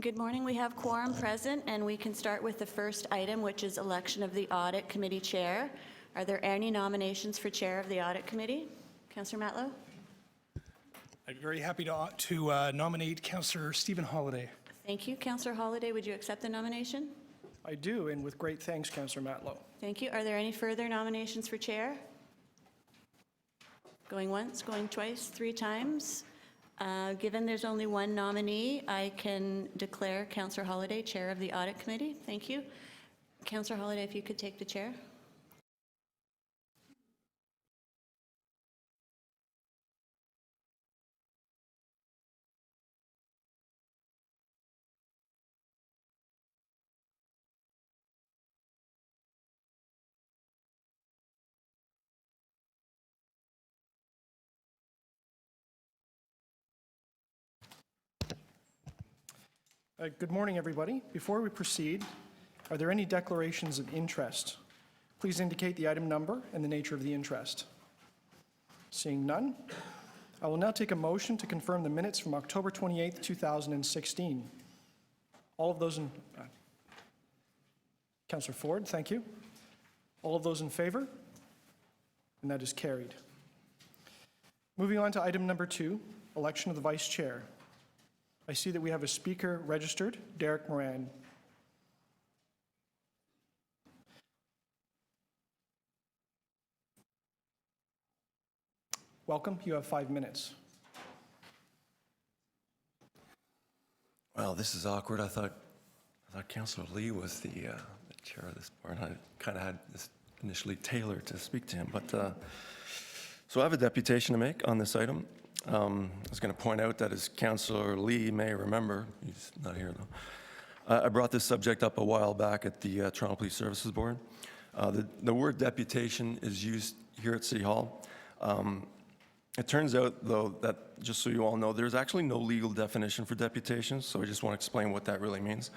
Good morning. We have quorum present, and we can start with the first item, which is election of the Audit Committee Chair. Are there any nominations for Chair of the Audit Committee? Councillor Matlow? I'm very happy to nominate Councillor Stephen Holyday. Thank you. Councillor Holyday, would you accept the nomination? I do, and with great thanks, Councillor Matlow. Thank you. Are there any further nominations for Chair? Going once, going twice, 3 times. Given there's only one nominee, I can declare Councillor Holyday Chair of the Audit Committee. Thank you. Councillor Holyday, if you could take the chair. Good morning, everybody. Before we proceed, are there any declarations of interest? Please indicate the item number and the nature of the interest. Seeing none, I will now take a motion to confirm the minutes from October 28th, 2016. All of those in... Councillor Ford, thank you. All of those in favor? And that is carried. Moving on to item number 2, election of the Vice Chair. I see that we have a speaker registered, Derek Moran. Welcome. You have 5 minutes. Well, this is awkward. I thought Councillor Lee was the chair of this board. I kind of had this initially tailored to speak to him, but so I have a deputation to make on this item. I was going to point out that, as Councillor Lee may remember, he's not here though, I brought this subject up a while back at the Toronto Police Services Board. The word deputation is used here at City Hall. It turns out, though, that, just so you all know, there's actually no legal definition for deputation, so I just want to explain what that really means.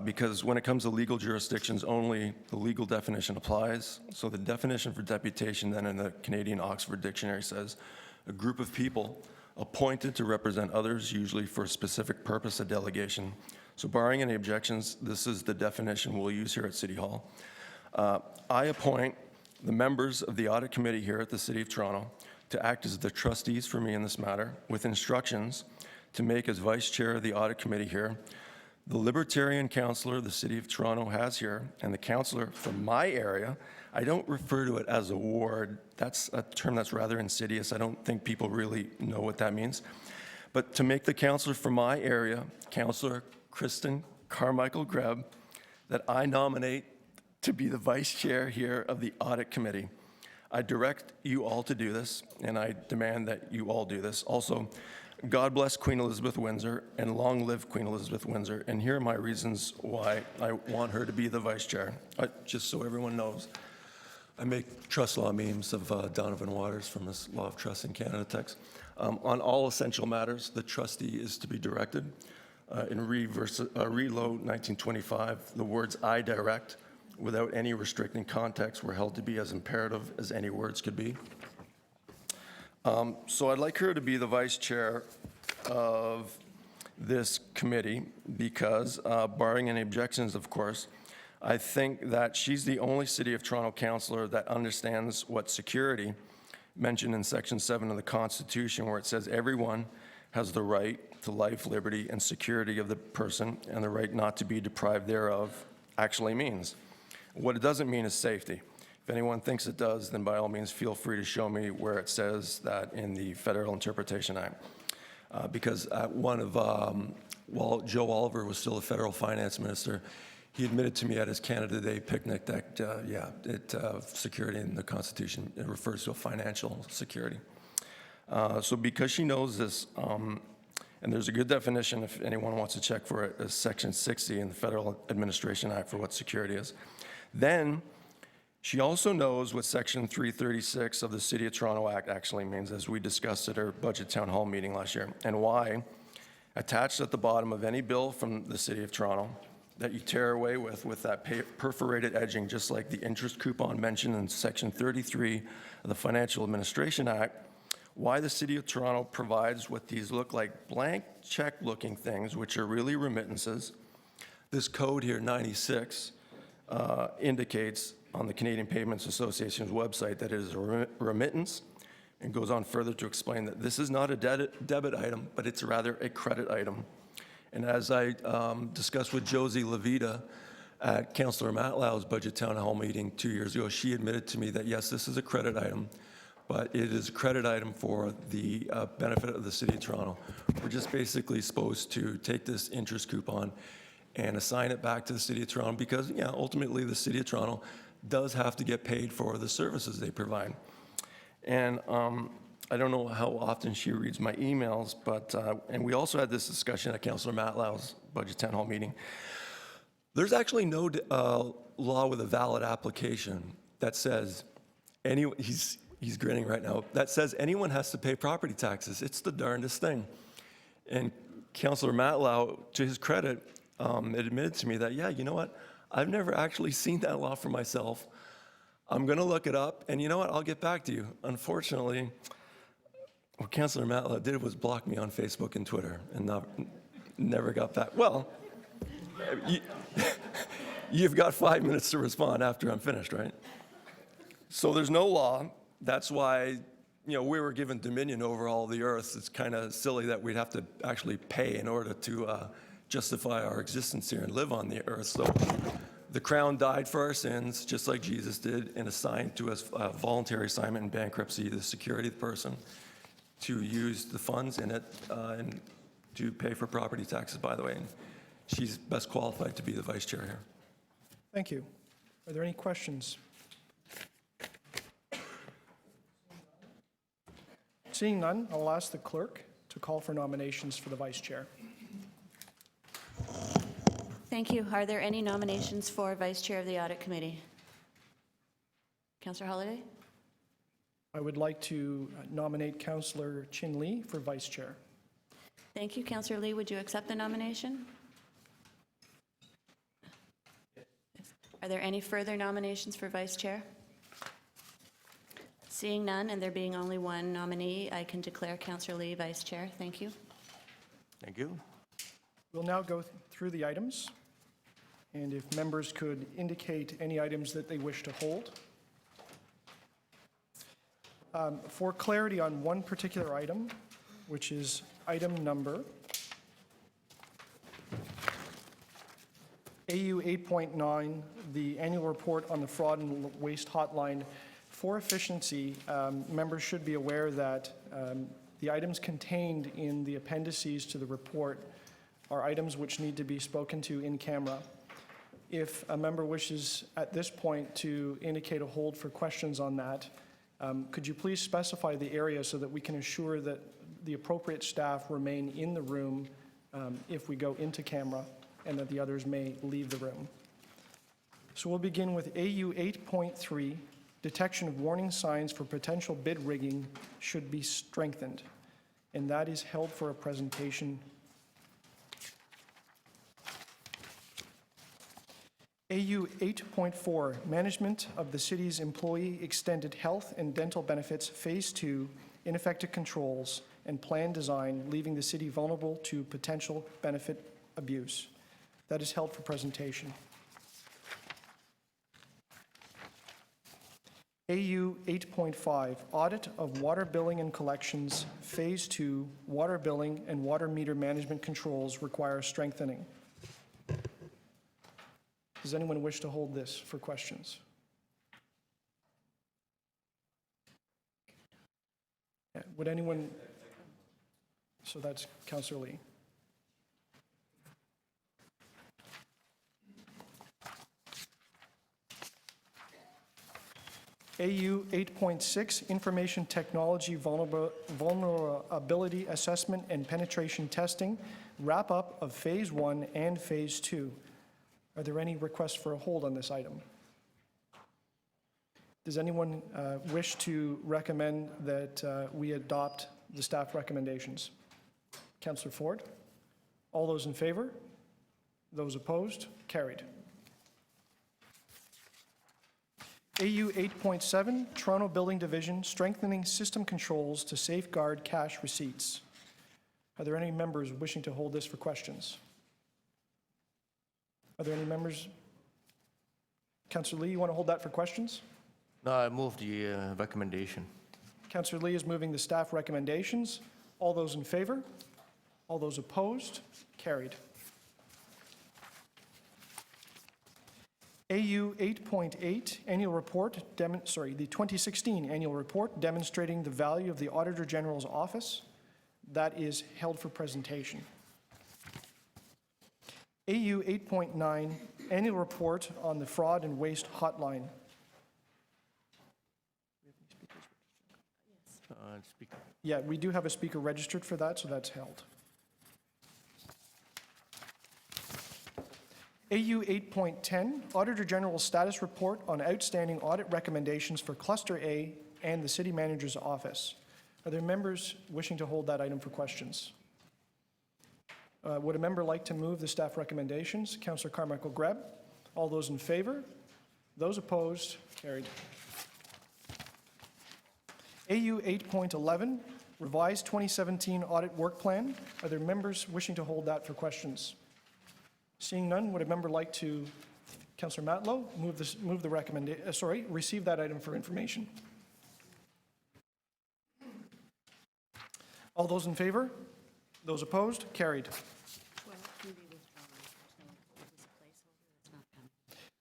Because when it comes to legal jurisdictions, only the legal definition applies. So the definition for deputation then in the Canadian Oxford Dictionary says, a group of people appointed to represent others, usually for a specific purpose, a delegation. So barring any objections, this is the definition we'll use here at City Hall. I appoint the members of the Audit Committee here at the City of Toronto to act as the trustees for me in this matter, with instructions to make as Vice Chair of the Audit Committee here the Libertarian councillor the City of Toronto has here, and the councillor from my area. I don't refer to it as a ward. That's a term that's rather insidious. I don't think people really know what that means. But to make the councillor from my area, Councillor Kristen Carmichael Greb, that I nominate to be the Vice Chair here of the Audit Committee. I direct you all to do this, and I demand that you all do this. Also, God bless Queen Elizabeth Windsor, and long live Queen Elizabeth Windsor. And here are my reasons why I want her to be the Vice Chair. Just so everyone knows, I make trust law memes of Donovan Waters from his Law of Trust in Canada text. On all essential matters, the trustee is to be directed. In Reload 1925, the words "I direct," without any restricting context, were held to be as imperative as any words could be. So I'd like her to be the Vice Chair of this committee because, barring any objections, of course, I think that she's the only City of Toronto councillor that understands what security, mentioned in Section 7 of the Constitution, where it says everyone has the right to life, liberty, and security of the person, and the right not to be deprived thereof, actually means. What it doesn't mean is safety. If anyone thinks it does, then by all means feel free to show me where it says that in the Federal Interpretation Act. Because at one of, while Joe Oliver was still a federal finance minister, he admitted to me at his Canada Day picnic that, security in the Constitution, it refers to a financial security. So because she knows this, and there's a good definition if anyone wants to check for it, is Section 60 in the Federal Administration Act for what security is. Then she also knows what Section 336 of the City of Toronto Act actually means, as we discussed at our budget town hall meeting last year, and why attached at the bottom of any bill from the City of Toronto that you tear away with that perforated edging, just like the interest coupon mentioned in Section 33 of the Financial Administration Act, why the City of Toronto provides what these look like blank check-looking things, which are really remittances. This code here, 96, indicates on the Canadian Payments Association's website that it is a remittance, and goes on further to explain that this is not a debit item, but it's rather a credit item. And as I discussed with Josie Levita at Councillor Matlow's budget town hall meeting 2 years ago, she admitted to me that yes, this is a credit item, but it is a credit item for the benefit of the City of Toronto. We're just basically supposed to take this interest coupon and assign it back to the City of Toronto because, yeah, ultimately the City of Toronto does have to get paid for the services they provide. And I don't know how often she reads my emails, but, and we also had this discussion at Councillor Matlow's budget town hall meeting. There's actually no law with a valid application that says, he's grinning right now, that says anyone has to pay property taxes. It's the darndest thing. And Councillor Matlow, to his credit, admitted to me that, yeah, you know what? I've never actually seen that law for myself. I'm going to look it up, and you know what? I'll get back to you. Unfortunately, what Councillor Matlow did was block me on Facebook and Twitter, and never got back. Well, you've got 5 minutes to respond after I'm finished, right? So there's no law. That's why, we were given dominion over all the earth. It's kind of silly that we'd have to actually pay in order to justify our existence here and live on the earth. So the crown died for our sins, just like Jesus did, and assigned to us voluntary assignment in bankruptcy, the security of the person, to use the funds in it and to pay for property taxes, by the way. And she's best qualified to be the vice chair here. Thank you. Are there any questions? Seeing none, I'll ask the clerk to call for nominations for the vice chair. Thank you. Are there any nominations for vice chair of the Audit Committee? Councillor Holyday? I would like to nominate Councillor Chin Lee for vice chair. Thank you. Councillor Lee, would you accept the nomination? Are there any further nominations for vice chair? Seeing none, and there being only one nominee, I can declare Councillor Lee vice chair. Thank you. Thank you. We'll now go through the items, and if members could indicate any items that they wish to hold. For clarity on one particular item, which is item number AU 8.9, the annual report on the fraud and waste hotline. For efficiency, members should be aware that the items contained in the appendices to the report are items which need to be spoken to in camera. If a member wishes at this point to indicate a hold for questions on that, could you please specify the area so that we can ensure that the appropriate staff remain in the room if we go into camera and that the others may leave the room. So we'll begin with AU 8.3, detection of warning signs for potential bid rigging should be strengthened, and that is held for a presentation. AU 8.4, management of the city's employee extended health and dental benefits, phase 2, ineffective controls and plan design, leaving the city vulnerable to potential benefit abuse. That is held for presentation. AU 8.5, audit of water billing and collections, phase 2, water billing and water meter management controls require strengthening. Does anyone wish to hold this for questions? Yeah, would anyone? So that's Councillor Lee. AU 8.6, information technology vulnerability assessment and penetration testing, wrap up of phase 1 and phase 2. Are there any requests for a hold on this item? Does anyone wish to recommend that we adopt the staff recommendations? Councillor Ford? All those in favor? Those opposed? Carried. AU 8.7, Toronto Building Division, strengthening system controls to safeguard cash receipts. Are there any members wishing to hold this for questions? Are there any members? Councillor Lee, you want to hold that for questions? No, I move the recommendation. Councillor Lee is moving the staff recommendations. All those in favor? All those opposed? Carried. AU 8.8, annual report, the 2016 annual report demonstrating the value of the Auditor General's office. That is held for presentation. AU 8.9, annual report on the fraud and waste hotline. Speaker. Yeah, we do have a speaker registered for that, so that's held. AU 8.10, Auditor General's status report on outstanding audit recommendations for Cluster A and the City Manager's Office. Are there members wishing to hold that item for questions? Would a member like to move the staff recommendations? Councillor Carmichael Greb. All those in favor? Those opposed? Carried. AU 8.11, revised 2017 audit work plan. Are there members wishing to hold that for questions? Seeing none, would a member like to, Councillor Matlow, receive that item for information? All those in favor? Those opposed? Carried.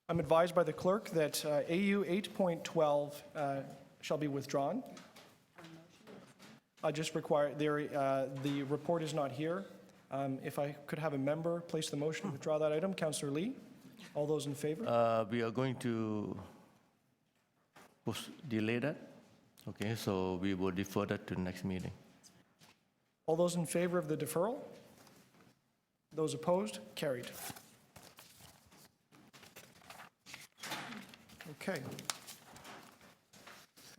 I'm advised by the clerk that AU 8.12 shall be withdrawn. I just require, the report is not here. If I could have a member place the motion to withdraw that item. Councillor Lee, all those in favor? We are going to delay that. Okay, so we will defer that to the next meeting. All those in favor of the deferral? Those opposed? Carried. Okay.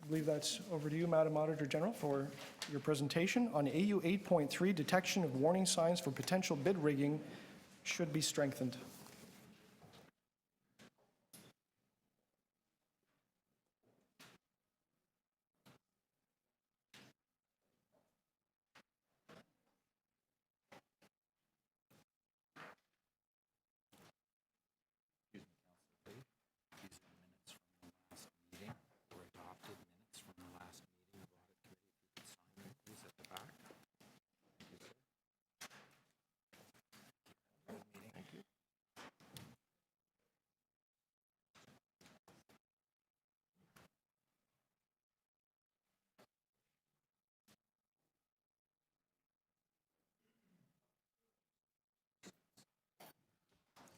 I believe that's over to you, Madam Auditor General, for your presentation on AU 8.3, detection of warning signs for potential bid rigging should be strengthened.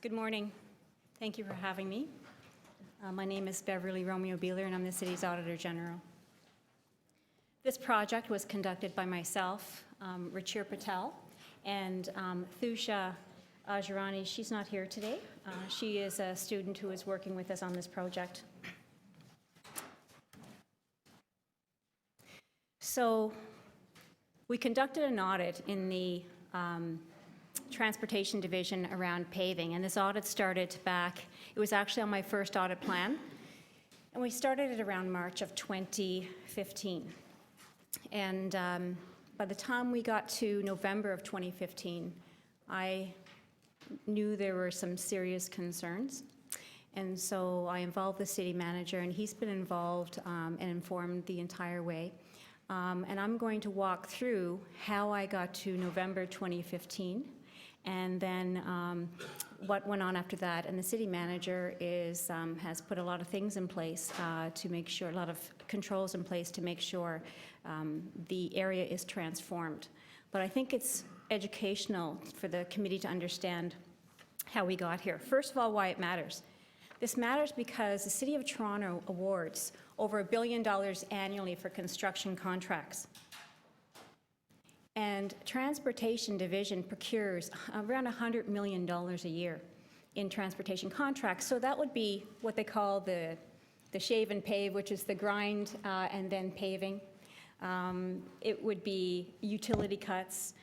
Good morning. Thank you for having me. My name is Beverly Romeo Beeler, and I'm the city's Auditor General. This project was conducted by myself, Richir Patel, and Thusha Ajrani. She's not here today. She is a student who is working with us on this project. So we conducted an audit in the Transportation Division around paving, and this audit started back, it was actually on my first audit plan, and we started it around March of 2015. And by the time we got to November of 2015, I knew there were some serious concerns, and so I involved the city manager, and he's been involved and informed the entire way. And I'm going to walk through how I got to November 2015, and then what went on after that. And the city manager has put a lot of things in place to make sure, a lot of controls in place to make sure the area is transformed. But I think it's educational for the committee to understand how we got here. First of all, why it matters. This matters because the City of Toronto awards over $1 billion annually for construction contracts. And Transportation Division procures around $100 million a year in transportation contracts. So that would be what they call the shave and pave, which is the grind and then paving. It would be utility cuts,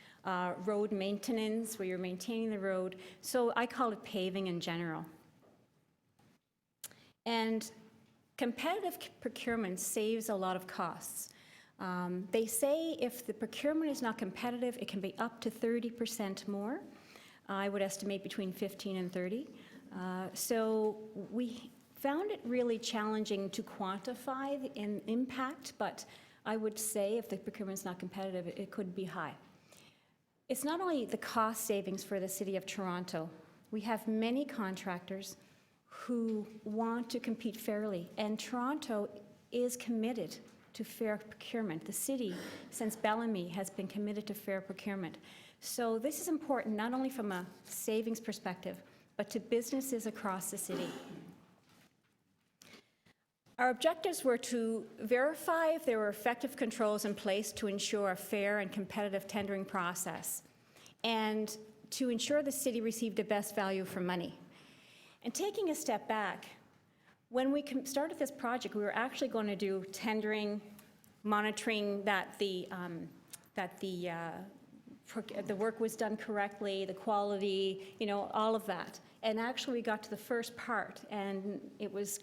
road maintenance, where you're maintaining the road. So I call it paving in general. And Competitive procurement saves a lot of costs. They say if the procurement is not competitive, it can be up to 30% more. I would estimate between 15 and 30. So we found it really challenging to quantify the impact, but I would say if the procurement is not competitive, it could be high. It's not only the cost savings for the City of Toronto. We have many contractors who want to compete fairly, and Toronto is committed to fair procurement. The city, since Bellamy, has been committed to fair procurement. So this is important not only from a savings perspective, but to businesses across the city. Our objectives were to verify if there were effective controls in place to ensure a fair and competitive tendering process, and to ensure the city received the best value for money. And taking a step back, when we started this project, we were actually going to do tendering, monitoring that the work was done correctly, the quality, all of that. And actually, we got to the first part, and it was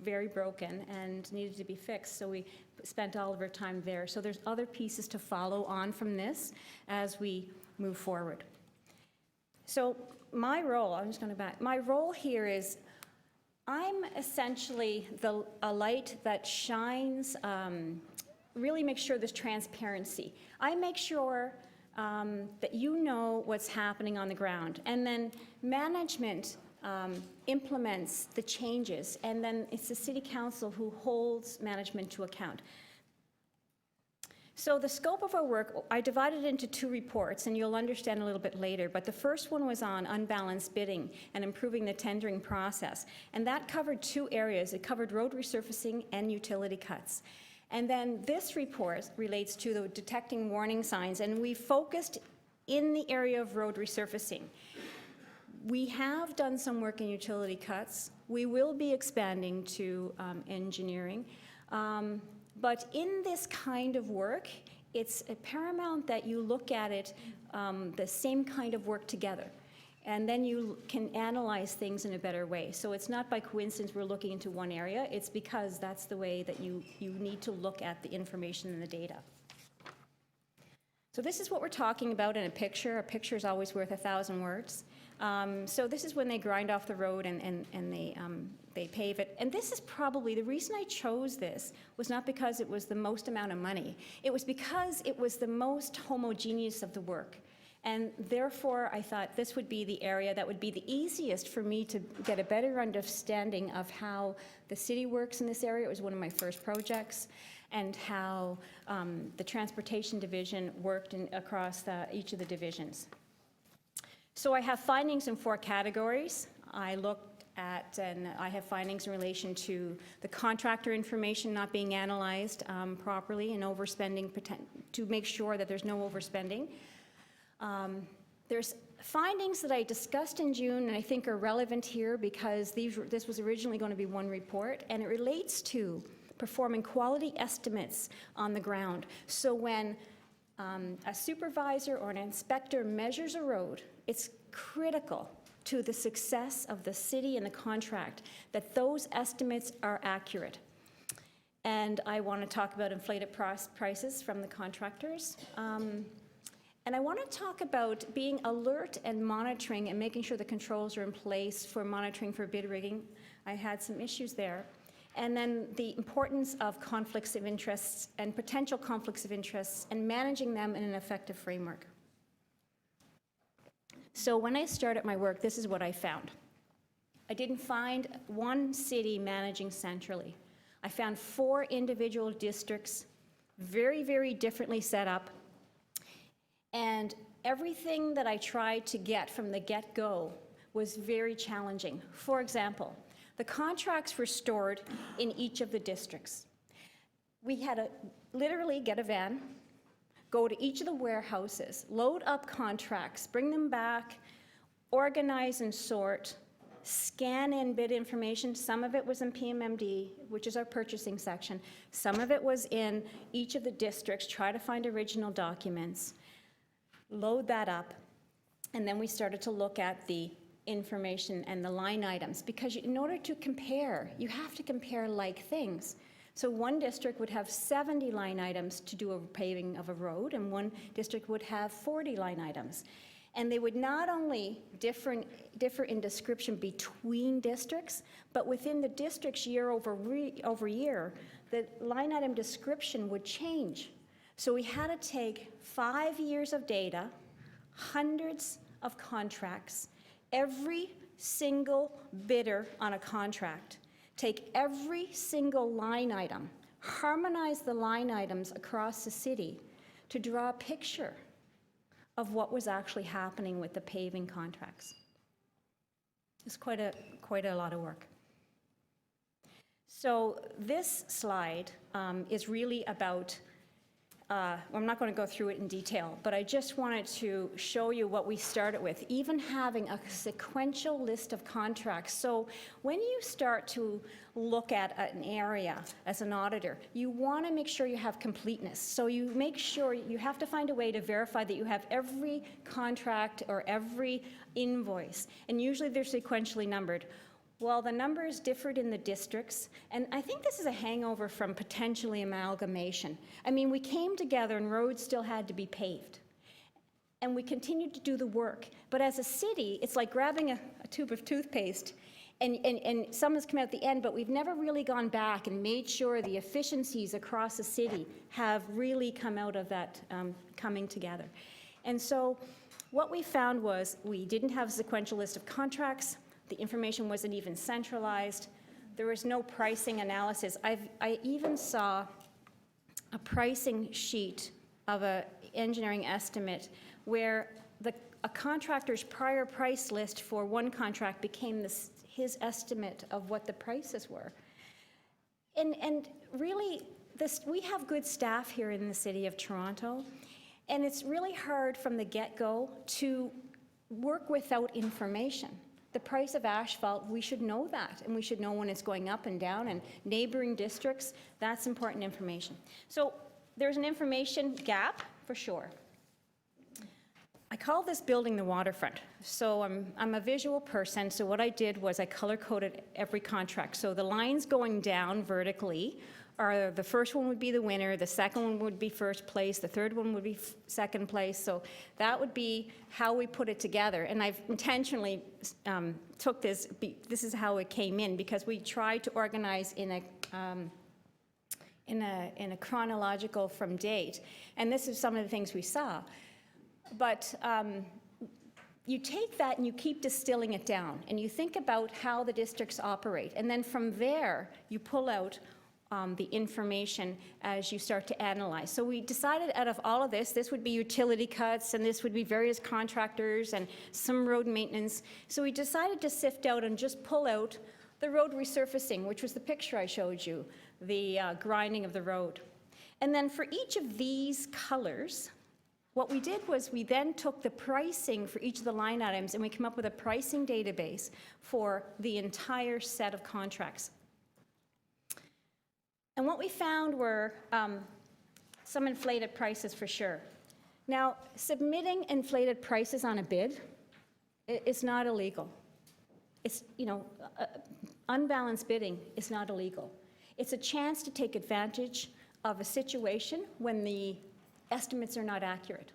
very broken and needed to be fixed, so we spent all of our time there. So there's other pieces to follow on from this as we move forward. So my role, I'm just going to back, my role here is I'm essentially a light that shines, really makes sure there's transparency. I make sure that you know what's happening on the ground, and then management implements the changes, and then it's the City Council who holds management to account. So the scope of our work, I divided it into 2 reports, and you'll understand a little bit later, but the first one was on unbalanced bidding and improving the tendering process, and that covered 2 areas. It covered road resurfacing and utility cuts. And then this report relates to the detecting warning signs, and we focused in the area of road resurfacing. We have done some work in utility cuts. We will be expanding to engineering. But in this kind of work, it's paramount that you look at it, the same kind of work together. And then you can analyze things in a better way. So it's not by coincidence we're looking into one area. It's because that's the way that you need to look at the information and the data. So this is what we're talking about in a picture. A picture is always worth 1,000 words. So this is when they grind off the road and they pave it. And this is probably, the reason I chose this was not because it was the most amount of money. It was because it was the most homogeneous of the work. And therefore, I thought this would be the area that would be the easiest for me to get a better understanding of how the city works in this area. It was one of my first projects, and how the transportation division worked across each of the divisions. So I have findings in 4 categories. I looked at, and I have findings in relation to the contractor information not being analyzed properly and overspending, to make sure that there's no overspending. There's findings that I discussed in June and I think are relevant here because this was originally going to be one report, and it relates to performing quality estimates on the ground. So when a supervisor or an inspector measures a road, it's critical to the success of the city and the contract that those estimates are accurate. And I want to talk about inflated prices from the contractors. And I want to talk about being alert and monitoring and making sure the controls are in place for monitoring for bid rigging. I had some issues there. And then the importance of conflicts of interests and potential conflicts of interests and managing them in an effective framework. So when I started my work, this is what I found. I didn't find one city managing centrally. I found 4 individual districts, very, very differently set up. And everything that I tried to get from the get-go was very challenging. For example, the contracts were stored in each of the districts. We had to literally get a van, go to each of the warehouses, load up contracts, bring them back, organize and sort, scan in bid information. Some of it was in PMMD, which is our purchasing section. Some of it was in each of the districts, try to find original documents, load that up, and then we started to look at the information and the line items, because in order to compare, you have to compare like things. So one district would have 70 line items to do a paving of a road, and one district would have 40 line items. And they would not only differ in description between districts, but within the districts year over year, the line item description would change. So we had to take 5 years of data, hundreds of contracts, every single bidder on a contract, take every single line item, harmonize the line items across the city to draw a picture of what was actually happening with the paving contracts. It's quite a lot of work. So this slide is really about, I'm not going to go through it in detail, but I just wanted to show you what we started with, even having a sequential list of contracts. So when you start to look at an area as an auditor, you want to make sure you have completeness. So you make sure you have to find a way to verify that you have every contract or every invoice, and usually they're sequentially numbered. Well, the numbers differed in the districts, and I think this is a hangover from potentially amalgamation. I mean, we came together and roads still had to be paved, and we continued to do the work. But as a city, it's like grabbing a tube of toothpaste, and some has come out at the end, but we've never really gone back and made sure the efficiencies across the city have really come out of that coming together. And so what we found was we didn't have a sequential list of contracts. The information wasn't even centralized. There was no pricing analysis. I even saw a pricing sheet of an engineering estimate where a contractor's prior price list for one contract became his estimate of what the prices were. And really, we have good staff here in the City of Toronto, and it's really hard from the get-go to work without information. The price of asphalt, we should know that, and we should know when it's going up and down, and neighboring districts, that's important information. So there's an information gap, for sure. I call this building the waterfront. So I'm a visual person, so what I did was I color-coded every contract. So the lines going down vertically are, the first one would be the winner, the second one would be first place, the third one would be second place. So that would be how we put it together. And I've intentionally took this is how it came in, because we tried to organize in a chronological from date. And this is some of the things we saw. But you take that and you keep distilling it down, and you think about how the districts operate. And then from there, you pull out the information as you start to analyze. So we decided out of all of this would be utility cuts, and this would be various contractors and some road maintenance. So we decided to sift out and just pull out the road resurfacing, which was the picture I showed you, the grinding of the road. And then for each of these colors, what we did was we then took the pricing for each of the line items, and we came up with a pricing database for the entire set of contracts. And what we found were some inflated prices for sure. Now, submitting inflated prices on a bid is not illegal. It's, unbalanced bidding is not illegal. It's a chance to take advantage of a situation when the estimates are not accurate.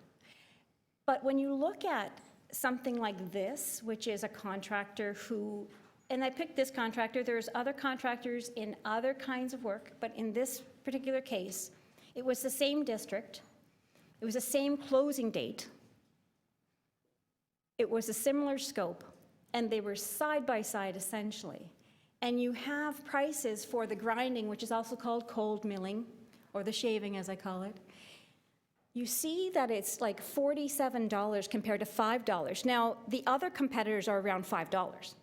But when you look at something like this, which is a contractor who, and I picked this contractor, there's other contractors in other kinds of work, but in this particular case, it was the same district, it was the same closing date, it was a similar scope, and they were side by side essentially. And you have prices for the grinding, which is also called cold milling, or the shaving as I call it. You see that it's like $47 compared to $5. Now, the other competitors are around $5.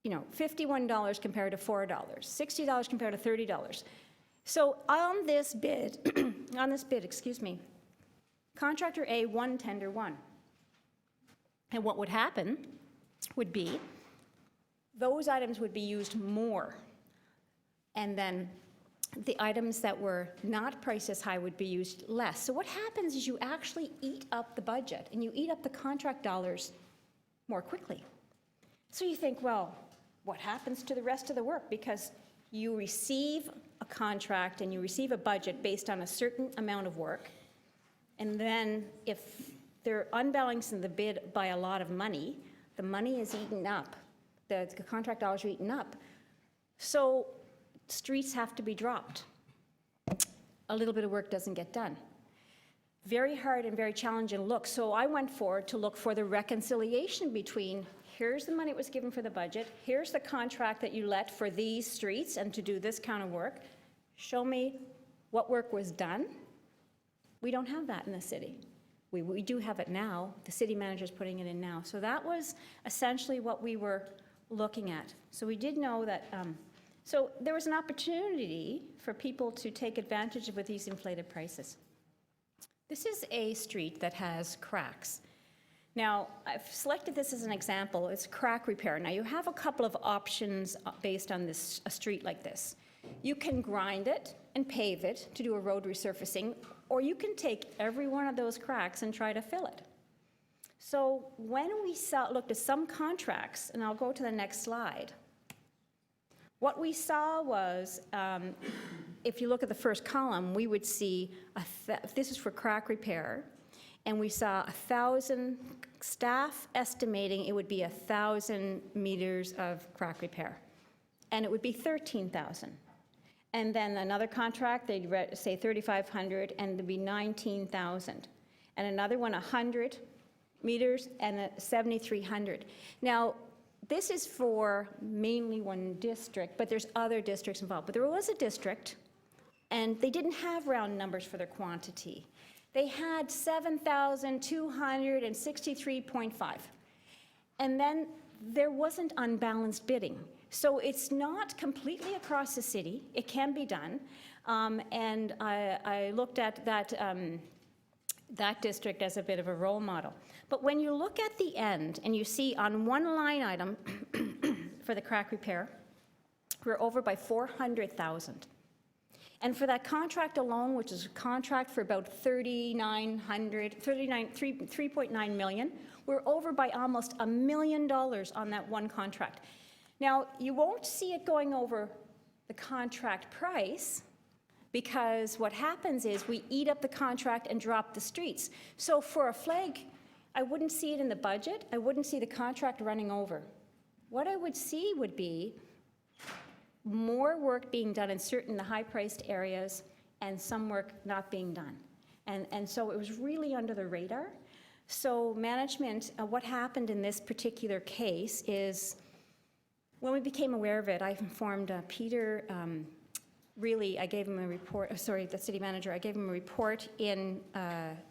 $51 compared to $4, $60 compared to $30. So on this bid, contractor A won tender 1. And what would happen would be those items would be used more, and then the items that were not priced as high would be used less. So what happens is you actually eat up the budget, and you eat up the contract dollars more quickly. So you think, well, what happens to the rest of the work? Because you receive a contract and you receive a budget based on a certain amount of work, and then if they're unbalancing the bid by a lot of money, the money is eaten up, the contract dollars are eaten up. So streets have to be dropped. A little bit of work doesn't get done. Very hard and very challenging to look. So I went forward to look for the reconciliation between here's the money that was given for the budget, here's the contract that you let for these streets and to do this kind of work. Show me what work was done. We don't have that in the city. We do have it now. The city manager's putting it in now. So that was essentially what we were looking at. So we did know that, so there was an opportunity for people to take advantage of these inflated prices. This is a street that has cracks. Now, I've selected this as an example. It's crack repair. Now, you have a couple of options based on this, a street like this. You can grind it and pave it to do a road resurfacing, or you can take every one of those cracks and try to fill it. So when we looked at some contracts, and I'll go to the next slide, what we saw was, if you look at the first column, we would see, this is for crack repair, and we saw 1,000 staff estimating it would be 1,000 meters of crack repair, and it would be 13,000. And then another contract, they'd say 3,500, and it'd be 19,000. And another one, 100 meters, and 7,300. Now, this is for mainly one district, but there's other districts involved. But there was a district, and they didn't have round numbers for their quantity. They had 7,263.5. And then there wasn't unbalanced bidding. So it's not completely across the city. It can be done. And I looked at that, that district as a bit of a role model. But when you look at the end and you see on one line item for the crack repair, we're over by 400,000. And for that contract alone, which is a contract for about 3.9 million, we're over by almost $1 million on that one contract. Now, you won't see it going over the contract price, because what happens is we eat up the contract and drop the streets. So for a flag, I wouldn't see it in the budget. I wouldn't see the contract running over. What I would see would be more work being done in certain high-priced areas and some work not being done. And so it was really under the radar. So management, what happened in this particular case is when we became aware of it, I informed Peter. Really, I gave him a report, the city manager, I gave him a report in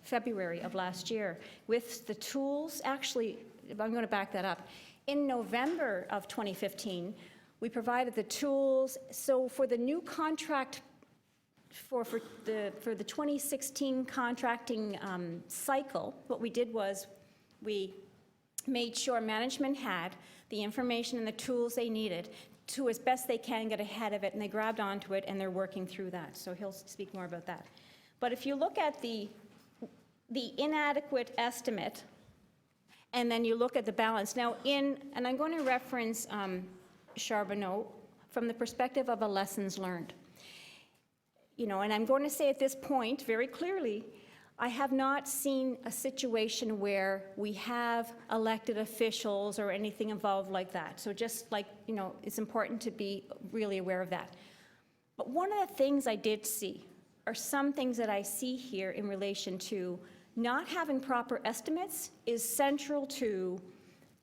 February of last year with the tools. Actually, I'm going to back that up. In November of 2015, we provided the tools. So for the new contract, for the 2016 contracting cycle, what we did was we made sure management had the information and the tools they needed to, as best they can, get ahead of it, and they grabbed onto it, and they're working through that. So he'll speak more about that. But if you look at the inadequate estimate, and then you look at the balance. Now, and I'm going to reference Charbonneau from the perspective of a lessons learned. You know, and I'm going to say at this point very clearly, I have not seen a situation where we have elected officials or anything involved like that. So just like, you know, it's important to be really aware of that. But one of the things I did see are some things that I see here in relation to not having proper estimates is central to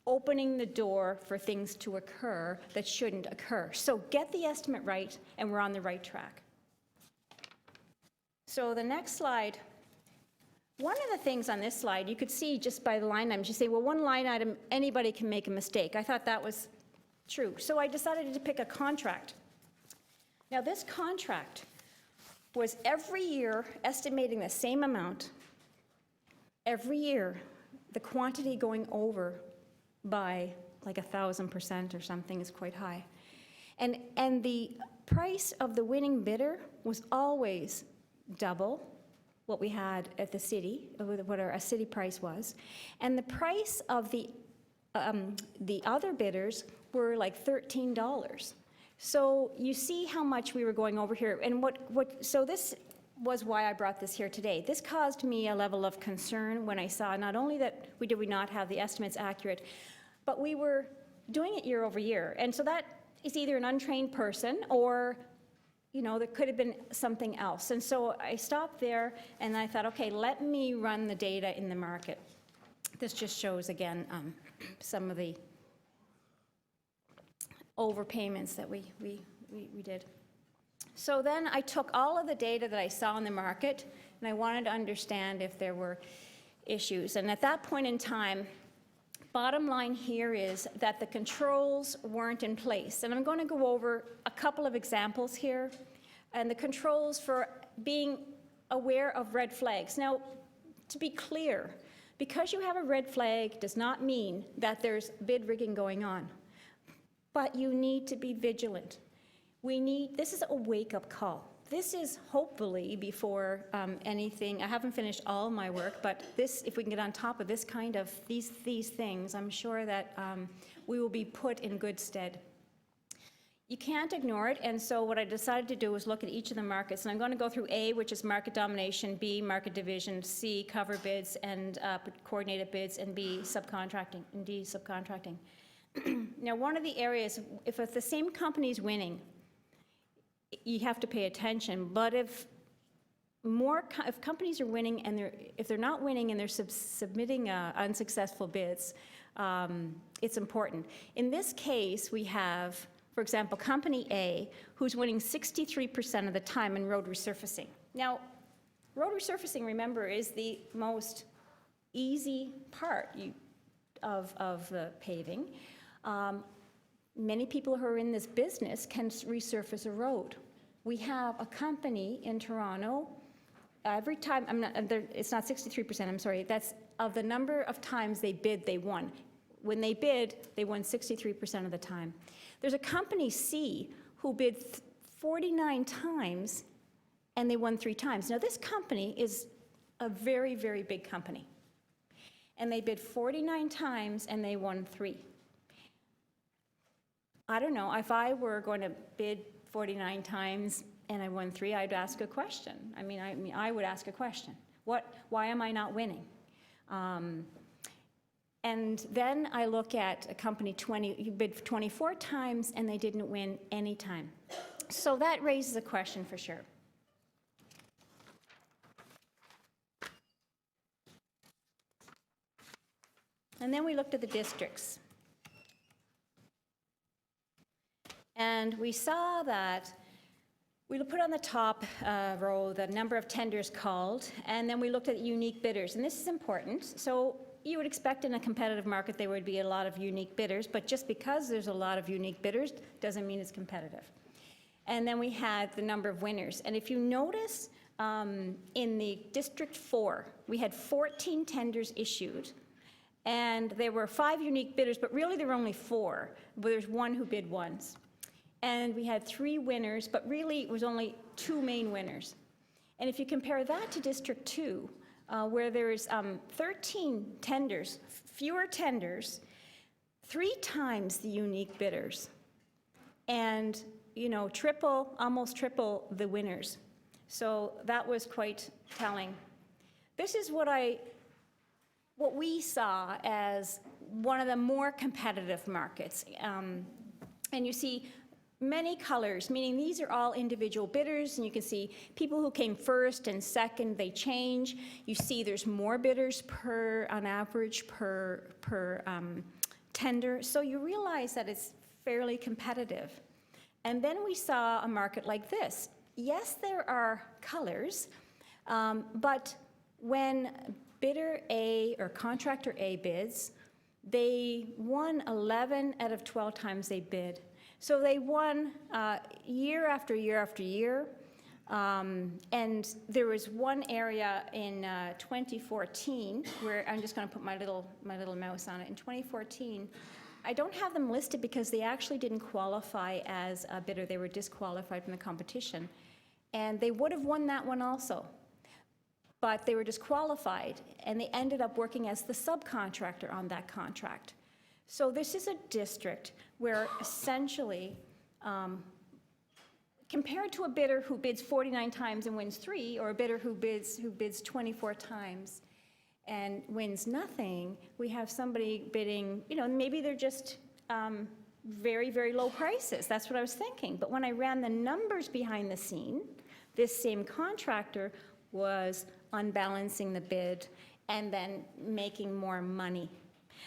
opening the door for things to occur that shouldn't occur. So get the estimate right, and we're on the right track. So the next slide. One of the things on this slide, you could see just by the line items, you say, well, one line item, anybody can make a mistake. I thought that was true. So I decided to pick a contract. Now, this contract was every year estimating the same amount. Every year, the quantity going over by like 1,000% or something is quite high. And the price of the winning bidder was always double what we had at the city, what our city price was. And the price of the the other bidders were like $13. So you see how much we were going over here. And so this was why I brought this here today. This caused me a level of concern when I saw not only that did we not have the estimates accurate, but we were doing it year over year. And so that is either an untrained person or, you know, there could have been something else. And so I stopped there and I thought, okay, let me run the data in the market. This just shows, again, some of the overpayments that we did. So then I took all of the data that I saw in the market, and I wanted to understand if there were issues. And at that point in time, bottom line here is that the controls weren't in place. And I'm going to go over a couple of examples here, and the controls for being aware of red flags. Now, to be clear, because you have a red flag does not mean that there's bid rigging going on. But you need to be vigilant. This is a wake-up call. This is hopefully before anything, I haven't finished all my work, but this, if we can get on top of this kind of, these things, I'm sure that we will be put in good stead. You can't ignore it, and so what I decided to do was look at each of the markets, and I'm going to go through A, which is market domination, B, market division, C, cover bids and coordinated bids, and B, subcontracting, and D, subcontracting. Now, one of the areas, if the same company is winning, you have to pay attention. But if companies are winning and if they're not winning and they're submitting unsuccessful bids, it's important. In this case, we have, for example, Company A, who's winning 63% of the time in road resurfacing. Now, road resurfacing, remember, is the most easy part of the paving. Many people who are in this business can resurface a road. We have a company in Toronto, every time, it's not 63%, I'm sorry, that's of the number of times they bid, they won. When they bid, they won 63% of the time. There's a company C who bid 49 times and they won 3 times. Now this company is a very, very big company. And they bid 49 times and they won 3. I don't know, if I were going to bid 49 times and I won 3, I'd ask a question. I would ask a question. Why am I not winning? And then I look at a company who bid 24 times and they didn't win any time. So that raises a question for sure. And then we looked at the districts. And we saw that we put on the top row the number of tenders called, and then we looked at unique bidders. And this is important. So you would expect in a competitive market there would be a lot of unique bidders, but just because there's a lot of unique bidders doesn't mean it's competitive. And then we had the number of winners. And if you notice, in the District 4, we had 14 tenders issued, and there were 5 unique bidders, but really there were only 4, but there's 1 who bid once. And we had 3 winners, but really it was only 2 main winners. And if you compare that to District 2, where there's 13 tenders, fewer tenders, 3 times the unique bidders, and almost triple the winners. So that was quite telling. This is what we saw as one of the more competitive markets. And you see many colors, meaning these are all individual bidders, and you can see people who came first and second, they change. You see there's more bidders on average per tender. So you realize that it's fairly competitive. And then we saw a market like this. Yes, there are colors, but when bidder A or contractor A bids, they won 11 out of 12 times they bid. So they won year after year after year. And there was one area in 2014 where I'm just going to put my little mouse on it. In 2014, I don't have them listed because they actually didn't qualify as a bidder. They were disqualified from the competition. And they would have won that one also. But they were disqualified, and they ended up working as the subcontractor on that contract. So this is a district where essentially, compared to a bidder who bids 49 times and wins 3, or a bidder who bids 24 times and wins nothing, we have somebody bidding, maybe they're just very, very low prices. That's what I was thinking. But when I ran the numbers behind the scene, this same contractor was unbalancing the bid and then making more money.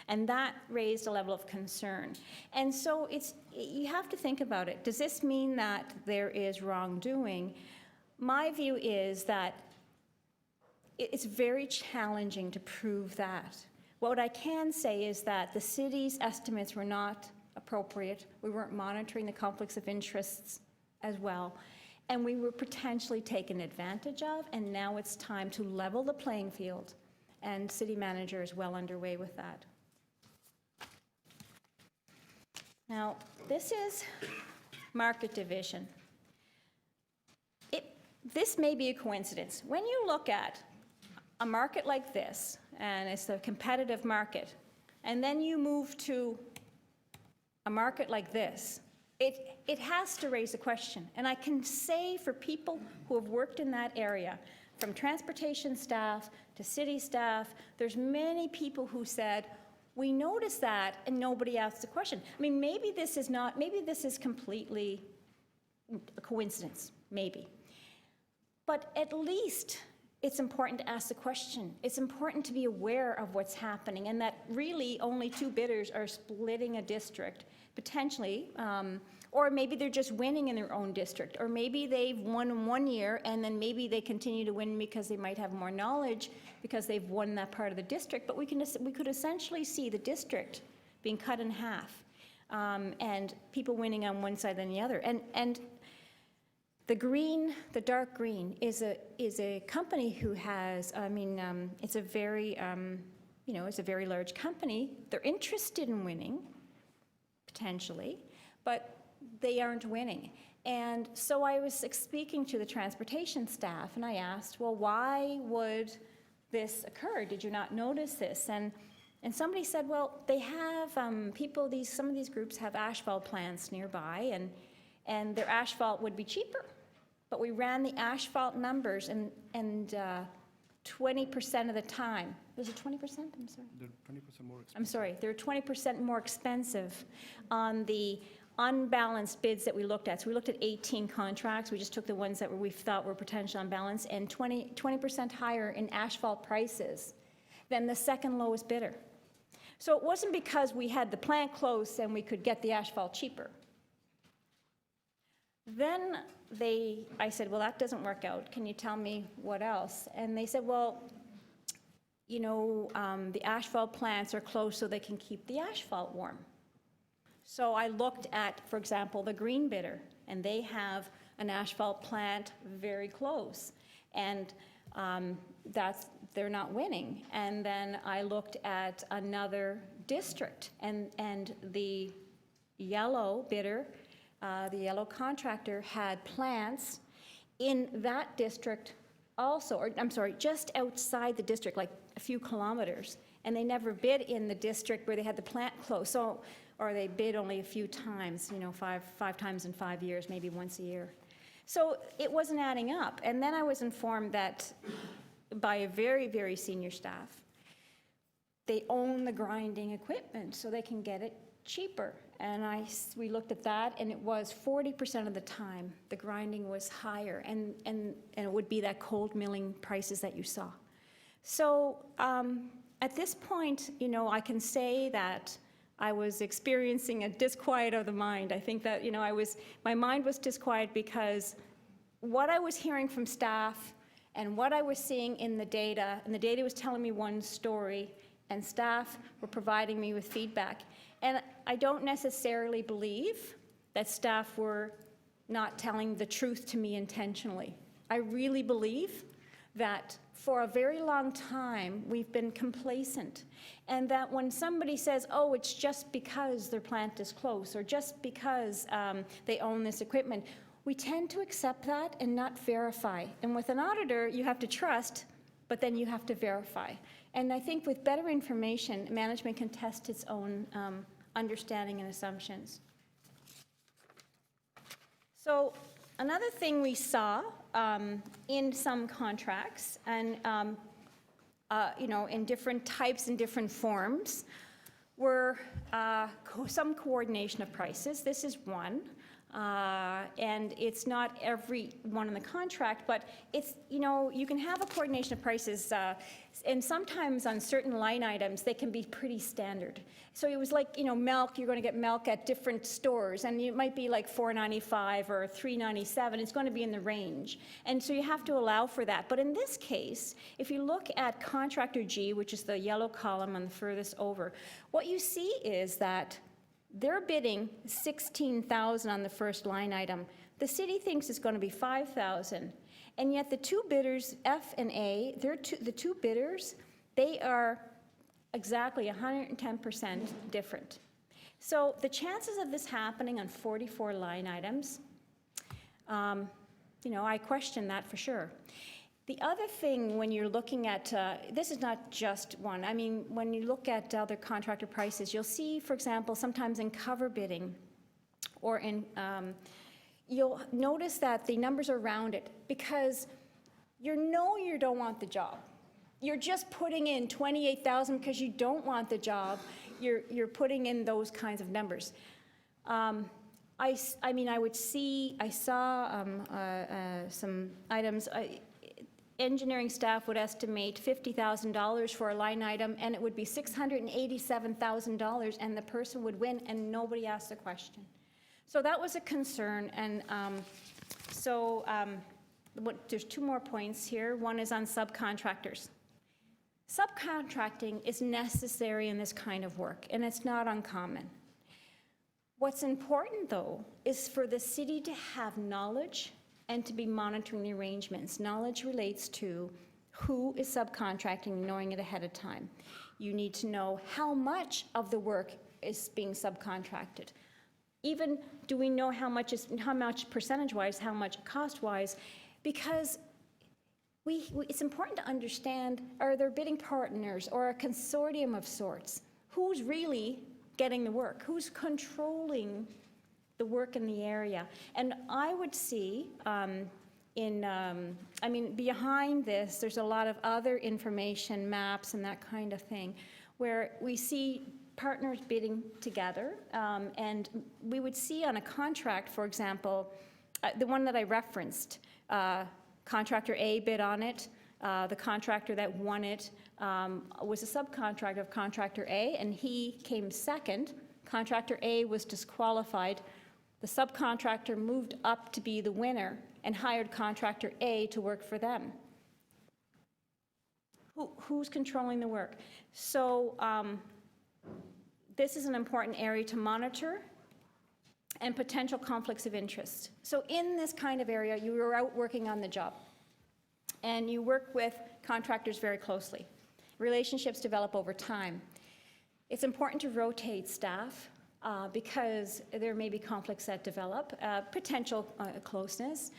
And that raised a level of concern. And so you have to think about it. Does this mean that there is wrongdoing? My view is that it's very challenging to prove that. What I can say is that the city's estimates were not appropriate. We weren't monitoring the conflicts of interests as well. And we were potentially taken advantage of, and now it's time to level the playing field. And city manager is well underway with that. Now, this is market division. This may be a coincidence. When you look at a market like this, and it's a competitive market, and then you move to a market like this, it has to raise a question. And I can say for people who have worked in that area, from transportation staff to city staff, there's many people who said, we noticed that and nobody asked the question. I mean, maybe this is completely a coincidence, maybe. But at least it's important to ask the question. It's important to be aware of what's happening and that really only 2 bidders are splitting a district, potentially, or maybe they're just winning in their own district, or maybe they've won in 1 year and then maybe they continue to win because they might have more knowledge because they've won that part of the district. But we could essentially see the district being cut in half, and people winning on one side than the other. And the green, the dark green, is a company who has, it's a very, it's a very large company. They're interested in winning, potentially, but they aren't winning. And so I was speaking to the transportation staff, and I asked, well, why would this occur? Did you not notice this? And somebody said, well, they have some of these groups have asphalt plants nearby, and their asphalt would be cheaper. But we ran the asphalt numbers, and 20% of the time, was it 20%? I'm sorry. They're 20% more expensive. I'm sorry, they're 20% more expensive on the unbalanced bids that we looked at. So we looked at 18 contracts. We just took the ones that we thought were potentially unbalanced, and 20% higher in asphalt prices than the second lowest bidder. So it wasn't because we had the plant close and we could get the asphalt cheaper. Then I said, well, that doesn't work out. Can you tell me what else? And they said, well, the asphalt plants are close so they can keep the asphalt warm. So I looked at, for example, the green bidder, and they have an asphalt plant very close, and they're not winning. And then I looked at another district, and the yellow bidder, the yellow contractor, had plants in that district also, or I'm sorry, just outside the district, like a few kilometers, and they never bid in the district where they had the plant close. So, or they bid only a few times, five times in 5 years, maybe once a year. So it wasn't adding up. And then I was informed that by a very, very senior staff, they own the grinding equipment so they can get it cheaper. And we looked at that, and it was 40% of the time the grinding was higher, and it would be that cold milling prices that you saw. So at this point, I can say that I was experiencing a disquiet of the mind. I think that, my mind was disquiet because what I was hearing from staff and what I was seeing in the data, and the data was telling me one story, and staff were providing me with feedback. And I don't necessarily believe that staff were not telling the truth to me intentionally. I really believe that for a very long time, we've been complacent. And that when somebody says, oh, it's just because their plant is close, or just because they own this equipment, we tend to accept that and not verify. And with an auditor, you have to trust, but then you have to verify. And I think with better information, management can test its own understanding and assumptions. So another thing we saw in some contracts and in different types and different forms were some coordination of prices. This is one. And it's not every one in the contract, but it's, you can have a coordination of prices, and sometimes on certain line items, they can be pretty standard. So it was like, milk, you're going to get milk at different stores, and it might be like $4.95 or $3.97. It's going to be in the range. And so you have to allow for that. But in this case, if you look at contractor G, which is the yellow column on the furthest over, what you see is that they're bidding $16,000 on the first line item. The city thinks it's going to be $5,000. And yet the two bidders, F and A, the two bidders, they are exactly 110% different. So the chances of this happening on 44 line items, I question that for sure. The other thing when you're looking at, this is not just one, I mean, when you look at other contractor prices, you'll see, for example, sometimes in cover bidding or in, you'll notice that the numbers are rounded because you don't want the job. You're just putting in 28,000 because you don't want the job. You're putting in those kinds of numbers. I saw some items, engineering staff would estimate $50,000 for a line item, and it would be $687,000, and the person would win, and nobody asked the question. So that was a concern, and there's two more points here. One is on subcontractors. Subcontracting is necessary in this kind of work, and it's not uncommon. What's important, though, is for the city to have knowledge and to be monitoring the arrangements. Knowledge relates to who is subcontracting, knowing it ahead of time. You need to know how much of the work is being subcontracted. Even do we know how much percentage-wise, how much cost-wise, because it's important to understand, are there bidding partners or a consortium of sorts? Who's really getting the work? Who's controlling the work in the area? And I would see behind this, there's a lot of other information, maps and that kind of thing, where we see partners bidding together. And we would see on a contract, for example, the one that I referenced, contractor A bid on it. The contractor that won it was a subcontractor of contractor A, and he came second. Contractor A was disqualified. The subcontractor moved up to be the winner and hired contractor A to work for them. Who's controlling the work? So this is an important area to monitor, and potential conflicts of interest. So in this kind of area, you are out working on the job, and you work with contractors very closely. Relationships develop over time. It's important to rotate staff because there may be conflicts that develop, potential closeness.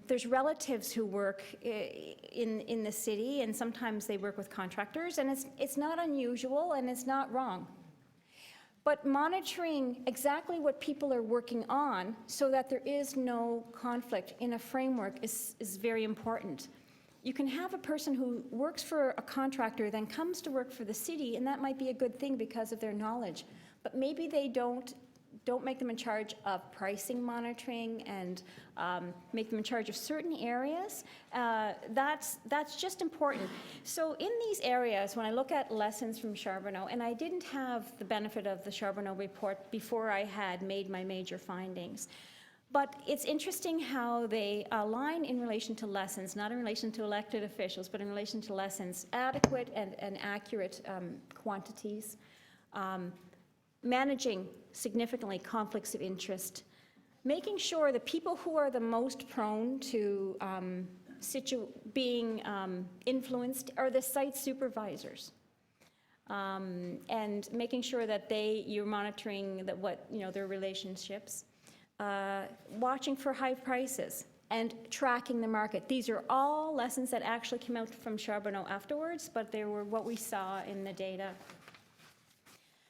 There's relatives who work in the city, and sometimes they work with contractors, and it's not unusual and it's not wrong. But monitoring exactly what people are working on so that there is no conflict in a framework is very important. You can have a person who works for a contractor, then comes to work for the city, and that might be a good thing because of their knowledge. But maybe they don't make them in charge of pricing monitoring and make them in charge of certain areas. That's just important. So in these areas, when I look at lessons from Charbonneau, and I didn't have the benefit of the Charbonneau report before I had made my major findings, but it's interesting how they align in relation to lessons, not in relation to elected officials, but in relation to lessons, adequate and accurate quantities, managing significantly conflicts of interest, making sure the people who are the most prone to being influenced are the site supervisors, and making sure that you're monitoring their relationships, watching for high prices, and tracking the market. These are all lessons that actually came out from Charbonneau afterwards, but they were what we saw in the data.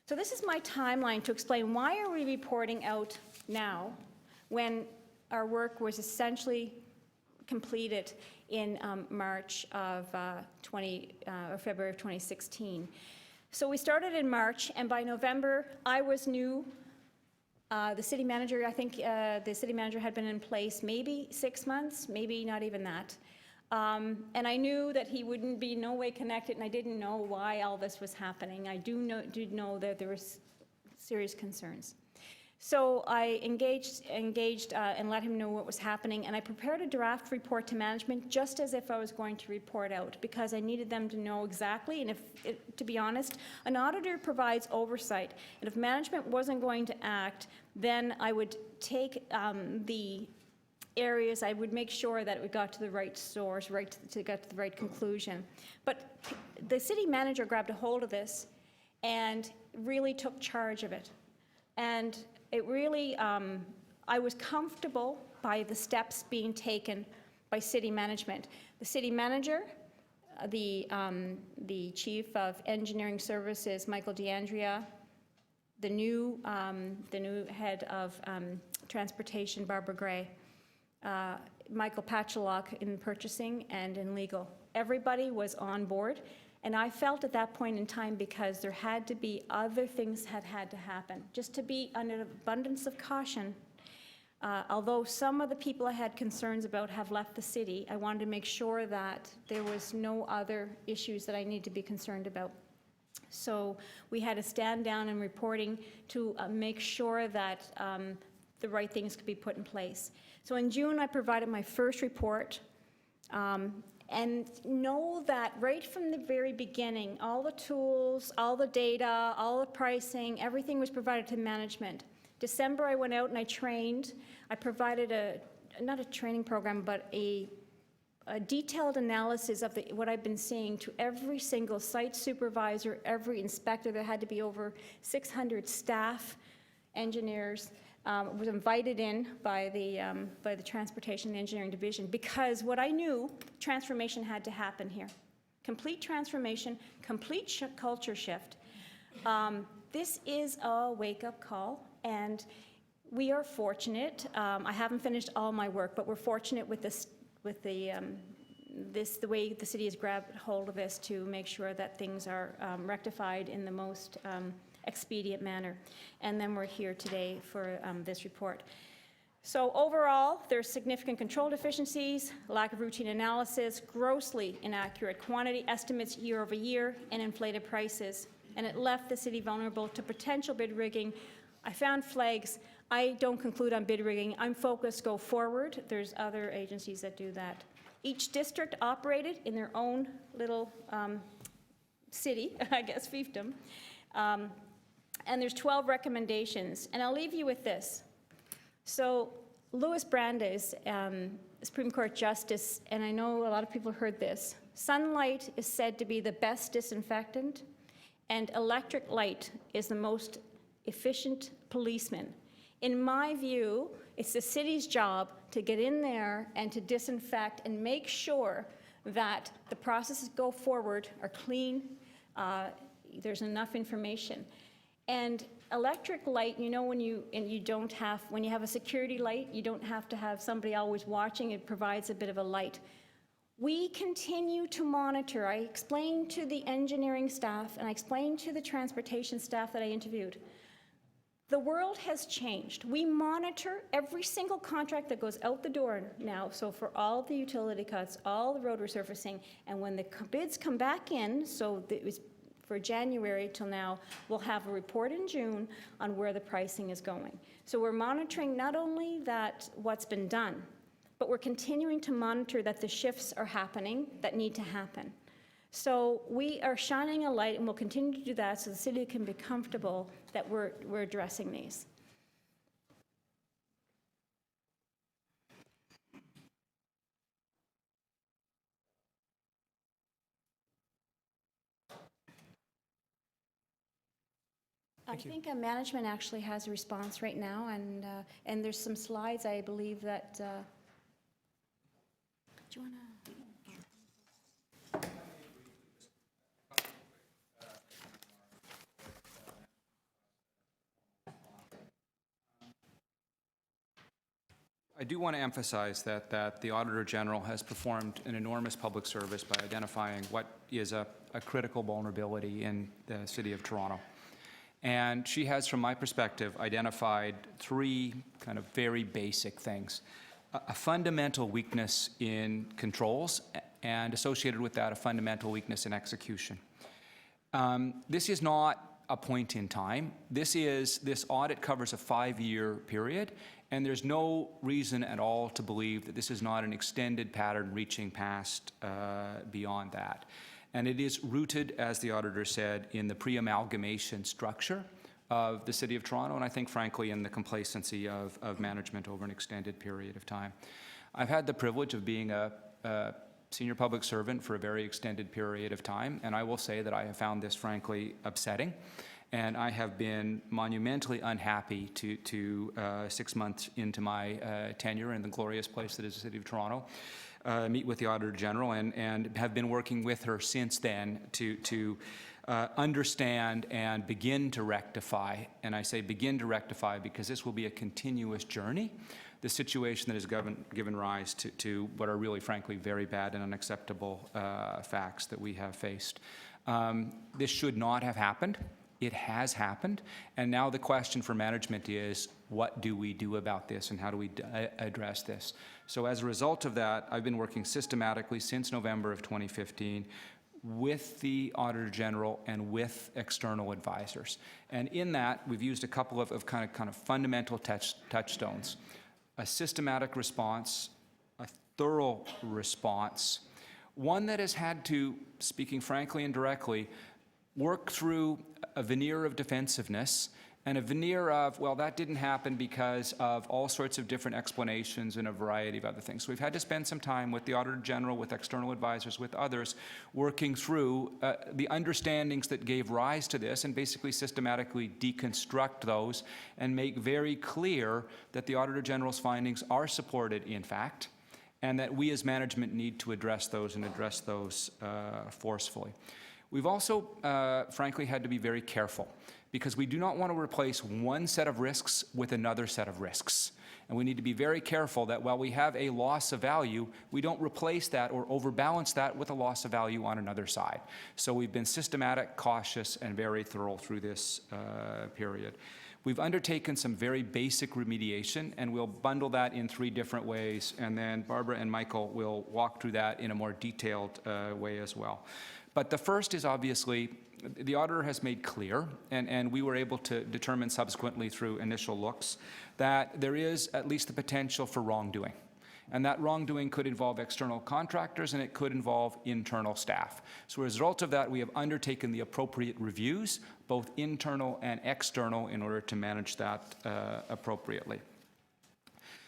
So this is my timeline to explain why are we reporting out now when our work was essentially completed in March of or February of 2016. So we started in March, and by November, I was new. The city manager, I think the city manager had been in place maybe 6 months, maybe not even that. And I knew that he wouldn't be no way connected, and I didn't know why all this was happening. I did know that there was serious concerns. So I engaged and let him know what was happening, and I prepared a draft report to management just as if I was going to report out, because I needed them to know exactly, and to be honest, an auditor provides oversight, and if management wasn't going to act, then I would take the areas, I would make sure that we got to the right source, to get to the right conclusion. But the city manager grabbed a hold of this and really took charge of it. And it really, I was comfortable by the steps being taken by city management. The city manager, the chief of engineering services, Michael DeAndrea, the new head of transportation, Barbara Gray, Michael Patchalock in purchasing and in legal. Everybody was on board, and I felt at that point in time, because there had to be other things had to happen. Just to be on an abundance of caution, although some of the people I had concerns about have left the city, I wanted to make sure that there was no other issues that I need to be concerned about. So we had to stand down and reporting to make sure that the right things could be put in place. So in June, I provided my first report, and know that right from the very beginning, all the tools, all the data, all the pricing, everything was provided to management. December, I went out and I trained. I provided not a training program, but a detailed analysis of what I've been seeing to every single site supervisor, every inspector. There had to be over 600 staff, engineers, was invited in by the Transportation and Engineering Division, because what I knew, transformation had to happen here. Complete transformation, complete culture shift. This is a wake-up call, and we are fortunate. I haven't finished all my work, but we're fortunate with this, the way the city has grabbed hold of this to make sure that things are rectified in the most expedient manner. And then we're here today for this report. So overall, there's significant control deficiencies, lack of routine analysis, grossly inaccurate quantity estimates year over year, and inflated prices. And it left the city vulnerable to potential bid rigging. I found flags. I don't conclude on bid rigging. I'm focused, go forward. There's other agencies that do that. Each district operated in their own little city, I guess, fiefdom. And there's 12 recommendations. And I'll leave you with this. So Louis Brandeis, Supreme Court Justice, and I know a lot of people have heard this, sunlight is said to be the best disinfectant, and electric light is the most efficient policeman. In my view, it's the city's job to get in there and to disinfect and make sure that the processes go forward, are clean, there's enough information. And electric light, you know, when you have a security light, you don't have to have somebody always watching. It provides a bit of a light. We continue to monitor. I explained to the engineering staff and I explained to the transportation staff that I interviewed. The world has changed. We monitor every single contract that goes out the door now. So for all the utility cuts, all the road resurfacing, and when the bids come back in, so it was for January till now, we'll have a report in June on where the pricing is going. So we're monitoring not only that what's been done, but we're continuing to monitor that the shifts are happening that need to happen. So we are shining a light, and we'll continue to do that so the city can be comfortable that we're addressing these. I think management actually has a response right now, and there's some slides, I believe, that, do you want to? I do want to emphasize that the Auditor General has performed an enormous public service by identifying what is a critical vulnerability in the City of Toronto. And she has, from my perspective, identified three kind of very basic things. A fundamental weakness in controls, and associated with that, a fundamental weakness in execution. This is not a point in time. This audit covers a 5-year period, and there's no reason at all to believe that this is not an extended pattern reaching past beyond that. And it is rooted, as the auditor said, in the pre-amalgamation structure of the City of Toronto, and I think, frankly, in the complacency of management over an extended period of time. I've had the privilege of being a senior public servant for a very extended period of time, and I will say that I have found this, frankly, upsetting. And I have been monumentally unhappy to 6 months into my tenure in the glorious place that is the City of Toronto, meet with the Auditor General, and have been working with her since then to understand and begin to rectify. And I say begin to rectify because this will be a continuous journey. The situation that has given rise to what are really, frankly, very bad and unacceptable facts that we have faced. This should not have happened. It has happened, and now the question for management is, what do we do about this and how do we address this? So as a result of that, I've been working systematically since November of 2015 with the Auditor General and with external advisors. And in that, we've used a couple of kind of fundamental touchstones. A systematic response, a thorough response, one that has had to, speaking frankly and directly, work through a veneer of defensiveness and a veneer of, well, that didn't happen because of all sorts of different explanations and a variety of other things. So we've had to spend some time with the Auditor General, with external advisors, with others, working through the understandings that gave rise to this and basically systematically deconstruct those and make very clear that the Auditor General's findings are supported in fact, and that we as management need to address those and address those forcefully. We've also, frankly, had to be very careful because we do not want to replace one set of risks with another set of risks. And we need to be very careful that while we have a loss of value, we don't replace that or overbalance that with a loss of value on another side. So we've been systematic, cautious, and very thorough through this period. We've undertaken some very basic remediation, and we'll bundle that in 3 different ways, and then Barbara and Michael will walk through that in a more detailed way as well. But the first is obviously, the auditor has made clear, and we were able to determine subsequently through initial looks, that there is at least the potential for wrongdoing. And that wrongdoing could involve external contractors and it could involve internal staff. So as a result of that, we have undertaken the appropriate reviews, both internal and external, in order to manage that appropriately.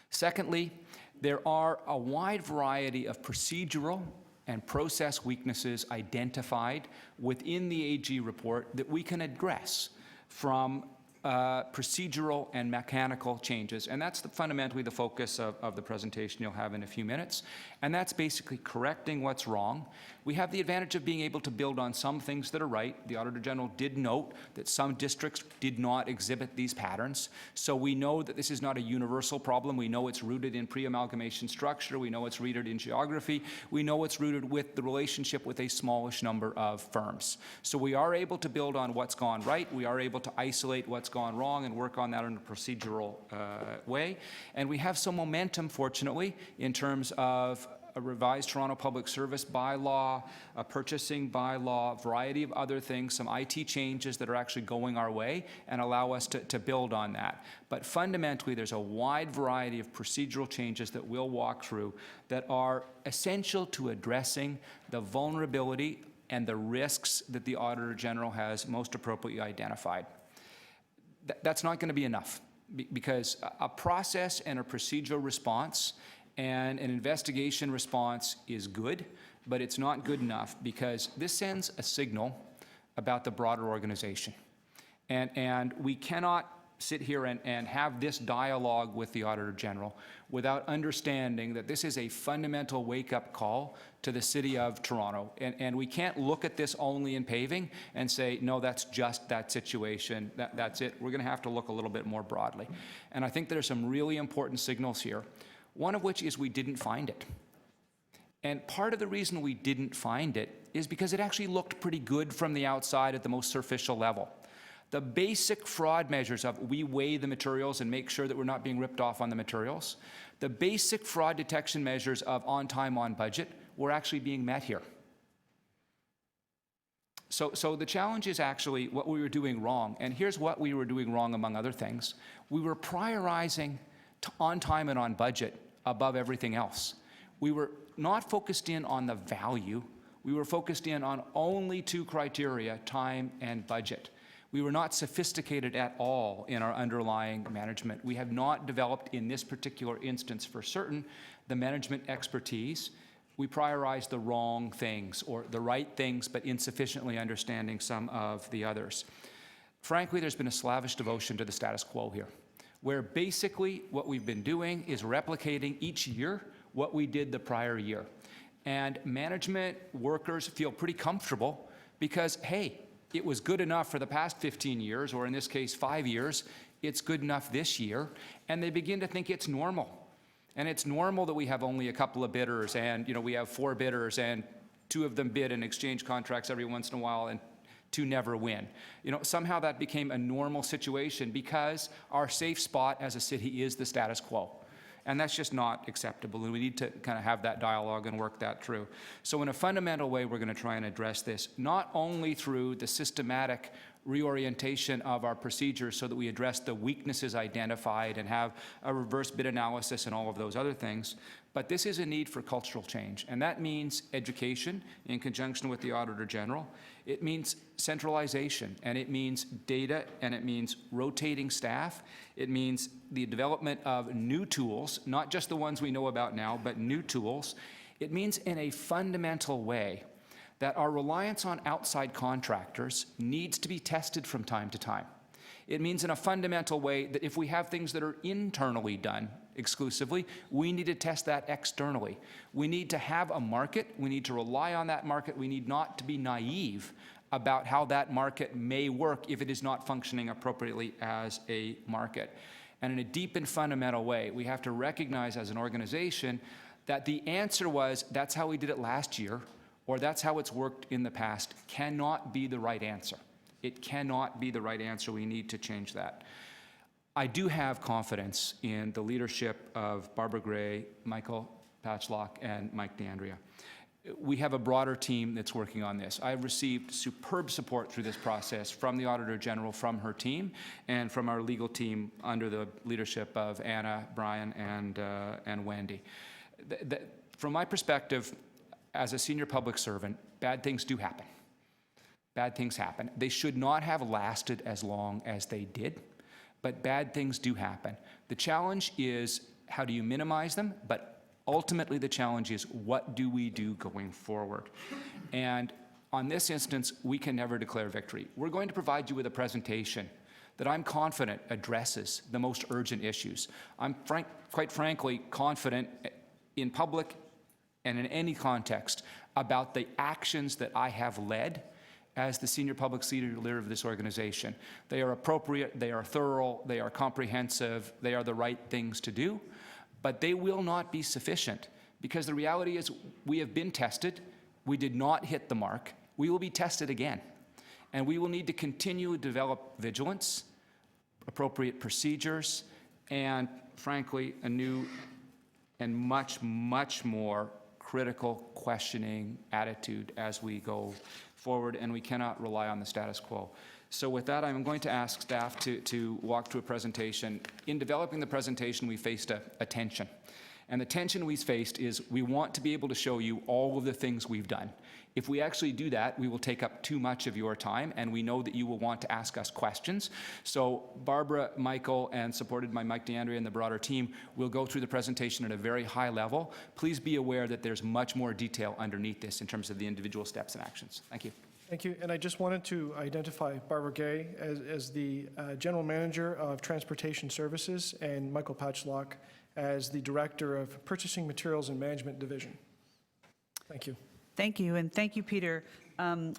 Secondly, there are a wide variety of procedural and process weaknesses identified within the AG report that we can address from procedural and mechanical changes. And that's fundamentally the focus of the presentation you'll have in a few minutes. And that's basically correcting what's wrong. We have the advantage of being able to build on some things that are right. The Auditor General did note that some districts did not exhibit these patterns. So we know that this is not a universal problem. We know it's rooted in pre-amalgamation structure. We know it's rooted in geography. We know it's rooted with the relationship with a smallish number of firms. So we are able to build on what's gone right. We are able to isolate what's gone wrong and work on that in a procedural way. And we have some momentum, fortunately, in terms of a revised Toronto Public Service bylaw, a purchasing bylaw, a variety of other things, some IT changes that are actually going our way and allow us to build on that. But fundamentally, there's a wide variety of procedural changes that we'll walk through that are essential to addressing the vulnerability and the risks that the Auditor General has most appropriately identified. That's not going to be enough because a process and a procedural response and an investigation response is good, but it's not good enough because this sends a signal about the broader organization. And we cannot sit here and have this dialogue with the Auditor General without understanding that this is a fundamental wake-up call to the City of Toronto. And we can't look at this only in paving and say, no, that's just that situation, that's it. We're going to have to look a little bit more broadly. And I think there are some really important signals here. one of which is we didn't find it. And part of the reason we didn't find it is because it actually looked pretty good from the outside at the most superficial level. The basic fraud measures of we weigh the materials and make sure that we're not being ripped off on the materials, the basic fraud detection measures of on time, on budget, were actually being met here. So the challenge is actually what we were doing wrong. And here's what we were doing wrong, among other things. We were prioritizing on time and on budget above everything else. We were not focused in on the value. We were focused in on only two criteria, time and budget. We were not sophisticated at all in our underlying management. We have not developed, in this particular instance for certain, the management expertise. We prioritized the wrong things, or the right things, but insufficiently understanding some of the others. Frankly, there's been a slavish devotion to the status quo here, where basically what we've been doing is replicating each year what we did the prior year. And management workers feel pretty comfortable because, hey, it was good enough for the past 15 years, or in this case, 5 years. It's good enough this year. And they begin to think it's normal. And it's normal that we have only a couple of bidders, and we have 4 bidders, and 2 of them bid and exchange contracts every once in a while, and 2 never win. Somehow that became a normal situation because our safe spot as a city is the status quo. And that's just not acceptable, and we need to kind of have that dialogue and work that through. So in a fundamental way, we're going to try and address this, not only through the systematic reorientation of our procedures so that we address the weaknesses identified and have a reverse bid analysis and all of those other things, but this is a need for cultural change. And that means education in conjunction with the Auditor General. It means centralization, and it means data, and it means rotating staff. It means the development of new tools, not just the ones we know about now, but new tools. It means in a fundamental way that our reliance on outside contractors needs to be tested from time to time. It means in a fundamental way that if we have things that are internally done exclusively, we need to test that externally. We need to have a market. We need to rely on that market. We need not to be naive about how that market may work if it is not functioning appropriately as a market. And in a deep and fundamental way, we have to recognize as an organization that the answer was, that's how we did it last year, or that's how it's worked in the past, cannot be the right answer. It cannot be the right answer. We need to change that. I do have confidence in the leadership of Barbara Gray, Michael Patchlock, and Mike DeAndrea. We have a broader team that's working on this. I've received superb support through this process from the Auditor General, from her team, and from our legal team under the leadership of Anna, Brian, and Wendy. From my perspective, as a senior public servant, bad things do happen. Bad things happen. They should not have lasted as long as they did, but bad things do happen. The challenge is, how do you minimize them? But ultimately, the challenge is, what do we do going forward? And on this instance, we can never declare victory. We're going to provide you with a presentation that I'm confident addresses the most urgent issues. I'm quite frankly confident in public and in any context about the actions that I have led as the senior public leader of this organization. They are appropriate, they are thorough, they are comprehensive, they are the right things to do, but they will not be sufficient, because the reality is we have been tested, we did not hit the mark, we will be tested again, and we will need to continue to develop vigilance, appropriate procedures, and frankly, a new and much, much more critical questioning attitude as we go forward, and we cannot rely on the status quo. So with that, I'm going to ask staff to walk through a presentation. In developing the presentation, we faced a tension. And the tension we faced is we want to be able to show you all of the things we've done. If we actually do that, we will take up too much of your time, and we know that you will want to ask us questions. So Barbara, Michael, and supported by Mike DeAndrea and the broader team, will go through the presentation at a very high level. Please be aware that there's much more detail underneath this in terms of the individual steps and actions. Thank you. Thank you. And I just wanted to identify Barbara Gay as the General Manager of Transportation Services, and Michael Patchlock as the Director of Purchasing Materials and Management Division. Thank you. Thank you, and thank you, Peter.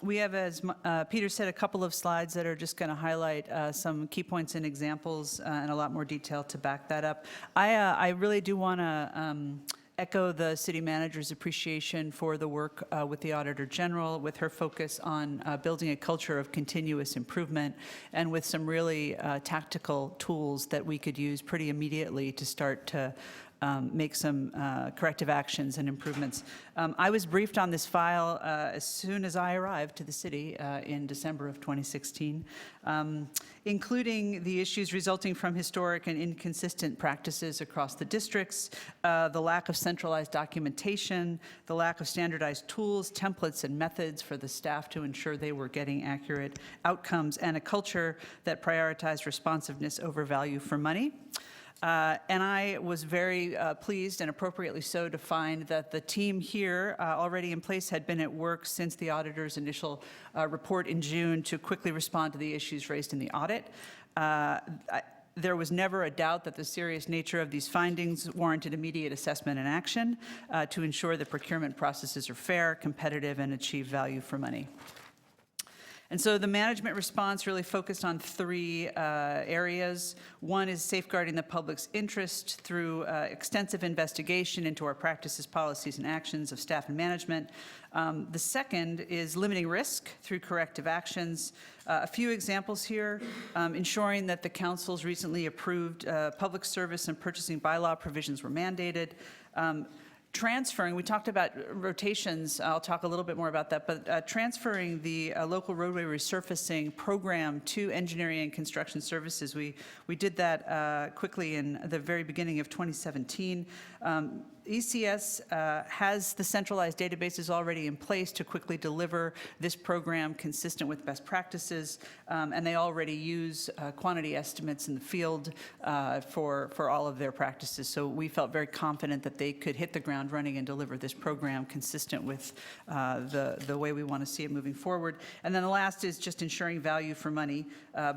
We have, as Peter said, a couple of slides that are just going to highlight some key points and examples and a lot more detail to back that up. I really do want to echo the city manager's appreciation for the work with the Auditor General, with her focus on building a culture of continuous improvement, and with some really tactical tools that we could use pretty immediately to start to make some corrective actions and improvements. I was briefed on this file as soon as I arrived to the city in December of 2016, including the issues resulting from historic and inconsistent practices across the districts, the lack of centralized documentation, the lack of standardized tools, templates, and methods for the staff to ensure they were getting accurate outcomes, and a culture that prioritized responsiveness over value for money. And I was very pleased, and appropriately so, to find that the team here already in place had been at work since the auditor's initial report in June to quickly respond to the issues raised in the audit. There was never a doubt that the serious nature of these findings warranted immediate assessment and action to ensure that procurement processes are fair, competitive, and achieve value for money. And so the management response really focused on three areas. One is safeguarding the public's interest through extensive investigation into our practices, policies, and actions of staff and management. The second is limiting risk through corrective actions. A few examples here, ensuring that the council's recently approved public service and purchasing bylaw provisions were mandated. Transferring, we talked about rotations, I'll talk a little bit more about that, but transferring the local roadway resurfacing program to engineering and construction services, we did that quickly in the very beginning of 2017. ECS has the centralized databases already in place to quickly deliver this program consistent with best practices, and they already use quantity estimates in the field for all of their practices. So we felt very confident that they could hit the ground running and deliver this program consistent with the way we want to see it moving forward. And then the last is just ensuring value for money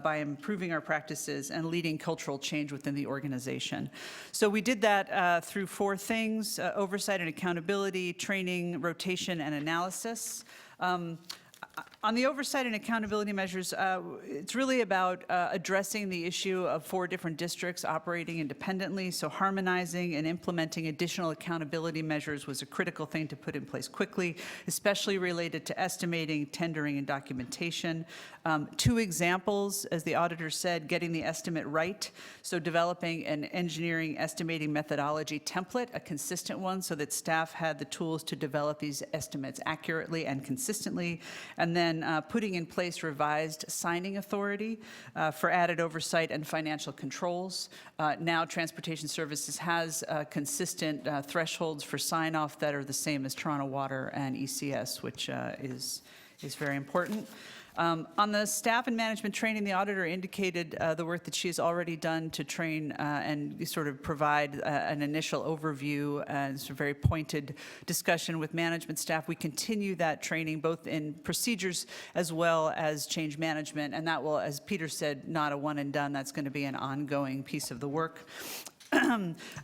by improving our practices and leading cultural change within the organization. So we did that through four things: oversight and accountability, training, rotation, and analysis. On the oversight and accountability measures, it's really about addressing the issue of 4 different districts operating independently. So harmonizing and implementing additional accountability measures was a critical thing to put in place quickly, especially related to estimating, tendering, and documentation. 2 examples, as the auditor said, getting the estimate right. So developing an engineering estimating methodology template, a consistent one, so that staff had the tools to develop these estimates accurately and consistently. And then putting in place revised signing authority for added oversight and financial controls. Now Transportation Services has consistent thresholds for sign-off that are the same as Toronto Water and ECS, which is very important. On the staff and management training, the auditor indicated the work that she has already done to train and sort of provide an initial overview and sort of very pointed discussion with management staff. We continue that training both in procedures as well as change management, and that will, as Peter said, not a one and done. That's going to be an ongoing piece of the work.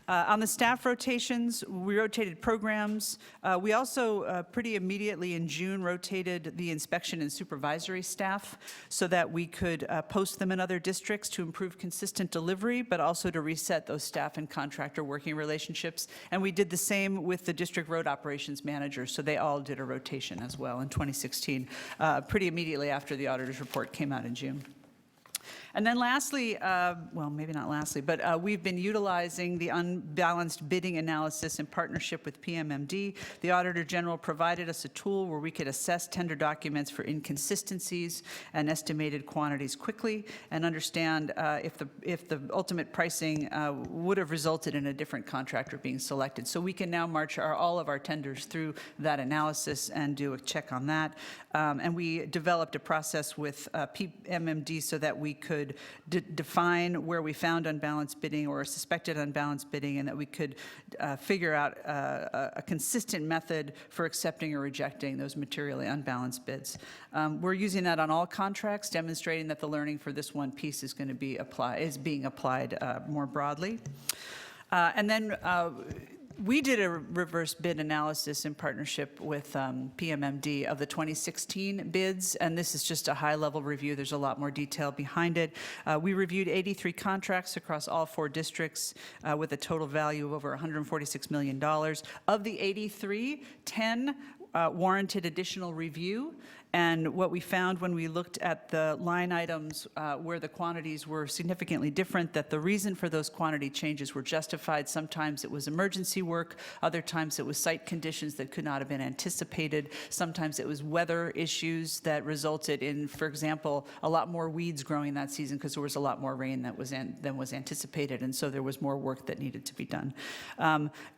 On the staff rotations, we rotated programs. We also pretty immediately in June rotated the inspection and supervisory staff so that we could post them in other districts to improve consistent delivery, but also to reset those staff and contractor working relationships. And we did the same with the district road operations managers, so they all did a rotation as well in 2016, pretty immediately after the auditor's report came out in June. And then lastly, well, maybe not lastly, but we've been utilizing the unbalanced bidding analysis in partnership with PMMD. The Auditor General provided us a tool where we could assess tender documents for inconsistencies and estimated quantities quickly and understand if the ultimate pricing would have resulted in a different contractor being selected. So we can now march all of our tenders through that analysis and do a check on that. And we developed a process with PMMD so that we could define where we found unbalanced bidding or suspected unbalanced bidding, and that we could figure out a consistent method for accepting or rejecting those materially unbalanced bids. We're using that on all contracts, demonstrating that the learning for this one piece is going to be being applied more broadly. And then We did a reverse bid analysis in partnership with PMMD of the 2016 bids, and this is just a high-level review. There's a lot more detail behind it. We reviewed 83 contracts across all 4 districts with a total value of over $146 million. Of the 83, 10 warranted additional review. And what we found when we looked at the line items where the quantities were significantly different, that the reason for those quantity changes were justified. Sometimes it was emergency work, other times it was site conditions that could not have been anticipated. Sometimes it was weather issues that resulted in, for example, a lot more weeds growing that season because there was a lot more rain than was anticipated, and so there was more work that needed to be done.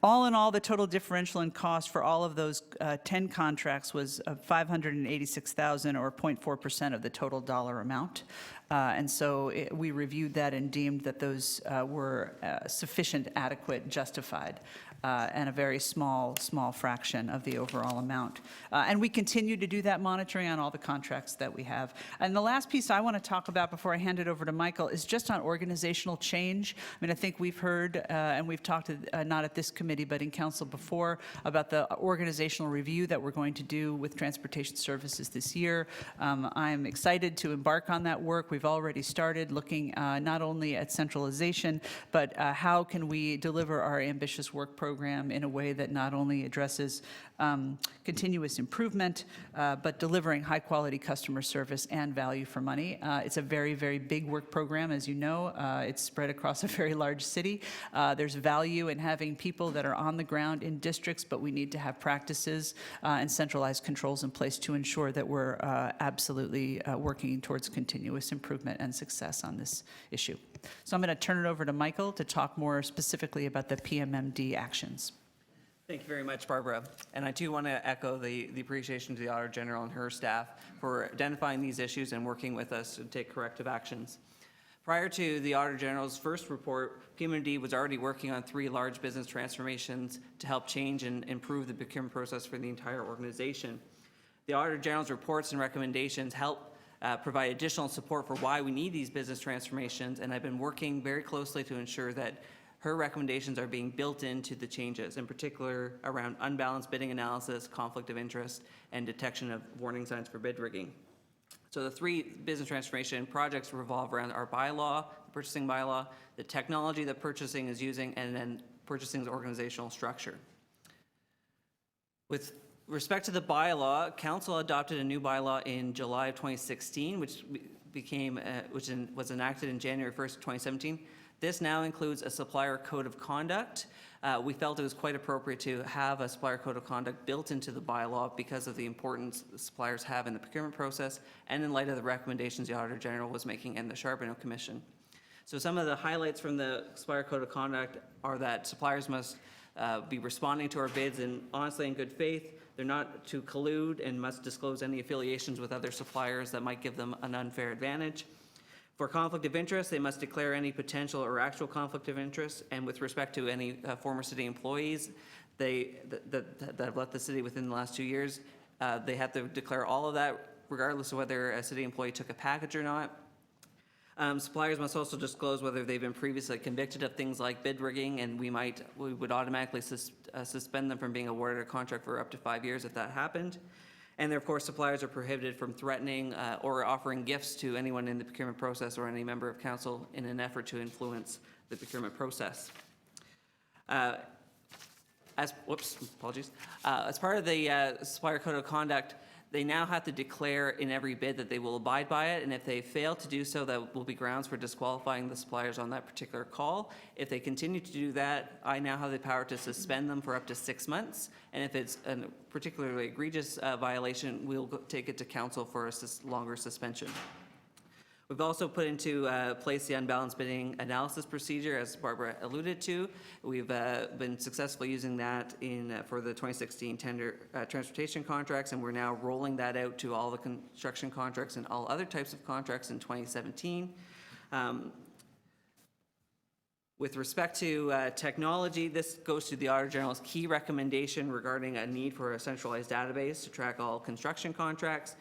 All in all, the total differential in cost for all of those 10 contracts was $586,000, or 0.4% of the total dollar amount. And so we reviewed that and deemed that those were sufficient, adequate, justified, and a very small fraction of the overall amount. And we continue to do that monitoring on all the contracts that we have. And the last piece I want to talk about before I hand it over to Michael is just on organizational change. I mean, I think we've heard, and we've talked, not at this committee, but in council before, about the organizational review that we're going to do with transportation services this year. I'm excited to embark on that work. We've already started looking not only at centralization, but how can we deliver our ambitious work program in a way that not only addresses continuous improvement, but delivering high-quality customer service and value for money. It's a very, very big work program, as you know. It's spread across a very large city. There's value in having people that are on the ground in districts, but we need to have practices and centralized controls in place to ensure that we're absolutely working towards continuous improvement and success on this issue. So I'm going to turn it over to Michael to talk more specifically about the PMMD actions. Thank you very much, Barbara. And I too want to echo the appreciation to the Auditor General and her staff for identifying these issues and working with us to take corrective actions. Prior to the Auditor General's first report, PMMD was already working on 3 large business transformations to help change and improve the procurement process for the entire organization. The Auditor General's reports and recommendations help provide additional support for why we need these business transformations, and I've been working very closely to ensure that her recommendations are being built into the changes, in particular around unbalanced bidding analysis, conflict of interest, and detection of warning signs for bid rigging. So the 3 business transformation projects revolve around our bylaw, the purchasing bylaw, the technology that purchasing is using, and then purchasing's organizational structure. With respect to the bylaw, Council adopted a new bylaw in July of 2016, which was enacted in January 1st, 2017. This now includes a supplier code of conduct. We felt it was quite appropriate to have a supplier code of conduct built into the bylaw because of the importance the suppliers have in the procurement process and in light of the recommendations the Auditor General was making and the Charbonneau Commission. So some of the highlights from the supplier code of conduct are that suppliers must be responding to our bids and honestly in good faith. They're not to collude and must disclose any affiliations with other suppliers that might give them an unfair advantage. For conflict of interest, they must declare any potential or actual conflict of interest, and with respect to any former city employees that have left the city within the last 2 years, they have to declare all of that regardless of whether a city employee took a package or not. Suppliers must also disclose whether they've been previously convicted of things like bid rigging, and we would automatically suspend them from being awarded a contract for up to 5 years if that happened. And of course, suppliers are prohibited from threatening or offering gifts to anyone in the procurement process or any member of council in an effort to influence the procurement process. As part of the supplier code of conduct, they now have to declare in every bid that they will abide by it, and if they fail to do so, that will be grounds for disqualifying the suppliers on that particular call. If they continue to do that, I now have the power to suspend them for up to 6 months, and if it's a particularly egregious violation, we'll take it to council for a longer suspension. We've also put into place the unbalanced bidding analysis procedure, as Barbara alluded to. We've been successfully using that for the 2016 tender transportation contracts, and we're now rolling that out to all the construction contracts and all other types of contracts in 2017. With respect to technology, this goes to the Auditor General's key recommendation regarding a need for a centralized database to track all construction contracts.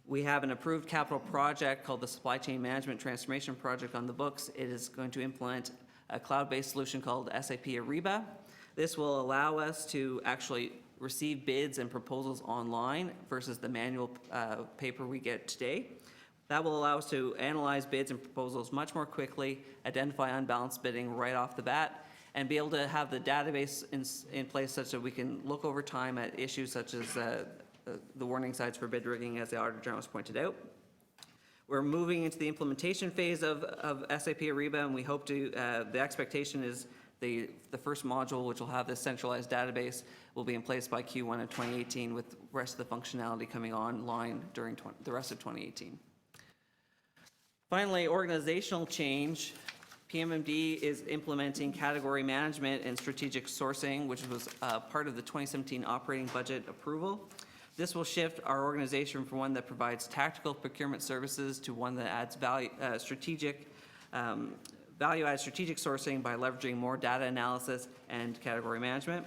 We have an approved capital project called the Supply Chain Management Transformation Project on the books. It is going to implement a cloud-based solution called SAP Ariba. This will allow us to actually receive bids and proposals online versus the manual paper we get today. That will allow us to analyze bids and proposals much more quickly, identify unbalanced bidding right off the bat, and be able to have the database in place such that we can look over time at issues such as the warning signs for bid rigging, as the Auditor General has pointed out. We're moving into the implementation phase of SAP Ariba, and we hope to, the expectation is the first module, which will have this centralized database, will be in place by Q1 of 2018, with the rest of the functionality coming online during the rest of 2018. Finally, organizational change. PMMD is implementing category management and strategic sourcing, which was part of the 2017 operating budget approval. This will shift our organization from one that provides tactical procurement services to one that adds value-added strategic sourcing by leveraging more data analysis and category management.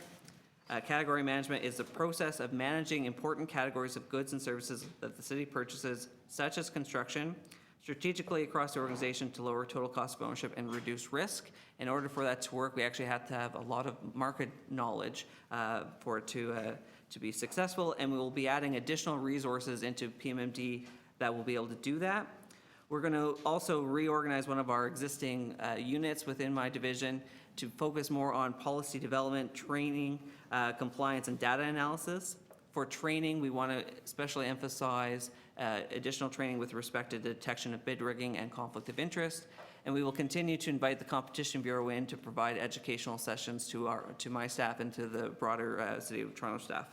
Category management is the process of managing important categories of goods and services that the city purchases, such as construction, strategically across the organization to lower total cost of ownership and reduce risk. In order for that to work, we actually have to have a lot of market knowledge for it to be successful, and we will be adding additional resources into PMMD that will be able to do that. We're going to also reorganize one of our existing units within my division to focus more on policy development, training, compliance, and data analysis. For training, we want to especially emphasize additional training with respect to detection of bid rigging and conflict of interest. And we will continue to invite the Competition Bureau in to provide educational sessions to my staff and to the broader City of Toronto staff.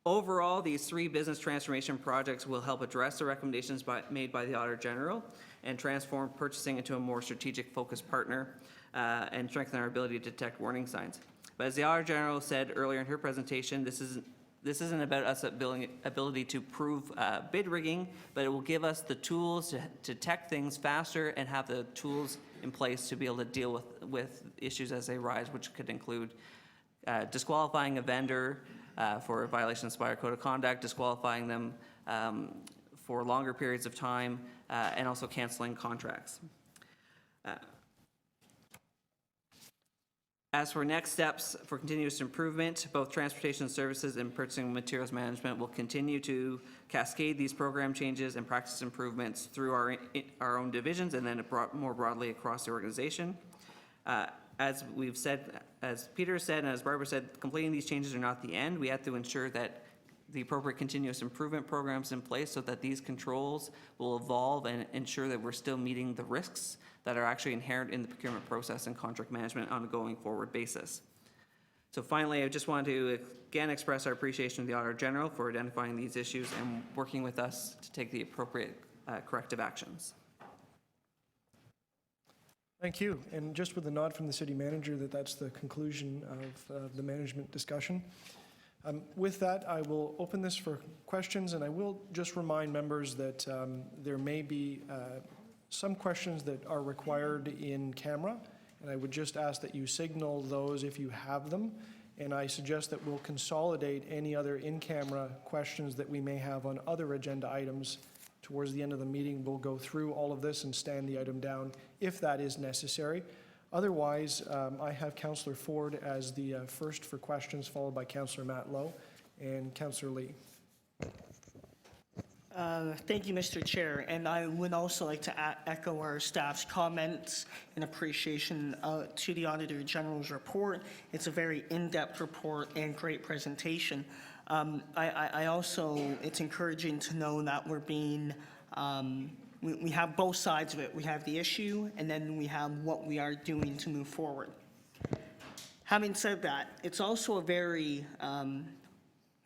Overall, these 3 business transformation projects will help address the recommendations made by the Auditor General and transform purchasing into a more strategic focused partner and strengthen our ability to detect warning signs. But as the Auditor General said earlier in her presentation, this isn't about us building ability to prove bid rigging, but it will give us the tools to detect things faster and have the tools in place to be able to deal with issues as they arise, which could include disqualifying a vendor for a violation of Supplier Code of Conduct, disqualifying them for longer periods of time, and also canceling contracts. As for next steps for continuous improvement, both transportation services and purchasing materials management will continue to cascade these program changes and practice improvements through our own divisions and then more broadly across the organization. As we've said, as Peter said, and as Barbara said, completing these changes are not the end. We have to ensure that the appropriate continuous improvement programs in place so that these controls will evolve and ensure that we're still meeting the risks that are actually inherent in the procurement process and contract management on a going forward basis. So finally, I just want to again express our appreciation to the Auditor General for identifying these issues and working with us to take the appropriate corrective actions. Thank you. And just with a nod from the city manager that that's the conclusion of the management discussion. With that, I will open this for questions, and I will just remind members that there may be some questions that are required in camera, and I would just ask that you signal those if you have them, and I suggest that we'll consolidate any other in-camera questions that we may have on other agenda items. Towards the end of the meeting, we'll go through all of this and stand the item down if that is necessary. Otherwise, I have Councillor Ford as the first for questions, followed by Councillor Matt Lowe and Councillor Lee. Thank you, Mr. Chair, and I would also like to echo our staff's comments and appreciation to the Auditor General's report. It's a very in-depth report and great presentation. I also, it's encouraging to know that we're being, we have both sides of it. We have the issue, and then we have what we are doing to move forward. Having said that, it's also a very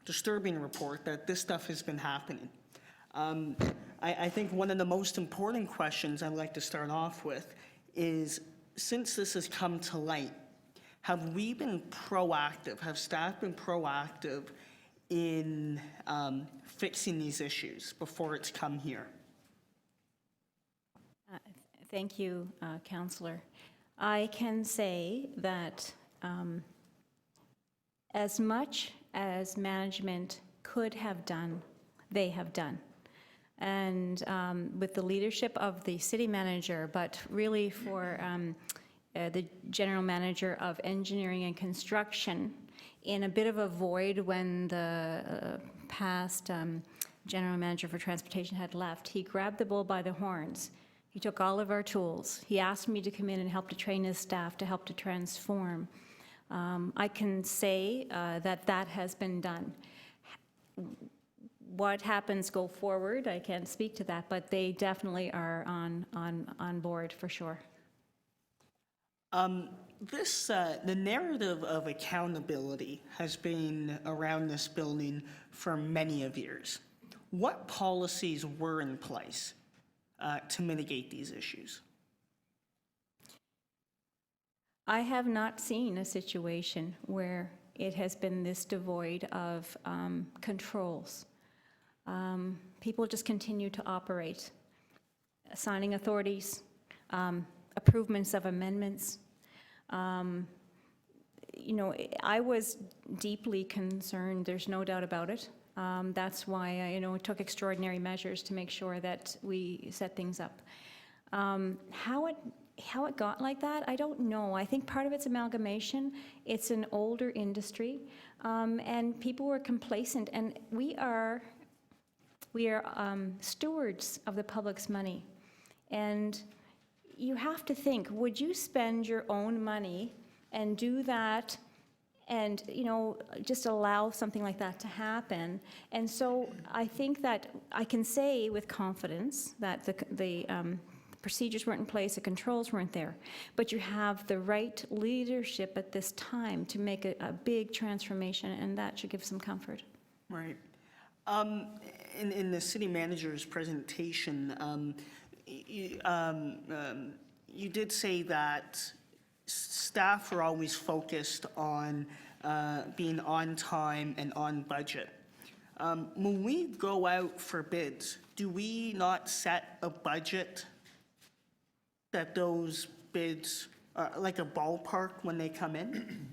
disturbing report that this stuff has been happening. I think one of the most important questions I'd like to start off with is, since this has come to light, have we been proactive, have staff been proactive in fixing these issues before it's come here? Thank you, Councillor. I can say that as much as management could have done, they have done. And with the leadership of the city manager, but really for the general manager of engineering and construction in a bit of a void when the past general manager for transportation had left. He grabbed the bull by the horns. He took all of our tools. He asked me to come in and help to train his staff to help to transform. I can say that has been done. What happens go forward, I can't speak to that, but they definitely are on board for sure. The narrative of accountability has been around this building for many of years. What policies were in place to mitigate these issues? I have not seen a situation where it has been this devoid of controls. People just continue to operate, assigning authorities, approvals of amendments. You know, I was deeply concerned, there's no doubt about it. That's why I, took extraordinary measures to make sure that we set things up. How it got like that, I don't know. I think part of it's amalgamation. It's an older industry, and people were complacent. And we are stewards of the public's money. And you have to think, would you spend your own money and do that and, just allow something like that to happen? And so I think that I can say with confidence that the procedures weren't in place, the controls weren't there, but you have the right leadership at this time to make a big transformation, and that should give some comfort. Right. In the city manager's presentation, you did say that staff are always focused on being on time and on budget. When we go out for bids, do we not set a budget that those bids are like a ballpark when they come in?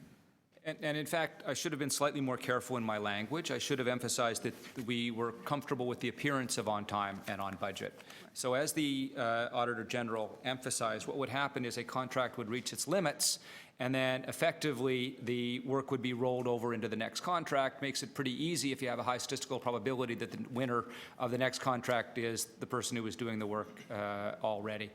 And in fact, I should have been slightly more careful in my language. I should have emphasized that we were comfortable with the appearance of on time and on budget. So as the Auditor General emphasized, what would happen is a contract would reach its limits, and then effectively the work would be rolled over into the next contract. Makes it pretty easy if you have a high statistical probability that the winner of the next contract is the person who was doing the work already.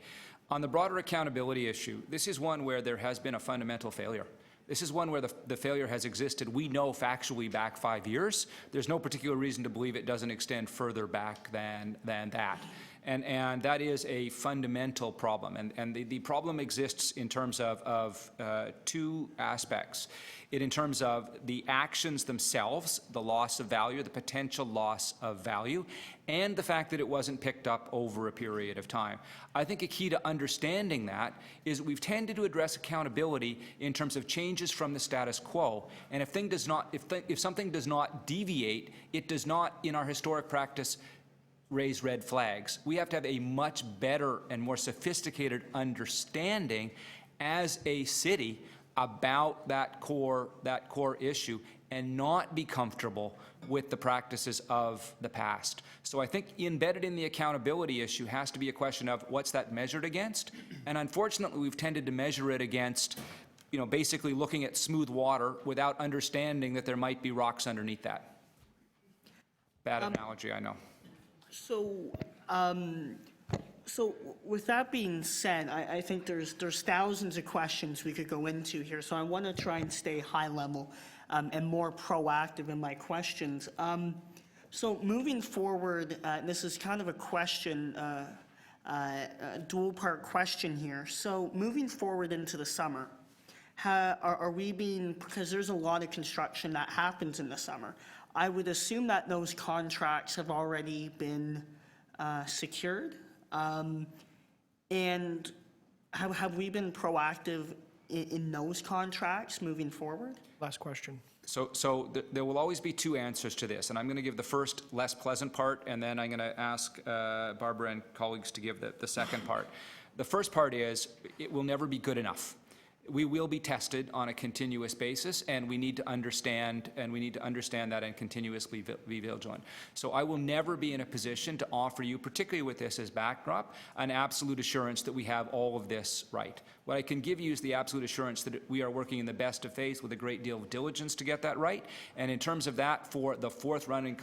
On the broader accountability issue, this is one where there has been a fundamental failure. This is one where the failure has existed, we know factually, back 5 years. There's no particular reason to believe it doesn't extend further back than that. And that is a fundamental problem. And the problem exists in terms of two aspects. In terms of the actions themselves, the loss of value, the potential loss of value, and the fact that it wasn't picked up over a period of time. I think a key to understanding that is we've tended to address accountability in terms of changes from the status quo. And if something does not deviate, it does not, in our historic practice, raise red flags. We have to have a much better and more sophisticated understanding as a city about that core issue and not be comfortable with the practices of the past. So I think embedded in the accountability issue has to be a question of what's that measured against? And unfortunately, we've tended to measure it against, basically looking at smooth water without understanding that there might be rocks underneath that. Bad analogy, I know. So with that being said, I think there's thousands of questions we could go into here, so I want to try and stay high level and more proactive in my questions. So moving forward, this is kind of a question, a dual-part question here. So moving forward into the summer, are we being, because there's a lot of construction that happens in the summer, I would assume that those contracts have already been secured. And have we been proactive in those contracts moving forward? Last question. So there will always be two answers to this, and I'm going to give the first, less pleasant part, and then I'm going to ask Barbara and colleagues to give the second part. The first part is it will never be good enough. we will be tested on a continuous basis, and we need to understand that and continuously be vigilant. So I will never be in a position to offer you, particularly with this as backdrop, an absolute assurance that we have all of this right. What I can give you is the absolute assurance that we are working in the best of faith with a great deal of diligence to get that right. And in terms of that, for the fourth running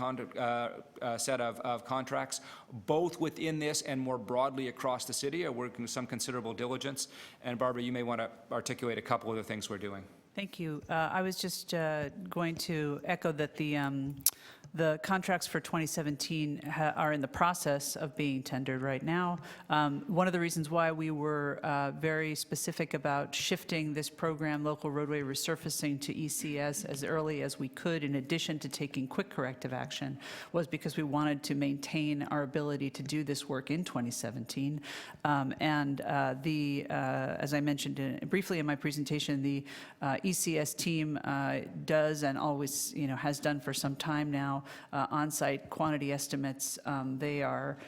set of contracts, both within this and more broadly across the city, are working with some considerable diligence. And Barbara, you may want to articulate a couple of the things we're doing. Thank you. I was just going to echo that the contracts for 2017 are in the process of being tendered right now. One of the reasons why we were very specific about shifting this program, local roadway resurfacing, to ECS as early as we could, in addition to taking quick corrective action, was because we wanted to maintain our ability to do this work in 2017. As I mentioned briefly in my presentation, the ECS team does and always, has done for some time now, on-site quantity estimates. They are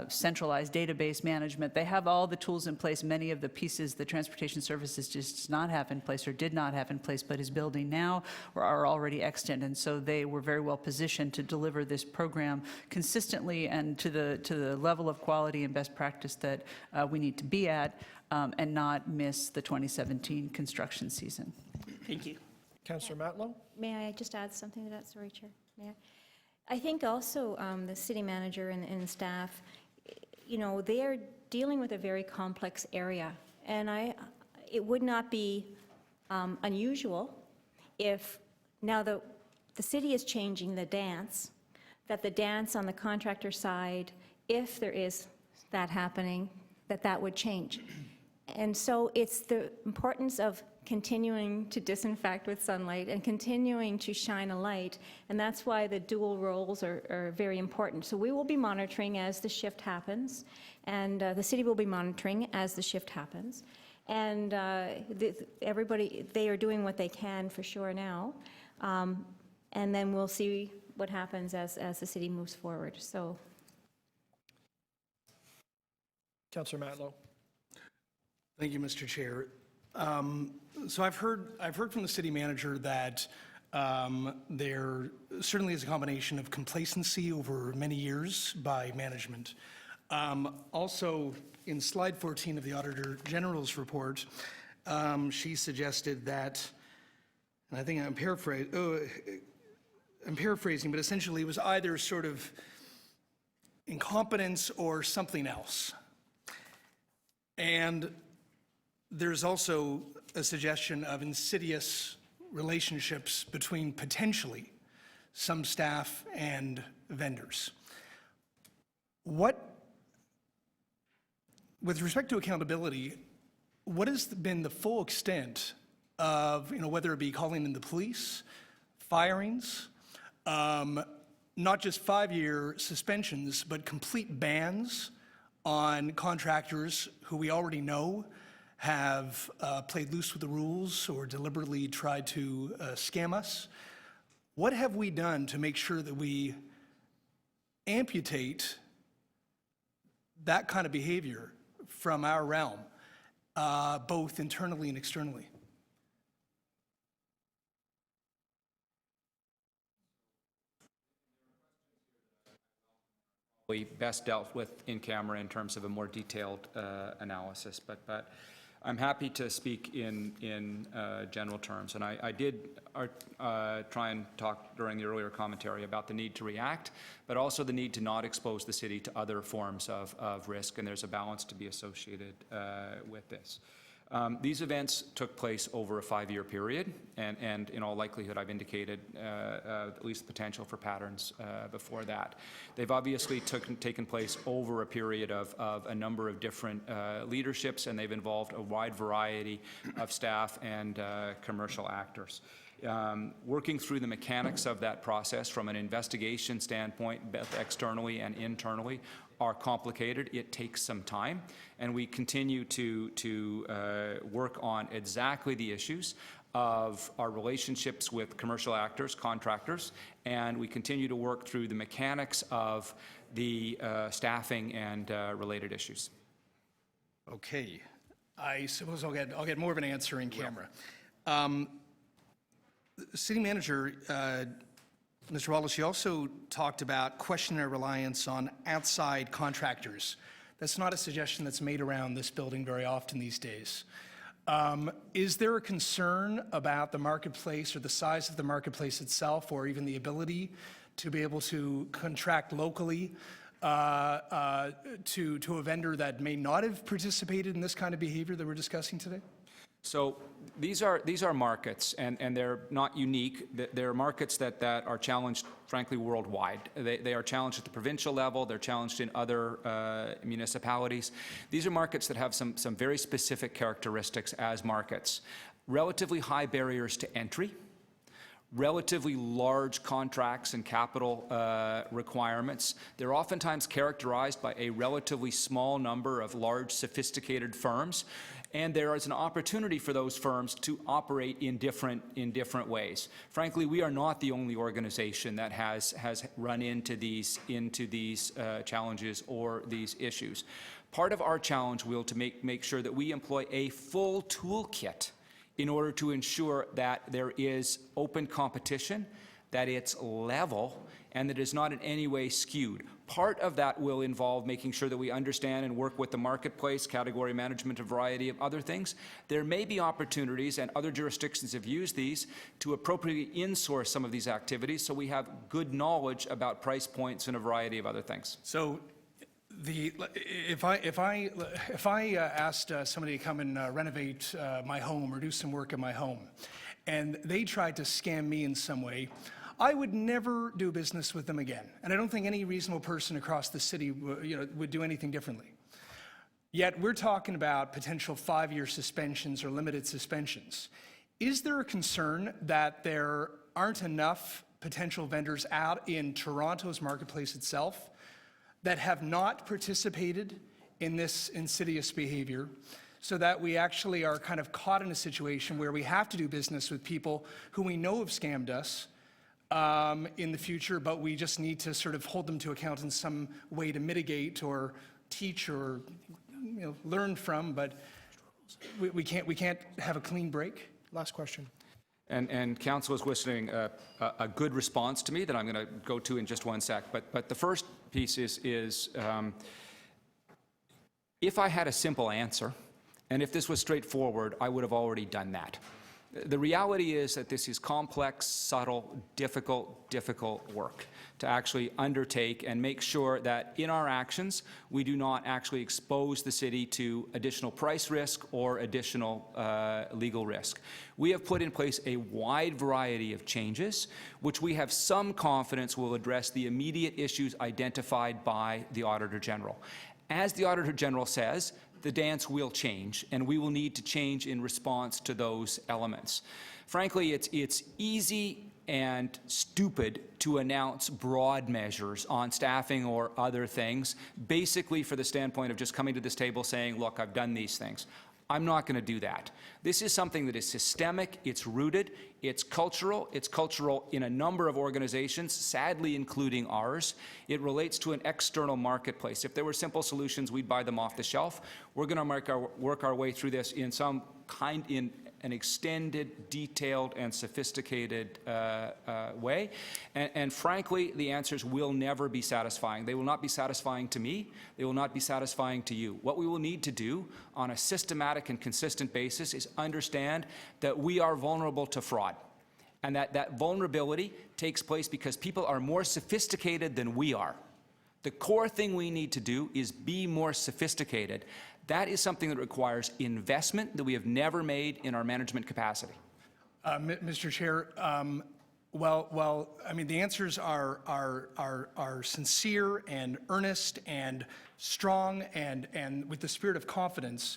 centralized database management. They have all the tools in place. Many of the pieces the Transportation Services just does not have in place or did not have in place but is building now or are already extant. And so they were very well positioned to deliver this program consistently and to the level of quality and best practice that we need to be at, and not miss the 2017 construction season. Thank you. Councillor Matlow? May I just add something to that? Sorry, Chair. May I think also the city manager and staff, they are dealing with a very complex area. And it would not be unusual if now the city is changing the dance, that the dance on the contractor side, if there is that happening, that would change. And so it's the importance of continuing to disinfect with sunlight and continuing to shine a light, and that's why the dual roles are very important. So we will be monitoring as the shift happens, and the city will be monitoring as the shift happens. And everybody, they are doing what they can for sure now, and then we'll see what happens as the city moves forward. So, Councillor Matlow? Thank you, Mr. Chair. So I've heard from the city manager that there certainly is a combination of complacency over many years by management. Also, in slide 14 of the Auditor General's report, she suggested that, and I think I'm paraphrasing, but essentially it was either sort of incompetence or something else. And there's also a suggestion of insidious relationships between potentially some staff and vendors. With respect to accountability, what has been the full extent of, whether it be calling in the police, firings, not just 5-year suspensions, but complete bans on contractors who we already know have played loose with the rules or deliberately tried to scam us? What have we done to make sure that we amputate that kind of behavior from our realm, both internally and externally? Best dealt with in camera in terms of a more detailed analysis, but I'm happy to speak in general terms. And I did try and talk during the earlier commentary about the need to react, but also the need to not expose the city to other forms of risk, and there's a balance to be associated with this. These events took place over a 5-year period, and in all likelihood, I've indicated at least potential for patterns before that. They've obviously taken place over a period of a number of different leaderships, and they've involved a wide variety of staff and commercial actors. Working through the mechanics of that process from an investigation standpoint, both externally and internally, are complicated. It takes some time, and we continue to work on exactly the issues of our relationships with commercial actors, contractors, and we continue to work through the mechanics of the staffing and related issues. Okay. I suppose I'll get more of an answer in camera. City Manager, Mr. Wallace, you also talked about questioning our reliance on outside contractors. That's not a suggestion that's made around this building very often these days. Is there a concern about the marketplace or the size of the marketplace itself, or even the ability to be able to contract locally to a vendor that may not have participated in this kind of behavior that we're discussing today? So these are markets, and they're not unique. They're markets that are challenged, frankly, worldwide. They are challenged at the provincial level. They're challenged in other municipalities. These are markets that have some very specific characteristics as markets. Relatively high barriers to entry, relatively large contracts and capital requirements. They're oftentimes characterized by a relatively small number of large, sophisticated firms, and there is an opportunity for those firms to operate in different ways. Frankly, we are not the only organization that has run into these challenges or these issues. Part of our challenge will to make sure that we employ a full toolkit in order to ensure that there is open competition, that it's level, and that it is not in any way skewed. Part of that will involve making sure that we understand and work with the marketplace, category management, a variety of other things. There may be opportunities, and other jurisdictions have used these, to appropriately insource some of these activities so we have good knowledge about price points and a variety of other things. So if I asked somebody to come and renovate my home or do some work in my home, and they tried to scam me in some way, I would never do business with them again. And I don't think any reasonable person across the city would do anything differently. Yet we're talking about potential 5-year suspensions or limited suspensions. Is there a concern that there aren't enough potential vendors out in Toronto's marketplace itself that have not participated in this insidious behavior, so that we actually are kind of caught in a situation where we have to do business with people who we know have scammed us in the future, but we just need to sort of hold them to account in some way to mitigate or teach or learn from, but we can't have a clean break? Last question. And Council is listening a good response to me that I'm going to go to in just one sec. But the first piece is if I had a simple answer, and if this was straightforward, I would have already done that. The reality is that this is complex, subtle, difficult work to actually undertake and make sure that in our actions, we do not actually expose the city to additional price risk or additional legal risk. We have put in place a wide variety of changes, which we have some confidence will address the immediate issues identified by the Auditor General. As the Auditor General says, the dance will change, and we will need to change in response to those elements. Frankly, it's easy and stupid to announce broad measures on staffing or other things, basically for the standpoint of just coming to this table saying, look, I've done these things. I'm not going to do that. This is something that is systemic, it's rooted, it's cultural in a number of organizations, sadly including ours. It relates to an external marketplace. If there were simple solutions, we'd buy them off the shelf. We're going to work our way through this in an extended, detailed, and sophisticated way. And frankly, the answers will never be satisfying. They will not be satisfying to me. They will not be satisfying to you. What we will need to do on a systematic and consistent basis is understand that we are vulnerable to fraud. And that vulnerability takes place because people are more sophisticated than we are. The core thing we need to do is be more sophisticated. That is something that requires investment that we have never made in our management capacity. Mr. Chair, well, I mean, the answers are sincere and earnest and strong and with the spirit of confidence.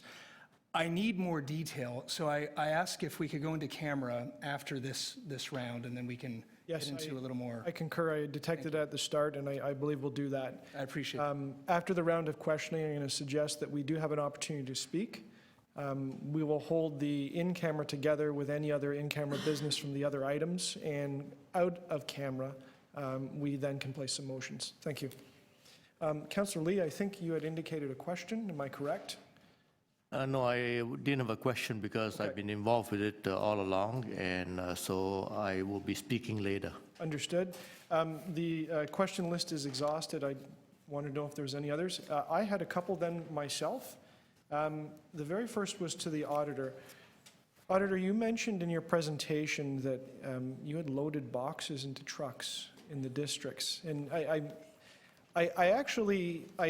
I need more detail, so I ask if we could go into camera after this round, and then we can get into a little more. I concur. I detected at the start, and I believe we'll do that. I appreciate it. After the round of questioning, I'm going to suggest that we do have an opportunity to speak. We will hold the in-camera together with any other in-camera business from the other items, and out of camera, we then can place some motions. Thank you. Councillor Lee, I think you had indicated a question. Am I correct? No, I didn't have a question because I've been involved with it all along, and so I will be speaking later. Understood. The question list is exhausted. I want to know if there's any others. I had a couple then myself. The very first was to the auditor. Auditor, you mentioned in your presentation that you had loaded boxes into trucks in the districts. And I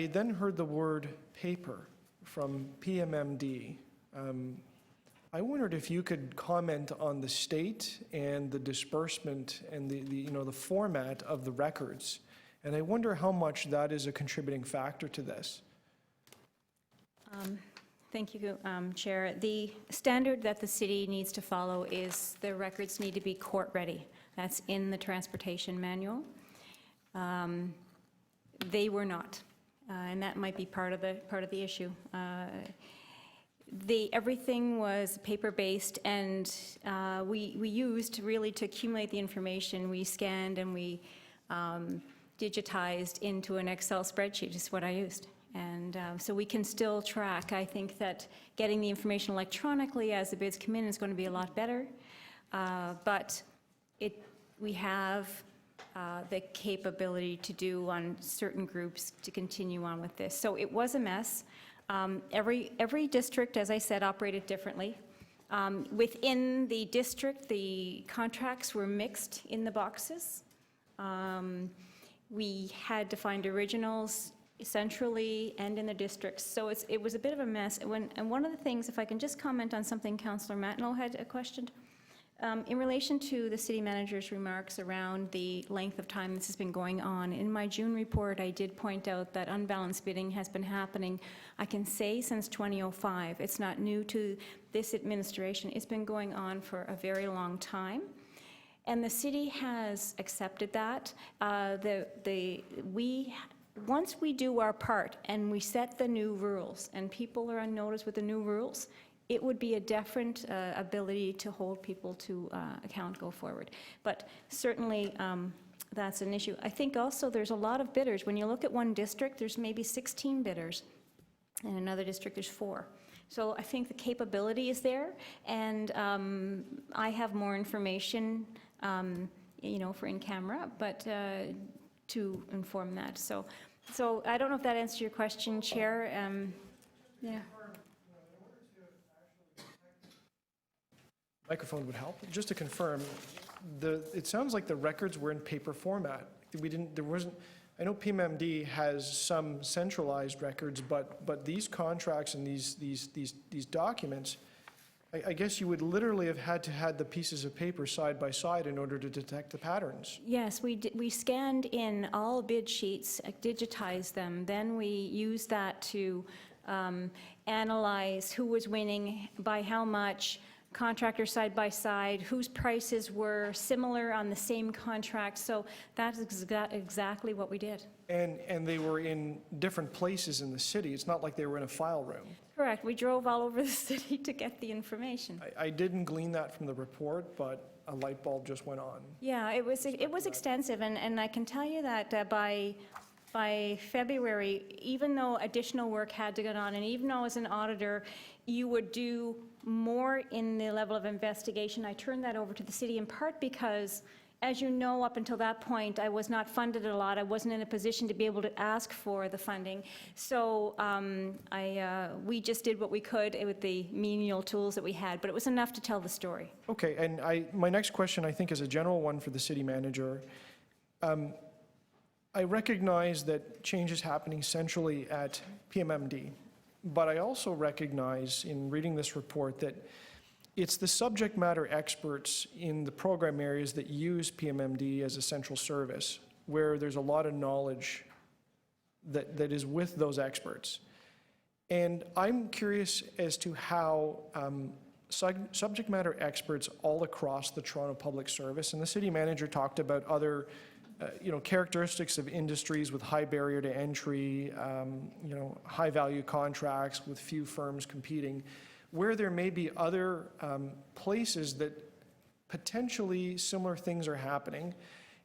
then heard the word paper from PMMD. I wondered if you could comment on the state and the disbursement and the format of the records. And I wonder how much that is a contributing factor to this. Thank you, Chair. The standard that the city needs to follow is the records need to be court-ready. That's in the transportation manual. They were not, and that might be part of the issue. Everything was paper-based, and we used really to accumulate the information. We scanned and we digitized into an Excel spreadsheet is what I used. And so we can still track. I think that getting the information electronically as the bids come in is going to be a lot better. But we have the capability to do on certain groups to continue on with this. So it was a mess. Every district, as I said, operated differently. Within the district, the contracts were mixed in the boxes. We had to find originals centrally and in the districts. So it was a bit of a mess. And one of the things, if I can just comment on something Councillor Matno had questioned, in relation to the city manager's remarks around the length of time this has been going on, in my June report, I did point out that unbalanced bidding has been happening, I can say, since 2005. It's not new to this administration. It's been going on for a very long time. And the city has accepted that. Once we do our part and we set the new rules and people are on notice with the new rules, it would be a different ability to hold people to account go forward. But certainly that's an issue. I think also there's a lot of bidders. When you look at one district, there's maybe 16 bidders. In another district, there's 4. So I think the capability is there, and I have more information, for in camera, but to inform that. So I don't know if that answers your question, Chair. Yeah. Microphone would help. Just to confirm, it sounds like the records were in paper format. I know PMMD has some centralized records, but these contracts and these documents, I guess you would literally have had the pieces of paper side by side in order to detect the patterns. Yes, we scanned in all bid sheets, digitized them, then we used that to analyze who was winning, by how much, contractor side by side, whose prices were similar on the same contract. So that's exactly what we did. And they were in different places in the city. It's not like they were in a file room. Correct. We drove all over the city to get the information. I didn't glean that from the report, but a light bulb just went on. Yeah, it was extensive, and I can tell you that by February, even though additional work had to go on, and even though as an auditor, you would do more in the level of investigation, I turned that over to the city in part because, as you know, up until that point, I was not funded a lot. I wasn't in a position to be able to ask for the funding. So we just did what we could with the menial tools that we had, but it was enough to tell the story. Okay, and my next question, I think, is a general one for the city manager. I recognize that change is happening centrally at PMMD, but I also recognize in reading this report that it's the subject matter experts in the program areas that use PMMD as a central service, where there's a lot of knowledge that is with those experts. And I'm curious as to how subject matter experts all across the Toronto Public Service, and the city manager talked about other characteristics of industries with high barrier to entry, high value contracts with few firms competing, where there may be other places that potentially similar things are happening,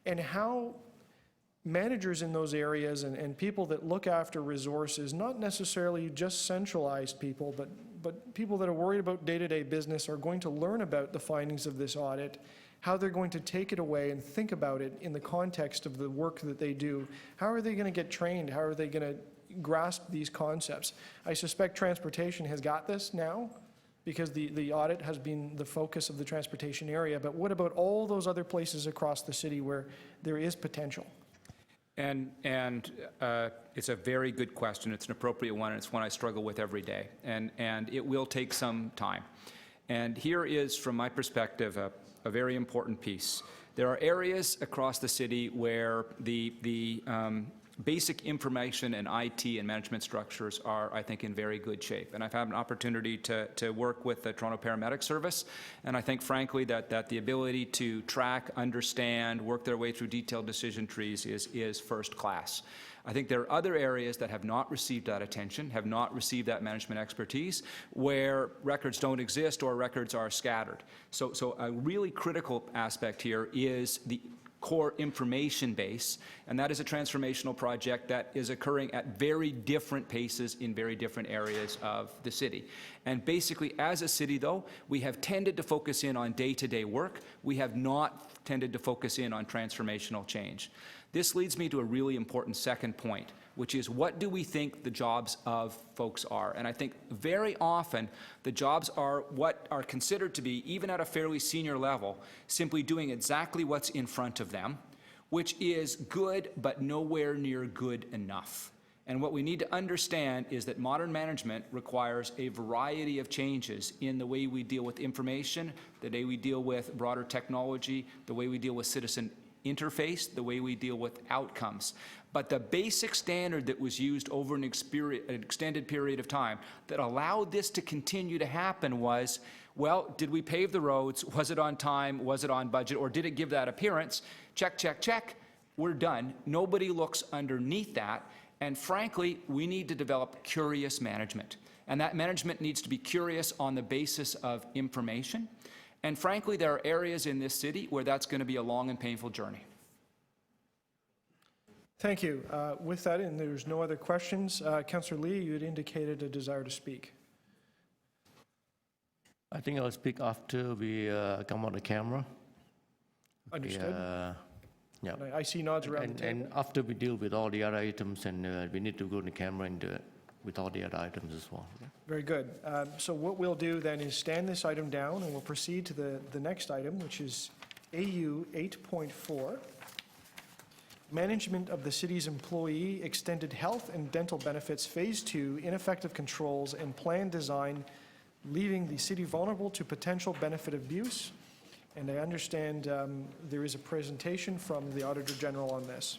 and how managers in those areas and people that look after resources, not necessarily just centralized people, but people that are worried about day-to-day business are going to learn about the findings of this audit, how they're going to take it away and think about it in the context of the work that they do. How are they going to get trained? How are they going to grasp these concepts? I suspect transportation has got this now, because the audit has been the focus of the transportation area, but what about all those other places across the city where there is potential? And it's a very good question. It's an appropriate one, and it's one I struggle with every day. And it will take some time. And here is, from my perspective, a very important piece. There are areas across the city where the basic information and IT and management structures are, I think, in very good shape. And I've had an opportunity to work with the Toronto Paramedic Service, and I think, frankly, that the ability to track, understand, work their way through detailed decision trees is first class. I think there are other areas that have not received that attention, have not received that management expertise, where records don't exist or records are scattered. So a really critical aspect here is the core information base, and that is a transformational project that is occurring at very different paces in very different areas of the city. And basically, as a city, though, we have tended to focus in on day-to-day work. We have not tended to focus in on transformational change. This leads me to a really important second point, which is, what do we think the jobs of folks are? And I think very often the jobs are what are considered to be, even at a fairly senior level, simply doing exactly what's in front of them, which is good but nowhere near good enough. And what we need to understand is that modern management requires a variety of changes in the way we deal with information, the way we deal with broader technology, the way we deal with citizen interface, the way we deal with outcomes. But the basic standard that was used over an extended period of time that allowed this to continue to happen was, well, did we pave the roads? Was it on time? Was it on budget? Or did it give that appearance? Check, check, check. We're done. Nobody looks underneath that. And frankly, we need to develop curious management. And that management needs to be curious on the basis of information. And frankly, there are areas in this city where that's going to be a long and painful journey. Thank you. With that, and there's no other questions, Councillor Lee, you had indicated a desire to speak. I think I'll speak after we come on the camera. Understood. Yeah. I see nods around the table. And after we deal with all the other items, and we need to go on the camera and do it with all the other items as well. Yeah. Very good. So what we'll do then is stand this item down, and we'll proceed to the next item, which is AU 8.4, Management of the City's Employee Extended Health and Dental Benefits, Phase 2, Ineffective Controls and Plan Design, leaving the city vulnerable to potential benefit abuse. And I understand there is a presentation from the Auditor General on this.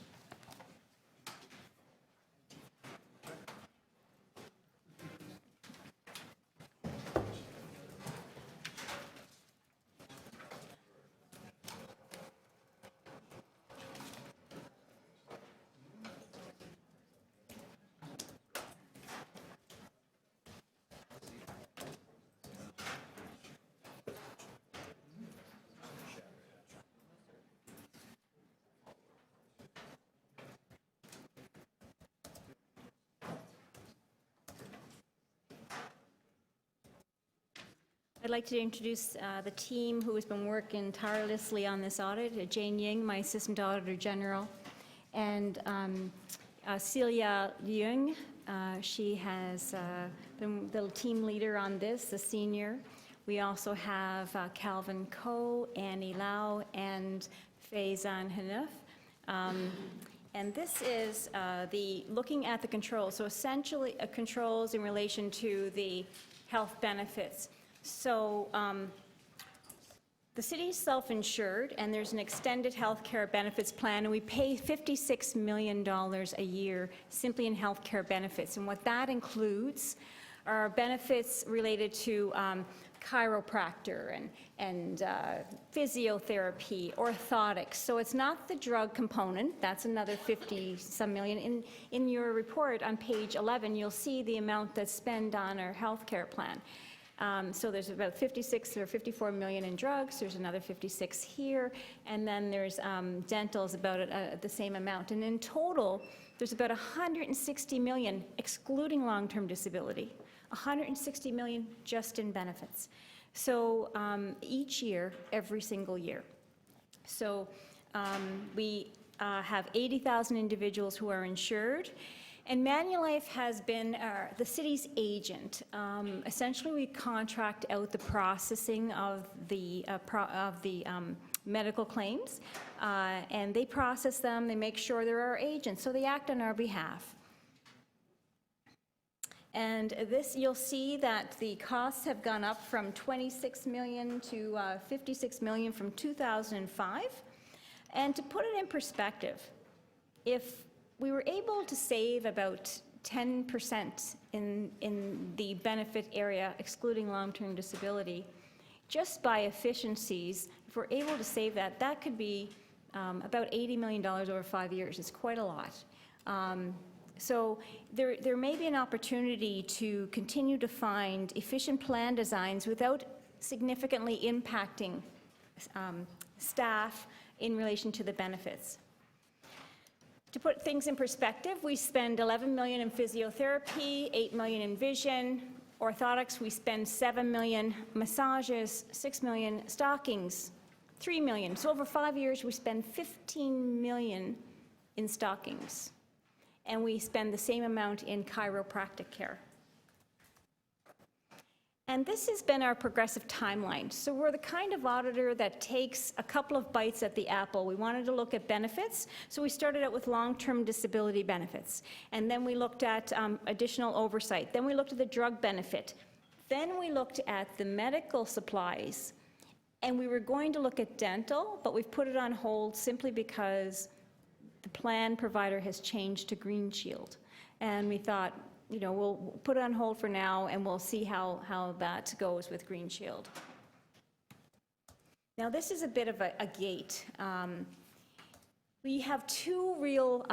I'd like to introduce the team who has been working tirelessly on this audit. Jane Ying, my Assistant Auditor General, and Celia Leung. She has been the team leader on this, the senior. We also have Calvin Koh, Annie Lau, and Faizan Hanif. And this is looking at the controls. So essentially, controls in relation to the health benefits. So the city is self-insured, and there's an extended health care benefits plan, and we pay $56 million a year simply in health care benefits. And what that includes are benefits related to chiropractor and physiotherapy, orthotics. So it's not the drug component. That's another 50-some million. In your report on page 11, you'll see the amount that's spent on our health care plan. So there's about 56 or 54 million in drugs, there's another 56 here, and then there's dental is about the same amount. And in total, there's about 160 million, excluding long-term disability, 160 million just in benefits. So each year, every single year. So we have 80,000 individuals who are insured. And Manulife has been the city's agent. Essentially, we contract out the processing of the medical claims, and they process them. They make sure they're our agents, so they act on our behalf. And this, you'll see that the costs have gone up from 26 million to 56 million from 2005. And to put it in perspective, if we were able to save about 10% in the benefit area, excluding long-term disability, just by efficiencies. If we're able to save that, that could be about $80 million over 5 years. It's quite a lot. So there may be an opportunity to continue to find efficient plan designs without significantly impacting staff in relation to the benefits. To put things in perspective, we spend 11 million in physiotherapy, 8 million in vision, orthotics, we spend 7 million, massages, 6 million, stockings, 3 million. So over 5 years, we spend 15 million in stockings. And we spend the same amount in chiropractic care. And this has been our progressive timeline. So we're the kind of auditor that takes a couple of bites at the apple. We wanted to look at benefits, so we started out with long-term disability benefits. And then we looked at additional oversight. Then we looked at the drug benefit. Then we looked at the medical supplies. And we were going to look at dental, but we've put it on hold simply because the plan provider has changed to Green Shield. And we thought, you know, we'll put it on hold for now, and we'll see how that goes with Green Shield. Now, this is a bit of a gate. We have two real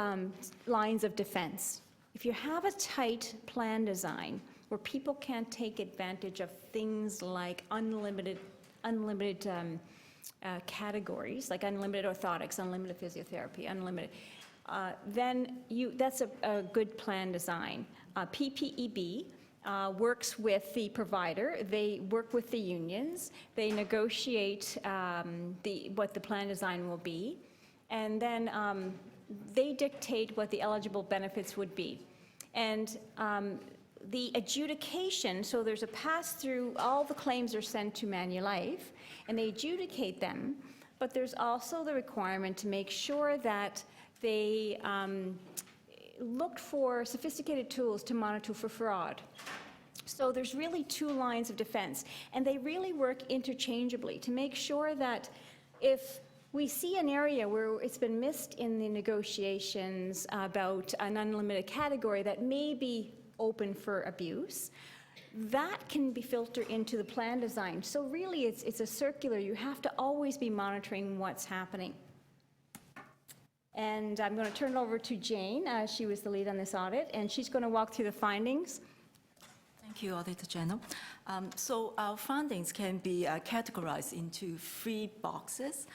lines of defense. If you have a tight plan design where people can't take advantage of things like unlimited categories, like unlimited orthotics, unlimited physiotherapy, unlimited, then that's a good plan design. PPEB works with the provider. They work with the unions. They negotiate what the plan design will be. And then they dictate what the eligible benefits would be. And the adjudication, so there's a pass-through, all the claims are sent to Manulife, and they adjudicate them, but there's also the requirement to make sure that they look for sophisticated tools to monitor for fraud. So there's really two lines of defense, and they really work interchangeably to make sure that if we see an area where it's been missed in the negotiations about an unlimited category that may be open for abuse, that can be filtered into the plan design. So really it's a circular. You have to always be monitoring what's happening. And I'm going to turn it over to Jane. She was the lead on this audit, and she's going to walk through the findings. Thank you, Auditor General. So our findings can be categorized into 3 boxes.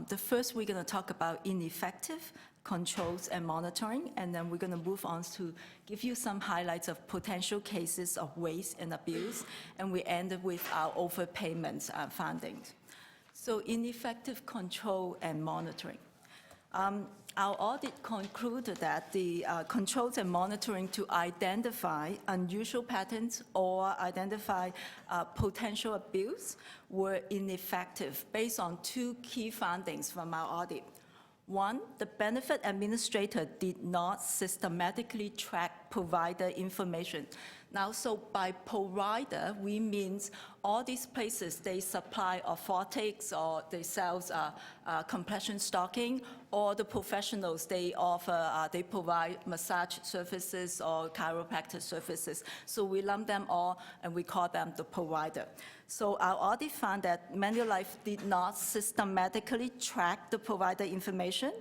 The first, we're going to talk about ineffective controls and monitoring, and then we're going to move on to give you some highlights of potential cases of waste and abuse, and we end with our overpayments findings. So ineffective control and monitoring. Our audit concluded that the controls and monitoring to identify unusual patterns or identify potential abuse were ineffective based on 2 key findings from our audit. One, the benefit administrator did not systematically track provider information. Now, so by provider, we mean all these places, they supply orthotics or they sell compression stocking, or the professionals, they offer, they provide massage services or chiropractic services. So we lump them all and we call them the provider. So our audit found that Manulife did not systematically track the provider information,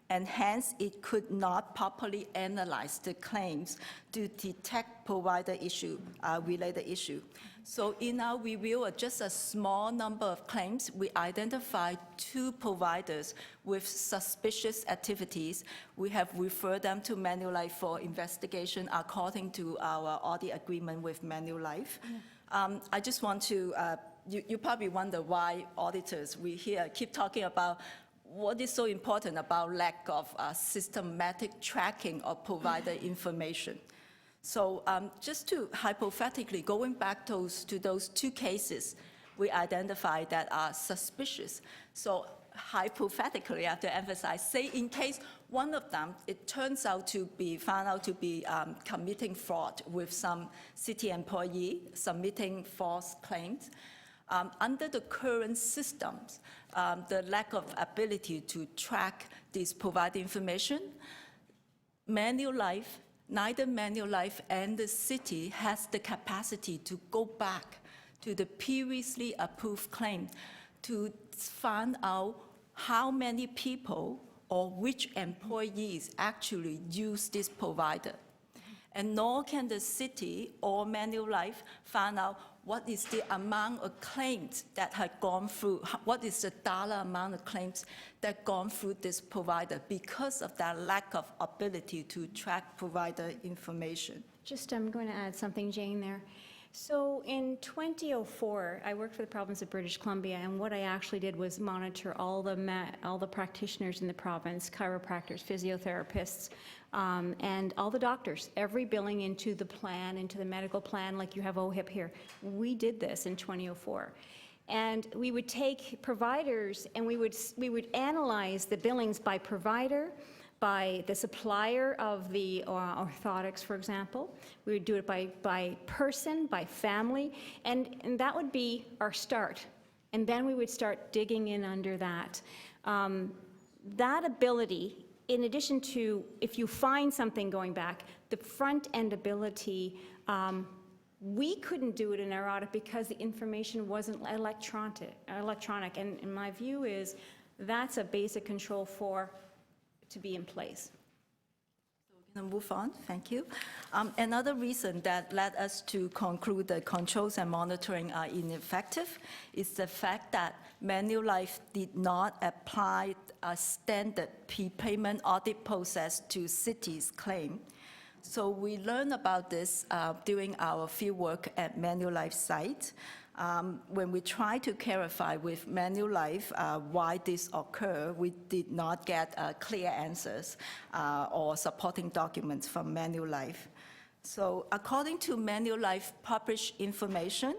and hence it could not properly analyze the claims to detect provider issue, related issue. So in our review of just a small number of claims, we identified 2 providers with suspicious activities. We have referred them to Manulife for investigation according to our audit agreement with Manulife. I just want to, you probably wonder why auditors, we here keep talking about what is so important about lack of systematic tracking of provider information. So just to hypothetically, going back to those 2 cases we identified that are suspicious. So hypothetically, I have to emphasize, say in case one of them, it turns out to be, found out to be committing fraud with some city employee submitting false claims. Under the current systems, the lack of ability to track this provider information, Manulife, neither Manulife and the city has the capacity to go back to the previously approved claim to find out how many people or which employees actually use this provider. And nor can the city or Manulife find out what is the amount of claims that had gone through, what is the dollar amount of claims that gone through this provider because of that lack of ability to track provider information. Just, I'm going to add something, Jane, there. So in 2004, I worked for the province of British Columbia, and what I actually did was monitor all the practitioners in the province, chiropractors, physiotherapists, and all the doctors, every billing into the plan, into the medical plan, like you have OHIP here. We did this in 2004. And we would take providers and we would analyze the billings by provider, by the supplier of the orthotics, for example. We would do it by person, by family, and that would be our start. And then we would start digging in under that. That ability, in addition to if you find something going back, the front-end ability, we couldn't do it in our audit because the information wasn't electronic. And my view is that's a basic control to be in place. So we're going to move on. Thank you. Another reason that led us to conclude that controls and monitoring are ineffective is the fact that Manulife did not apply a standard prepayment audit process to cities' claim. So we learned about this during our fieldwork at Manulife site. When we tried to clarify with Manulife why this occurred, we did not get clear answers or supporting documents from Manulife. So according to Manulife published information,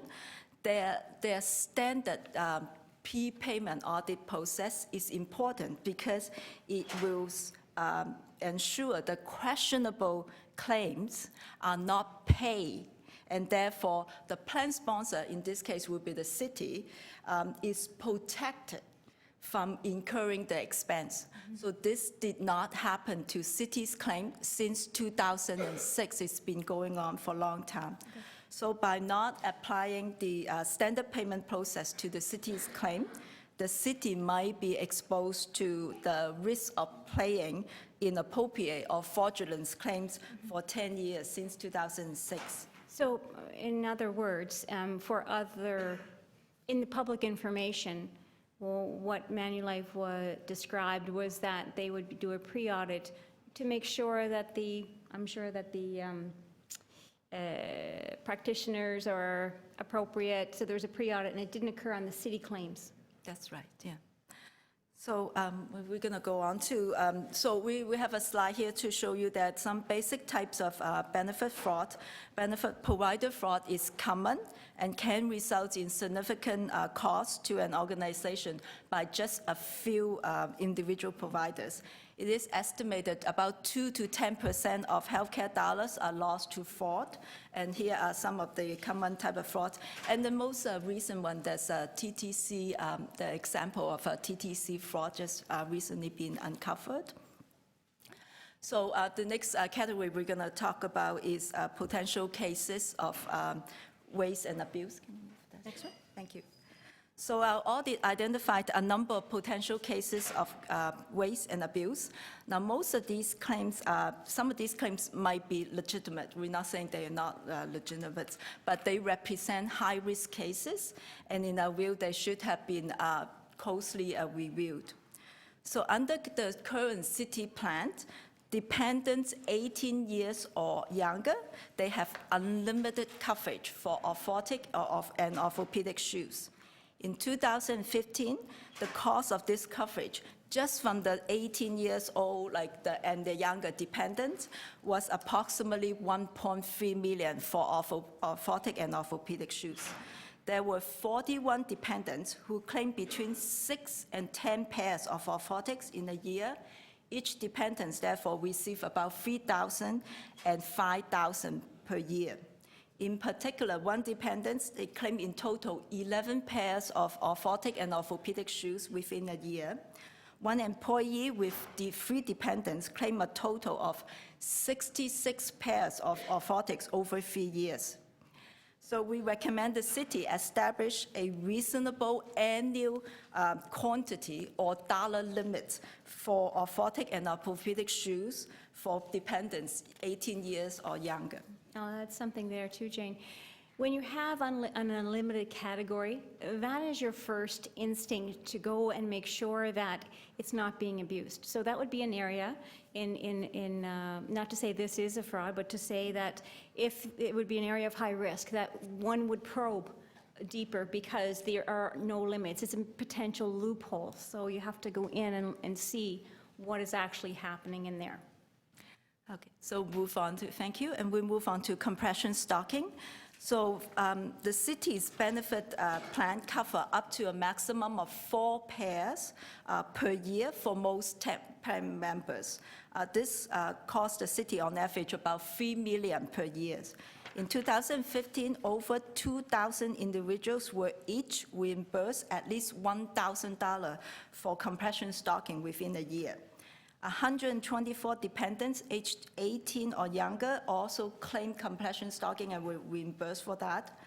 their standard prepayment audit process is important because it will ensure the questionable claims are not paid, and therefore the plan sponsor, in this case will be the city, is protected from incurring the expense. So this did not happen to city's claim since 2006. It's been going on for a long time. Okay. So by not applying the standard payment process to the city's claim, the city might be exposed to the risk of paying inappropriate or fraudulent claims for 10 years since 2006. So in other words, in the public information, well, what Manulife described was that they would do a pre-audit to make sure that I'm sure that the practitioners are appropriate. So there's a pre-audit, and it didn't occur on the city claims. That's right, yeah. So we're going to go on to, so we have a slide here to show you that some basic types of benefit provider fraud is common and can result in significant cost to an organization by just a few individual providers. It is estimated about 2 to 10% of healthcare dollars are lost to fraud, and here are some of the common type of fraud. And the most recent one, there's TTC, the example of a TTC fraud just recently been uncovered. So the next category we're going to talk about is potential cases of waste and abuse. Can you move that? Next one. Thank you. So our audit identified a number of potential cases of waste and abuse. Now, most of these claims, some of these claims might be legitimate. We're not saying they are not legitimate, but they represent high-risk cases, and in our view, they should have been closely reviewed. So under the current city plan, dependents 18 years or younger, they have unlimited coverage for orthotic and orthopedic shoes. In 2015, the cost of this coverage, just from the 18 years old and the younger dependents, was approximately $1.3 million for orthotic and orthopedic shoes. There were 41 dependents who claimed between 6 and 10 pairs of orthotics in a year. Each dependent, therefore, received about $3,000 and $5,000 per year. In particular, one dependent, they claimed in total 11 pairs of orthotic and orthopedic shoes within a year. One employee with the 3 dependents claimed a total of 66 pairs of orthotics over 3 years. So we recommend the city establish a reasonable annual quantity or dollar limit for orthotic and orthopedic shoes for dependents 18 years or younger. Oh, that's something there too, Jane. When you have an unlimited category, that is your first instinct to go and make sure that it's not being abused. So that would be an area not to say this is a fraud, but to say that if it would be an area of high risk, that one would probe deeper because there are no limits. It's a potential loophole. So you have to go in and see what is actually happening in there. Okay, so move on to, thank you, and we move on to compression stocking. So the city's benefit plan cover up to a maximum of 4 pairs per year for most plan members. This cost the city on average about $3 million per year. In 2015, over 2,000 individuals were each reimbursed at least $1,000 for compression stocking within a year. 124 dependents aged 18 or younger also claimed compression stocking and were reimbursed for that.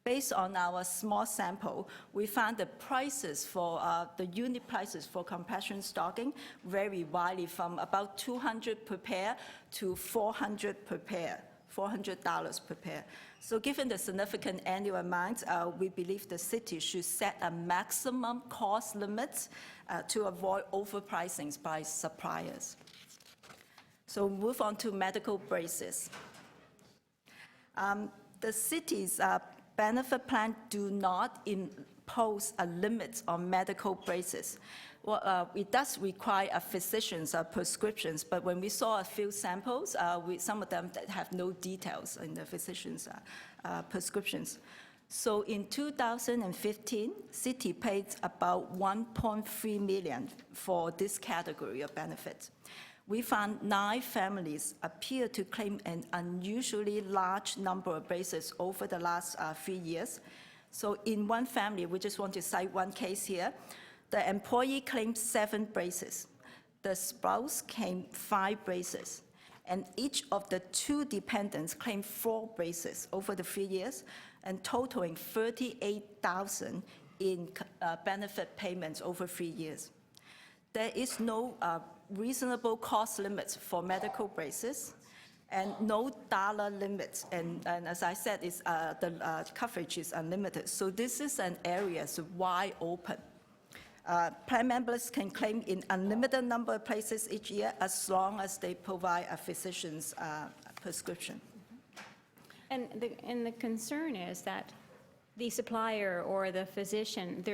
Based on our small sample, we found the prices for the unit prices for compression stocking vary widely from about $200 per pair to $400 per pair. $400 per pair. So given the significant annual amount, we believe the city should set a maximum cost limit to avoid overpricing by suppliers. So move on to medical braces. The city's benefit plan do not impose a limit on medical braces. Well, it does require a physician's prescriptions, but when we saw a few samples, some of them that have no details in the physician's prescriptions. So in 2015, city paid about $1.3 million for this category of benefits. We found 9 families appear to claim an unusually large number of braces over the last 3 years. So in one family, we just want to cite one case here. The employee claimed 7 braces. The spouse claimed 5 braces. And each of the 2 dependents claimed 4 braces over the 3 years, and totaling $38,000 in benefit payments over 3 years. There is no reasonable cost limits for medical braces and no dollar limits. And as I said, the coverage is unlimited. So this is an area that's wide open. Plan members can claim in unlimited number of places each year as long as they provide a physician's prescription. And the concern is that the supplier or the physician,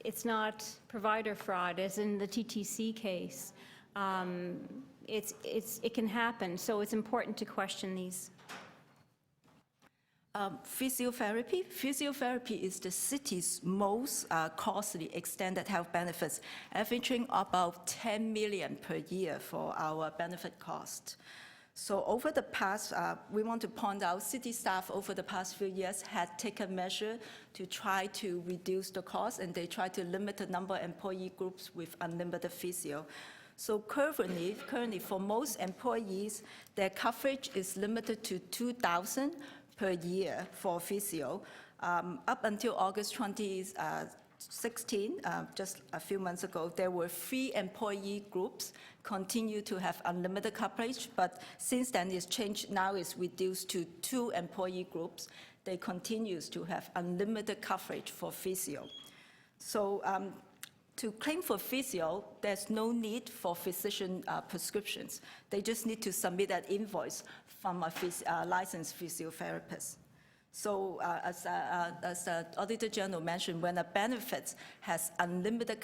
it's not provider fraud, as in the TTC case. It can happen, so it's important to question these. Physiotherapy. Physiotherapy is the city's most costly extended health benefits, averaging about $10 million per year for our benefit cost. So over the past, we want to point out, city staff over the past few years had taken measure to try to reduce the cost, and they try to limit the number of employee groups with unlimited physio. So currently for most employees, their coverage is limited to $2,000 per year for physio. Up until August 2016, just a few months ago, there were 3 employee groups continue to have unlimited coverage, but since then it's changed. Now it's reduced to 2 employee groups. They continues to have unlimited coverage for physio. So to claim for physio, there's no need for physician prescriptions. They just need to submit an invoice from a licensed physiotherapist. So as the Auditor General mentioned, when a benefit has unlimited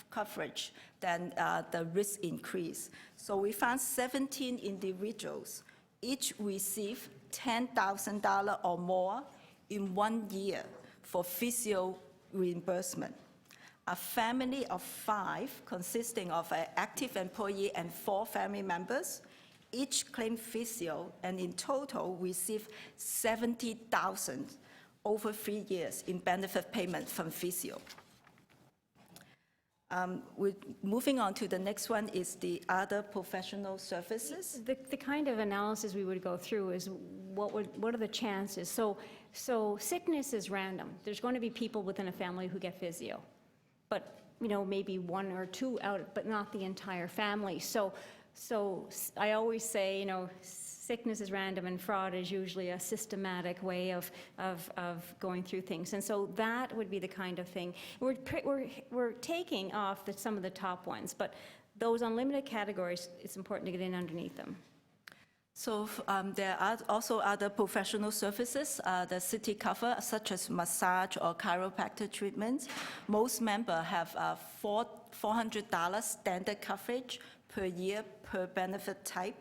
coverage, then the risk increase. So we found 17 individuals, each receive $10,000 or more in 1 year for physio reimbursement. A family of 5, consisting of an active employee and 4 family members, each claim physio, and in total receive $70,000 over 3 years in benefit payment from physio. We're moving on to the next one is the other professional services. The kind of analysis we would go through is what are the chances? So sickness is random. There's going to be people within a family who get physio, but maybe 1 or 2 out, but not the entire family. So I always say, sickness is random and fraud is usually a systematic way of going through things. And so that would be the kind of thing. We're taking off some of the top ones, but those unlimited categories, it's important to get in underneath them. So there are also other professional services the city cover, such as massage or chiropractic treatments. Most members have $400 standard coverage per year per benefit type.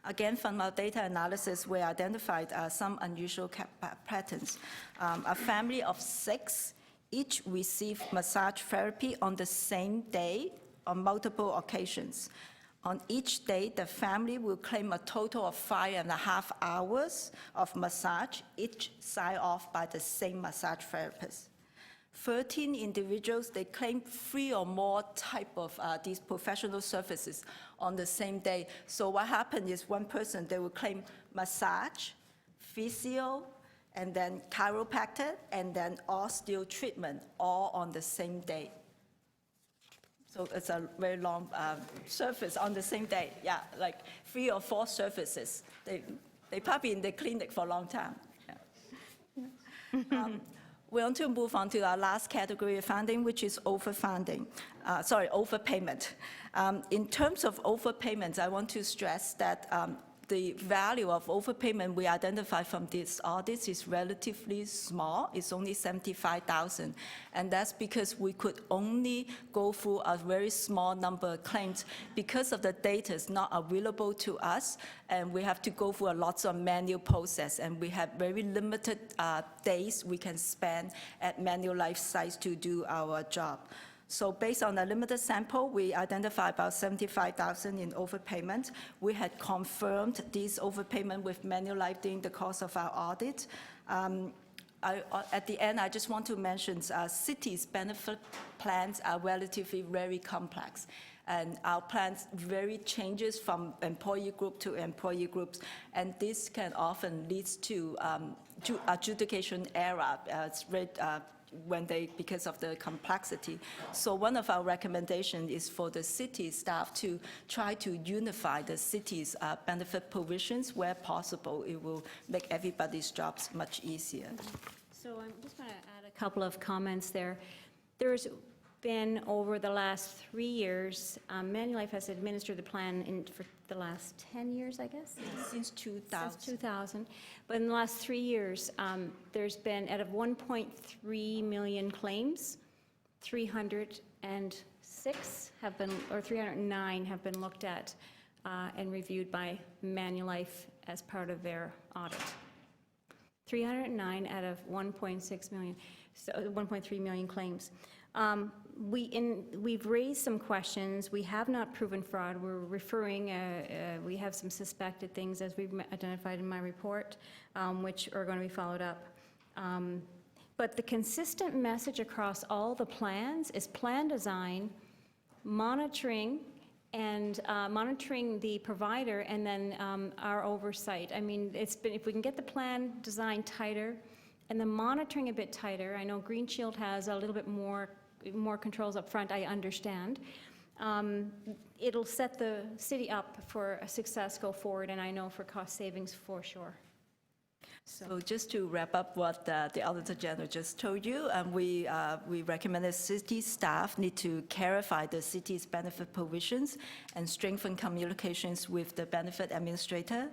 Again, from our data analysis, we identified some unusual patterns. A family of 6 each receive massage therapy on the same day on multiple occasions. On each day, the family will claim a total of 5.5 hours of massage, each signed off by the same massage therapist. 13 individuals, they claim 3 or more type of these professional services on the same day. So what happened is one person, they will claim massage, physio, and then chiropractic, and then osteo treatment, all on the same day. So it's a very long service on the same day. Yeah, like 3 or 4 services. They probably in the clinic for a long time. Yeah. We want to move on to our last category of funding, which is overfunding. Overpayment. In terms of overpayments, I want to stress that the value of overpayment we identified from this audit is relatively small. It's only $75,000. And that's because we could only go through a very small number of claims because of the data is not available to us, and we have to go through a lots of manual process, and we have very limited days we can spend at Manulife sites to do our job. So based on a limited sample, we identified about $75,000 in overpayment. We had confirmed this overpayment with Manulife during the course of our audit. At the end, I just want to mention cities' benefit plans are relatively very complex. And our plans very changes from employee group to employee groups. And this can often lead to adjudication error. Because of the complexity. So one of our recommendations is for the city staff to try to unify the city's benefit provisions where possible. It will make everybody's jobs much easier. So I'm just going to add a couple of comments there. There's been, over the last 3 years, Manulife has administered the plan for the last 10 years, I guess? Since 2000. Since 2000. But in the last 3 years, there's been, out of 1.3 million claims, 306 have been, or 309 have been looked at and reviewed by Manulife as part of their audit. 309 out of 1.6 million, so 1.3 million claims. We've raised some questions. We have not proven fraud. We're referring, we have some suspected things as we've identified in my report, which are going to be followed up. But the consistent message across all the plans is plan design, monitoring, and monitoring the provider, and then our oversight. I mean, it's been, if we can get the plan design tighter, and the monitoring a bit tighter. I know Green Shield has a little bit more controls up front, I understand. It'll set the city up for a success go forward, and I know for cost savings for sure. So just to wrap up what the Auditor General just told you, we recommended city staff need to clarify the city's benefit provisions and strengthen communications with the benefit administrator.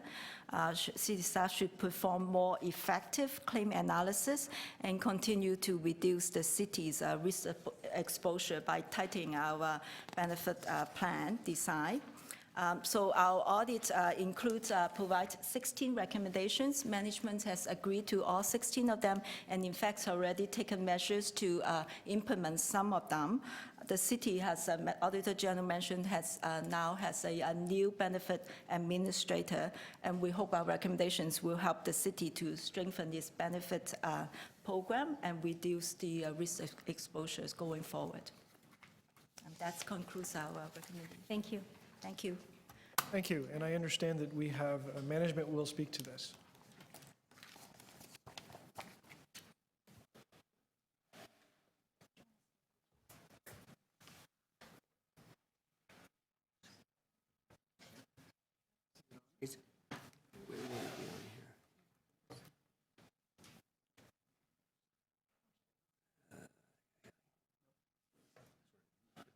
City staff should perform more effective claim analysis and continue to reduce the city's risk exposure by tightening our benefit plan design. So our audit provides 16 recommendations. Management has agreed to all 16 of them, and in fact already taken measures to implement some of them. The city has, Auditor General mentioned, now has a new benefit administrator, and we hope our recommendations will help the city to strengthen its benefit program and reduce the risk exposures going forward. And that concludes our recommendation. Thank you. Thank you. Thank you, and I understand that we have, management will speak to this.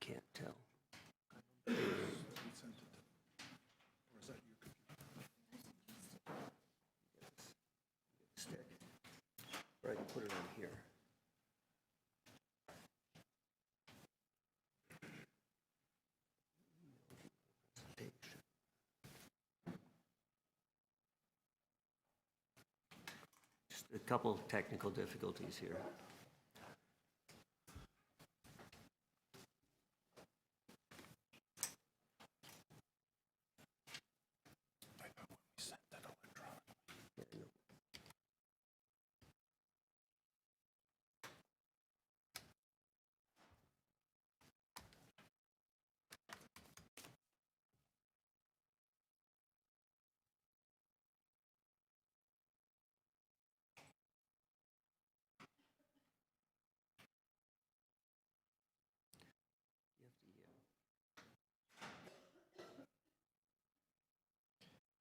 Can't tell. Stick. Or I can put it on here. Just a couple of technical difficulties here.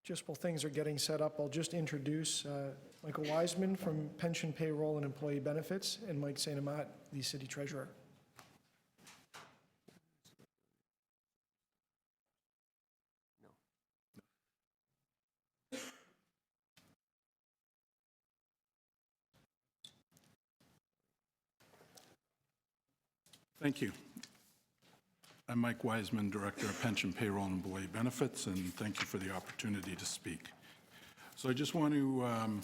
Just while things are getting set up, I'll just introduce Michael Wiseman from Pension, Payroll, and Employee Benefits, and Mike St. Amat, the City Treasurer. Thank you. I'm Mike Wiseman, Director of Pension, Payroll, and Employee Benefits, and thank you for the opportunity to speak. So I just want to,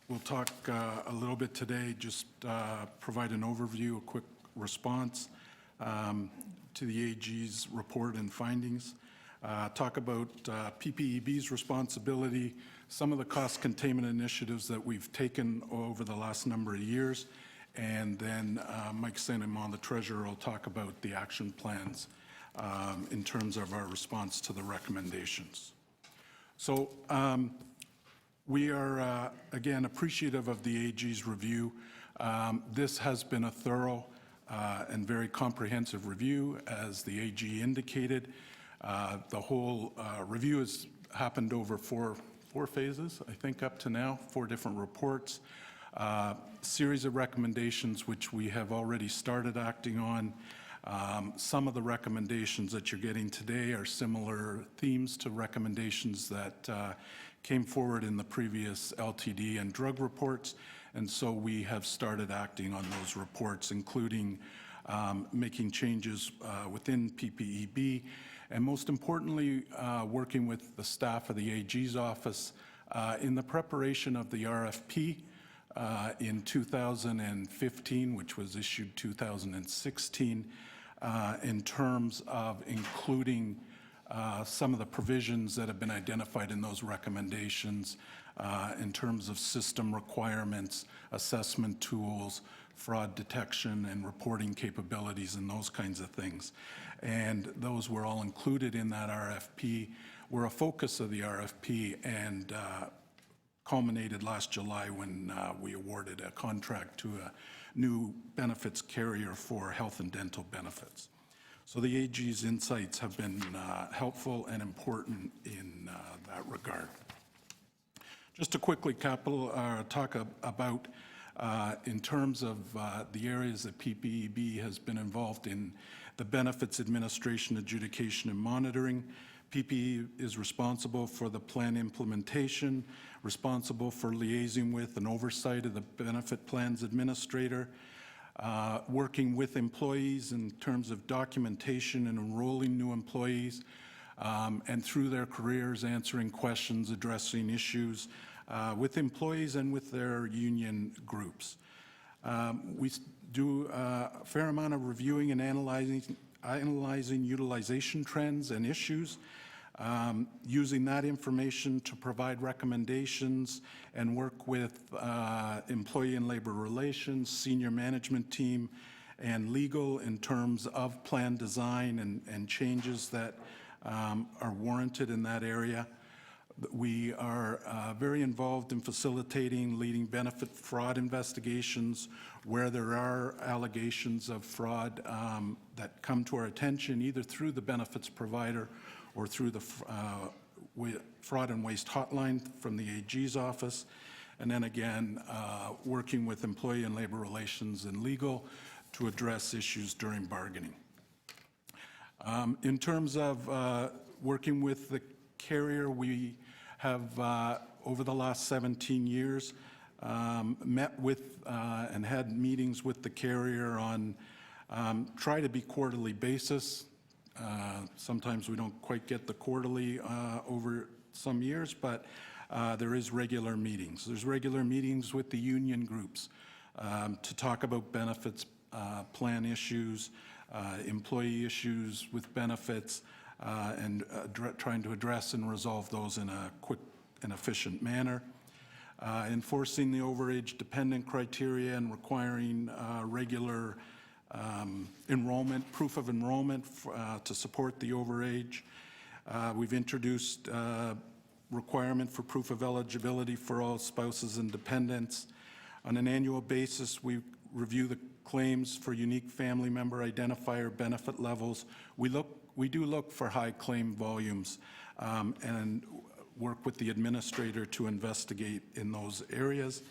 we'll talk a little bit today, just provide an overview, a quick response to the AG's report and findings, talk about PPEB's responsibility, some of the cost containment initiatives that we've taken over the last number of years, and then Mike St. Amat, the treasurer, will talk about the action plans in terms of our response to the recommendations. So we are, again, appreciative of the AG's review. This has been a thorough and very comprehensive review, as the AG indicated. The whole review has happened over four phases, I think, up to now, 4 different reports. Series of recommendations which we have already started acting on. Some of the recommendations that you're getting today are similar themes to recommendations that came forward in the previous LTD and drug reports, and so we have started acting on those reports, including making changes within PPEB, and most importantly, working with the staff of the AG's office in the preparation of the RFP in 2015, which was issued 2016, in terms of including some of the provisions that have been identified in those recommendations in terms of system requirements, assessment tools, fraud detection and reporting capabilities, and those kinds of things. And those were all included in that RFP, were a focus of the RFP, and culminated last July when we awarded a contract to a new benefits carrier for health and dental benefits. So the AG's insights have been helpful and important in that regard. Just to quickly talk about in terms of the areas that PPEB has been involved in, the benefits administration, adjudication, and monitoring. PPE is responsible for the plan implementation, responsible for liaising with and oversight of the benefit plans administrator, working with employees in terms of documentation and enrolling new employees, and through their careers answering questions, addressing issues with employees and with their union groups. We do a fair amount of reviewing and analyzing utilization trends and issues, using that information to provide recommendations and work with employee and labor relations, senior management team, and legal in terms of plan design and changes that are warranted in that area. We are very involved in facilitating, leading benefit fraud investigations where there are allegations of fraud that come to our attention either through the benefits provider or through the fraud and waste hotline from the AG's office. And then again, working with employee and labor relations and legal to address issues during bargaining. In terms of working with the carrier, we have, over the last 17 years, met with and had meetings with the carrier on try to be quarterly basis. Sometimes we don't quite get the quarterly over some years, but there is regular meetings. There's regular meetings with the union groups to talk about benefits, plan issues, employee issues with benefits, and trying to address and resolve those in a quick and efficient manner. Enforcing the overage dependent criteria and requiring regular enrollment, proof of enrollment to support the overage. We've introduced requirement for proof of eligibility for all spouses and dependents. On an annual basis, we review the claims for unique family member identifier benefit levels. We do look for high claim volumes and work with the administrator to investigate in those areas.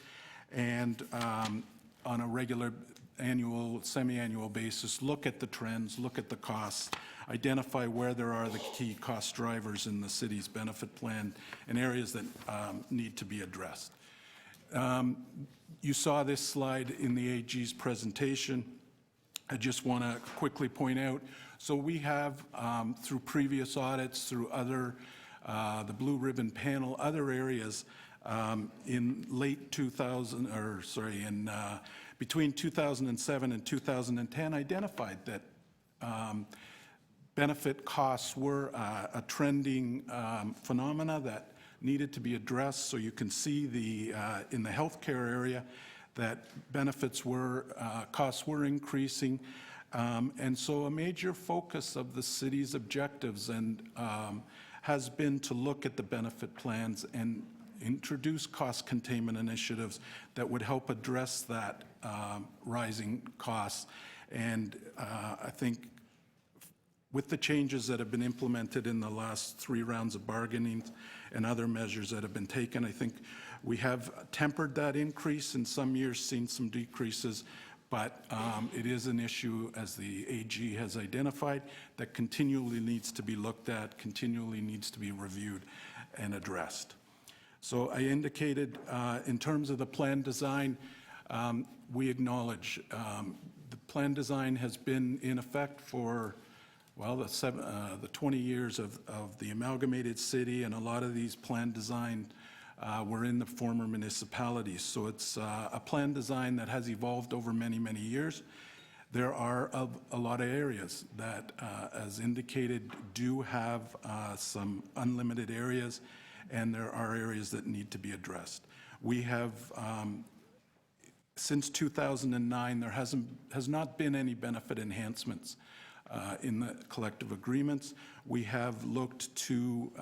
And on a regular annual, semi-annual basis, look at the trends, look at the costs, identify where there are the key cost drivers in the city's benefit plan and areas that need to be addressed. You saw this slide in the AG's presentation. I just want to quickly point out, so we have, through previous audits, through other, the Blue Ribbon Panel, other areas in late 2000, or sorry, in between 2007 and 2010, identified that benefit costs were a trending phenomena that needed to be addressed. So you can see the in the healthcare area that benefits were, costs were increasing. And so a major focus of the city's objectives and has been to look at the benefit plans and introduce cost containment initiatives that would help address that rising costs. And I think with the changes that have been implemented in the last 3 rounds of bargaining and other measures that have been taken, I think we have tempered that increase, in some years seen some decreases, but it is an issue, as the AG has identified, that continually needs to be looked at, continually needs to be reviewed and addressed. So I indicated in terms of the plan design, we acknowledge the plan design has been in effect for, well, the 20 years of the amalgamated city, and a lot of these plan design were in the former municipalities. So it's a plan design that has evolved over many, many years. There are a lot of areas that, as indicated, do have some unlimited areas, and there are areas that need to be addressed. We have, since 2009, there has not been any benefit enhancements in the collective agreements. We have looked to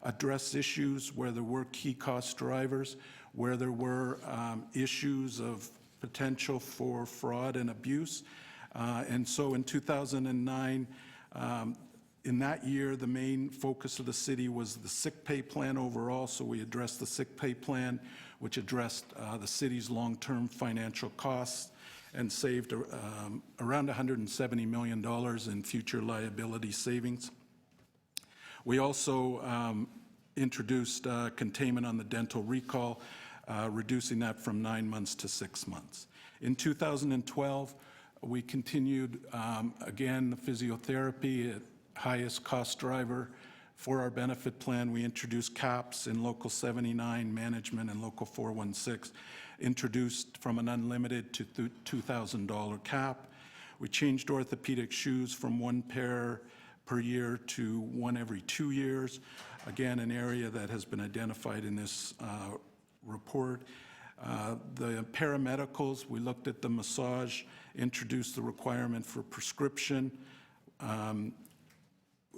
address issues where there were key cost drivers, where there were issues of potential for fraud and abuse. And so in 2009, in that year, the main focus of the city was the sick pay plan overall. So we addressed the sick pay plan, which addressed the city's long-term financial costs and saved around $170 million in future liability savings. We also introduced containment on the dental recall, reducing that from 9 months to 6 months. In 2012, we continued, again, the physiotherapy, highest cost driver for our benefit plan. We introduced caps in Local 79 management and Local 416, introduced from an unlimited to $2,000 cap. We changed orthopedic shoes from 1 pair per year to 1 every 2 years. Again, an area that has been identified in this report. The paramedicals, we looked at the massage, introduced the requirement for prescription,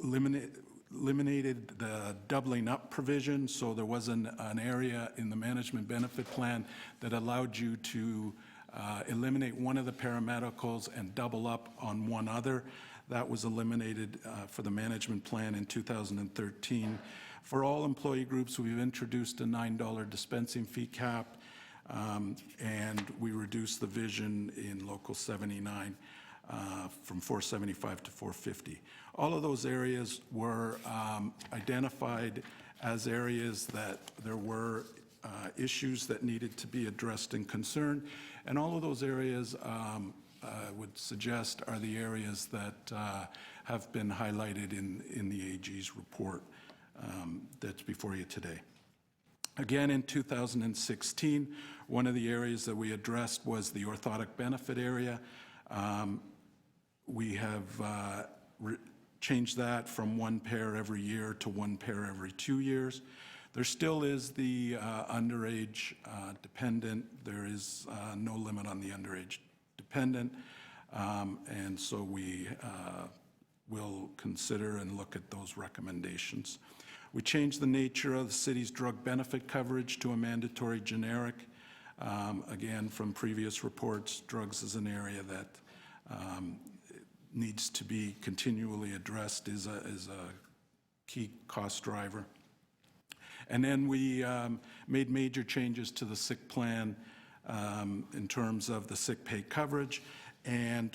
eliminated the doubling up provision, so there was an area in the management benefit plan that allowed you to eliminate one of the paramedicals and double up on one other. That was eliminated for the management plan in 2013. For all employee groups, we've introduced a $9 dispensing fee cap, and we reduced the vision in Local 79 from $475 to $450. All of those areas were identified as areas that there were issues that needed to be addressed and concerned, and all of those areas I would suggest are the areas that have been highlighted in the AG's report that's before you today. Again, in 2016, one of the areas that we addressed was the orthotic benefit area. We have changed that from 1 pair every year to 1 pair every 2 years. There still is the underage dependent. There is no limit on the underage dependent, and so we will consider and look at those recommendations. We changed the nature of the city's drug benefit coverage to a mandatory generic. Again, from previous reports, drugs is an area that needs to be continually addressed, is a key cost driver. And then we made major changes to the sick plan in terms of the sick pay coverage and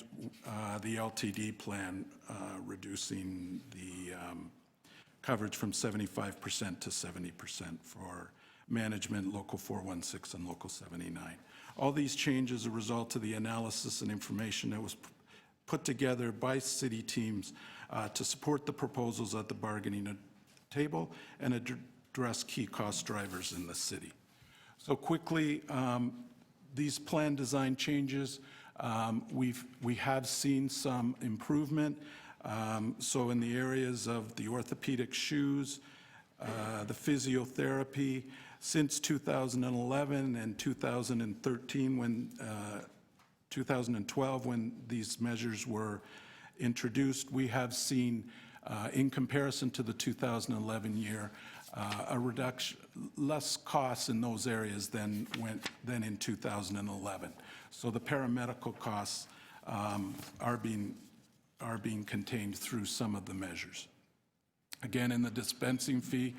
the LTD plan, reducing the coverage from 75% to 70% for management, Local 416 and Local 79. All these changes are a result of the analysis and information that was put together by city teams to support the proposals at the bargaining table and address key cost drivers in the city. So quickly, these plan design changes, we have seen some improvement. So in the areas of the orthopedic shoes, the physiotherapy, since 2011 and 2013, 2012, when these measures were introduced, we have seen, in comparison to the 2011 year, a reduction, less costs in those areas than in 2011. So the paramedical costs are being contained through some of the measures. Again, in the dispensing fee,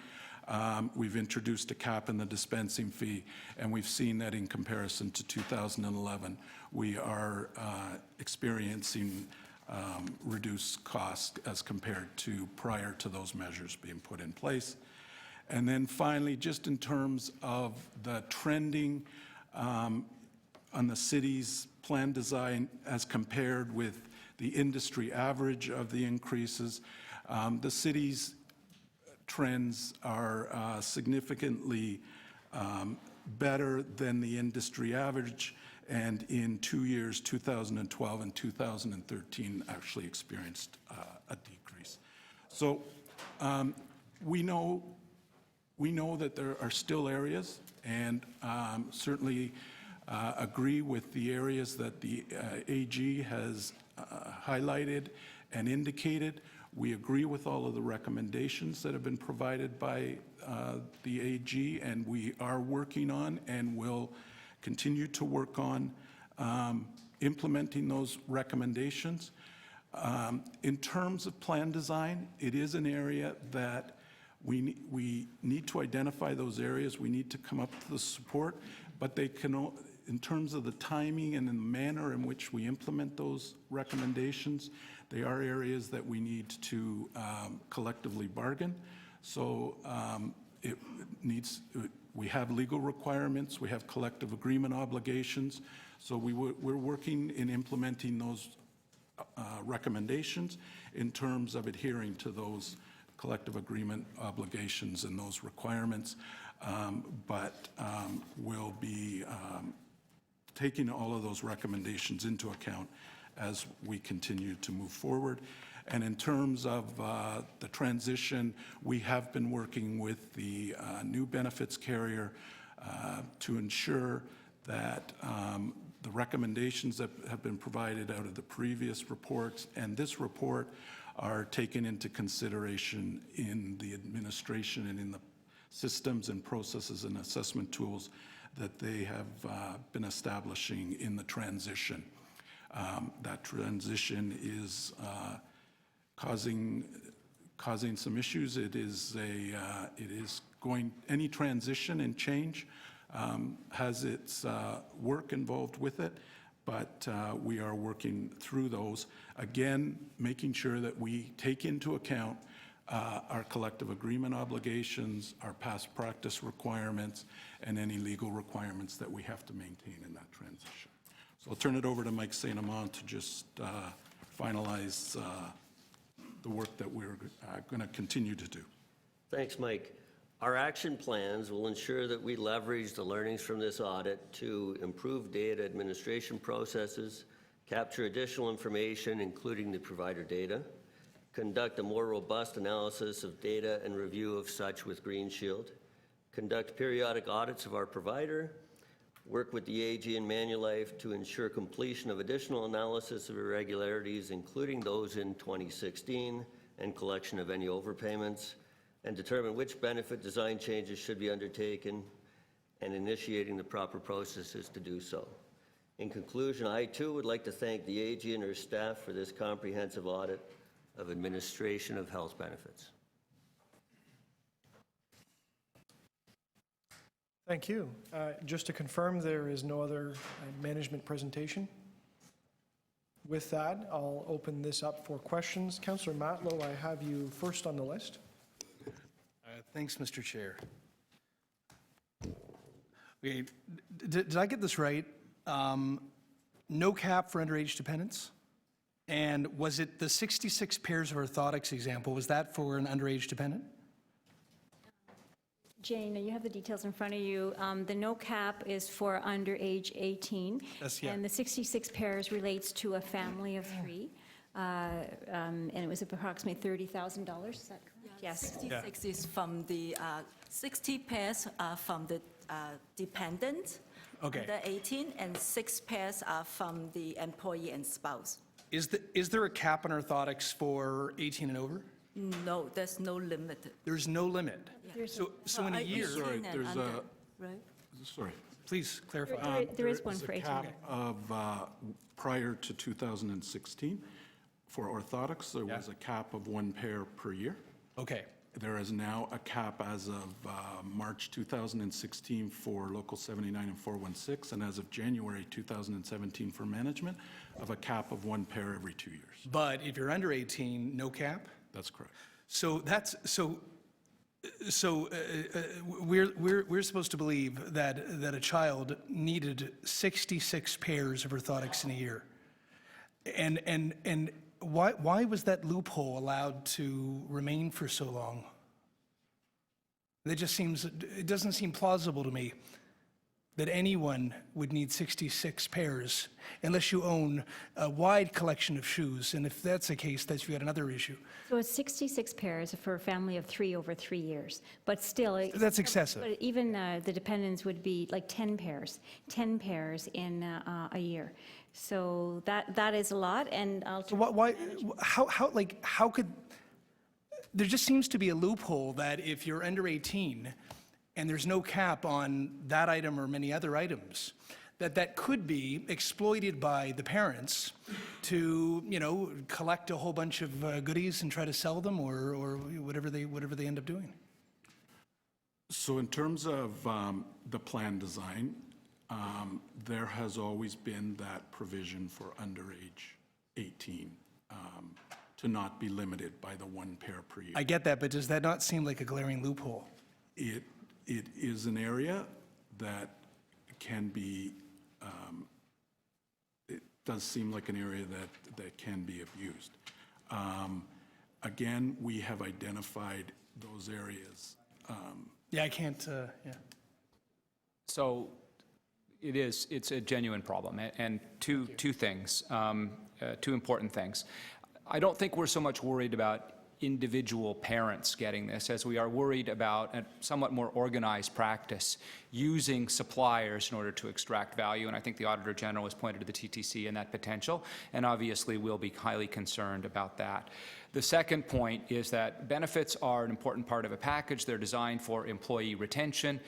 we've introduced a cap in the dispensing fee, and we've seen that in comparison to 2011, we are experiencing reduced costs as compared to prior to those measures being put in place. And then finally, just in terms of the trending on the city's plan design as compared with the industry average of the increases, the city's trends are significantly better than the industry average, and in 2 years, 2012 and 2013, actually experienced a decrease. So we know that there are still areas, and certainly agree with the areas that the AG has highlighted and indicated, we agree with all of the recommendations that have been provided by the AG, and we are working on and will continue to work on implementing those recommendations. In terms of plan design, it is an area that we need to identify those areas. We need to come up with the support, but they can, in terms of the timing and the manner in which we implement those recommendations, they are areas that we need to collectively bargain. So it needs, we have legal requirements, we have collective agreement obligations. So we're working in implementing those recommendations in terms of adhering to those collective agreement obligations and those requirements, but we'll be taking all of those recommendations into account as we continue to move forward. And in terms of the transition, we have been working with the new benefits carrier to ensure that the recommendations that have been provided out of the previous reports and this report are taken into consideration in the administration and in the systems and processes and assessment tools that they have been establishing in the transition. That transition is causing some issues. It is going, any transition and change has its work involved with it, but we are working through those. Again, making sure that we take into account our collective agreement obligations, our past practice requirements, and any legal requirements that we have to maintain in that transition. So I'll turn it over to Mike St. Amand to just finalize the work that we're going to continue to do. Thanks, Mike. Our action plans will ensure that we leverage the learnings from this audit to improve data administration processes, capture additional information, including the provider data, conduct a more robust analysis of data and review of such with Green Shield, conduct periodic audits of our provider, work with the AG and Manulife to ensure completion of additional analysis of irregularities, including those in 2016, and collection of any overpayments, and determine which benefit design changes should be undertaken, and initiating the proper processes to do so. In conclusion, I too would like to thank the AG and her staff for this comprehensive audit of administration of health benefits. Thank you. Just to confirm, there is no other management presentation. With that, I'll open this up for questions. Councillor Matlow, I have you first on the list. Thanks, Mr. Chair. Okay, did I get this right? No cap for underage dependents? And was it the 66 pairs of orthotics example, was that for an underage dependent? Jane, you have the details in front of you. The no cap is for under age 18. Yeah. And the 66 pairs relates to a family of 3. And it was approximately $30,000, is that correct? Yes. 66 is from the, 60 pairs are from the dependent, Okay. under 18, and 6 pairs are from the employee and spouse. Is there a cap on orthotics for 18 and over? No, there's no limit. There's no limit. So in a year, Sorry, 18 and there's under, a, right? sorry. please clarify. There is one for 18. Cap of, prior to 2016, for orthotics, there was a cap of 1 pair per year. Okay. There is now a cap as of March 2016 for Local 79 and 416, and as of January 2017 for management, of a cap of 1 pair every 2 years. But if you're under 18, no cap? That's correct. So that's, we're supposed to believe that a child needed 66 pairs of orthotics in a year. And why was that loophole allowed to remain for so long? It doesn't seem plausible to me that anyone would need 66 pairs unless you own a wide collection of shoes. And if that's the case, that's yet another issue. So it's 66 pairs for a family of 3 over 3 years. But still... That's excessive. But even the dependents would be like 10 pairs in a year. So that is a lot, and I'll. So how could, there just seems to be a loophole that if you're under 18 and there's no cap on that item or many other items, that could be exploited by the parents to, collect a whole bunch of goodies and try to sell them or whatever they end up doing. So in terms of the plan design, there has always been that provision for underage 18 to not be limited by the one pair per year. I get that, but does that not seem like a glaring loophole? It is an area that can be, it does seem like an area that can be abused. Again, we have identified those areas. Yeah, I can't, yeah. So it's a genuine problem, and two things, two important things. I don't think we're so much worried about individual parents getting this as we are worried about a somewhat more organized practice using suppliers in order to extract value, and I think the Auditor General has pointed to the TTC and that potential, and obviously we'll be highly concerned about that. The second point is that benefits are an important part of a package. They're designed for employee retention.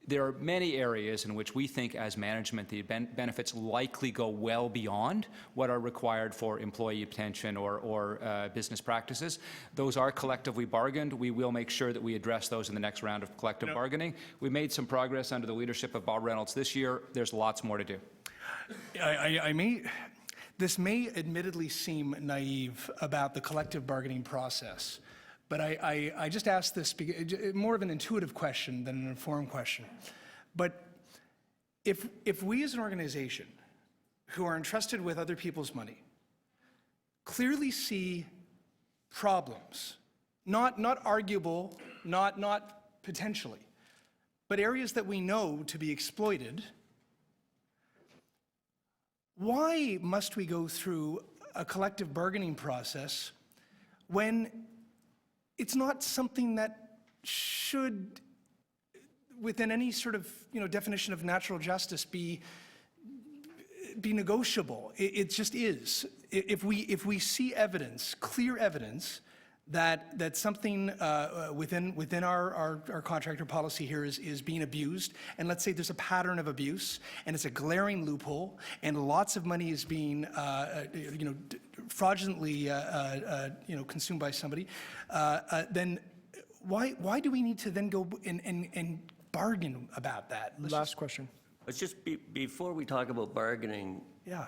There are many areas in which we think as management the benefits likely go well beyond what are required for employee retention or business practices. Those are collectively bargained. We will make sure that we address those in the next round of collective bargaining. We made some progress under the leadership of Bob Reynolds this year. There's lots more to do. This may admittedly seem naive about the collective bargaining process, but I just asked this because more of an intuitive question than an informed question. But if we as an organization who are entrusted with other people's money clearly see problems, not arguable, not potentially, but areas that we know to be exploited, why must we go through a collective bargaining process when it's not something that should, within any sort of definition of natural justice, be negotiable? It just is. If we see evidence, clear evidence, that something within our contractor policy here is being abused, and let's say there's a pattern of abuse, and it's a glaring loophole, and lots of money is being fraudulently consumed by somebody, then why do we need to then go and bargain about that? Last question. Let's just, before we talk about bargaining, Yeah.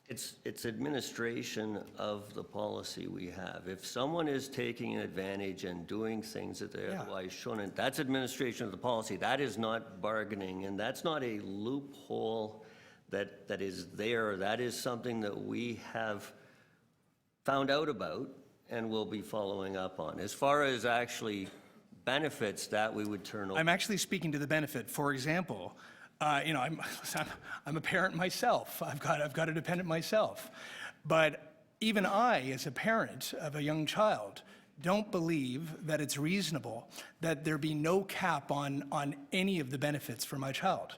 it's administration of the policy we have. If someone is taking advantage and doing things that they otherwise shouldn't, that's administration of the policy. That is not bargaining, and that's not a loophole that is there. That is something that we have found out about and will be following up on. As far as actually benefits, that we would turn over. I'm actually speaking to the benefit. For example, I'm a parent myself. I've got a dependent myself. But even I, as a parent of a young child, don't believe that it's reasonable that there be no cap on any of the benefits for my child.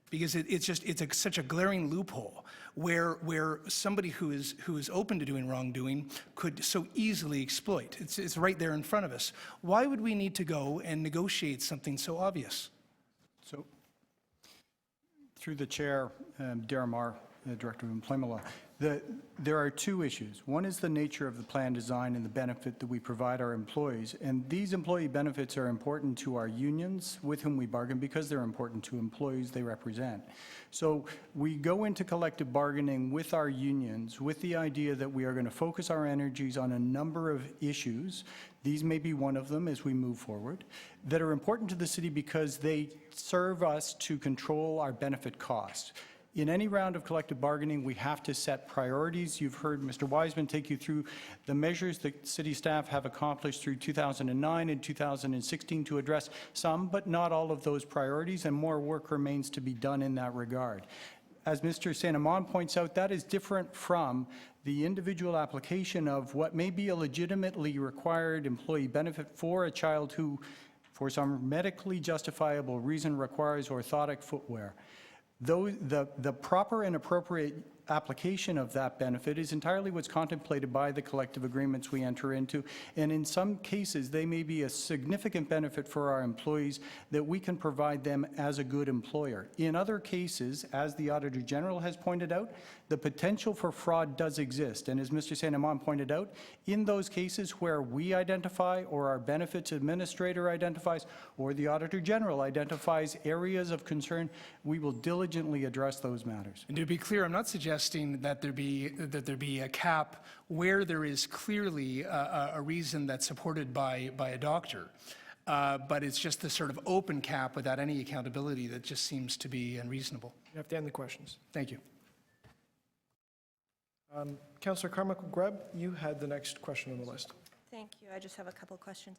Because it's such a glaring loophole where somebody who is open to doing wrongdoing could so easily exploit. It's right there in front of us. Why would we need to go and negotiate something so obvious? So, through the chair, Darren Marr, the Director of Employment Law, there are two issues. One is the nature of the plan design and the benefit that we provide our employees. And these employee benefits are important to our unions with whom we bargain because they're important to employees they represent. So we go into collective bargaining with our unions with the idea that we are going to focus our energies on a number of issues. These may be one of them as we move forward, that are important to the city because they serve us to control our benefit costs. In any round of collective bargaining, we have to set priorities. You've heard Mr. Wiseman take you through the measures that city staff have accomplished through 2009 and 2016 to address some, but not all of those priorities, and more work remains to be done in that regard. As Mr. Saint-Amand points out, that is different from the individual application of what may be a legitimately required employee benefit for a child who, for some medically justifiable reason, requires orthotic footwear. The proper and appropriate application of that benefit is entirely what's contemplated by the collective agreements we enter into. And in some cases, they may be a significant benefit for our employees that we can provide them as a good employer. In other cases, as the Auditor General has pointed out, the potential for fraud does exist. And as Mr. St. Amand pointed out, in those cases where we identify or our benefits administrator identifies or the Auditor General identifies areas of concern, we will diligently address those matters. And to be clear, I'm not suggesting that there be a cap where there is clearly a reason that's supported by a doctor. But it's just the sort of open cap without any accountability that just seems to be unreasonable. You have to end the questions. Thank you. Councillor Carmichael-Greb, you had the next question on the list. Thank you. I just have a couple questions.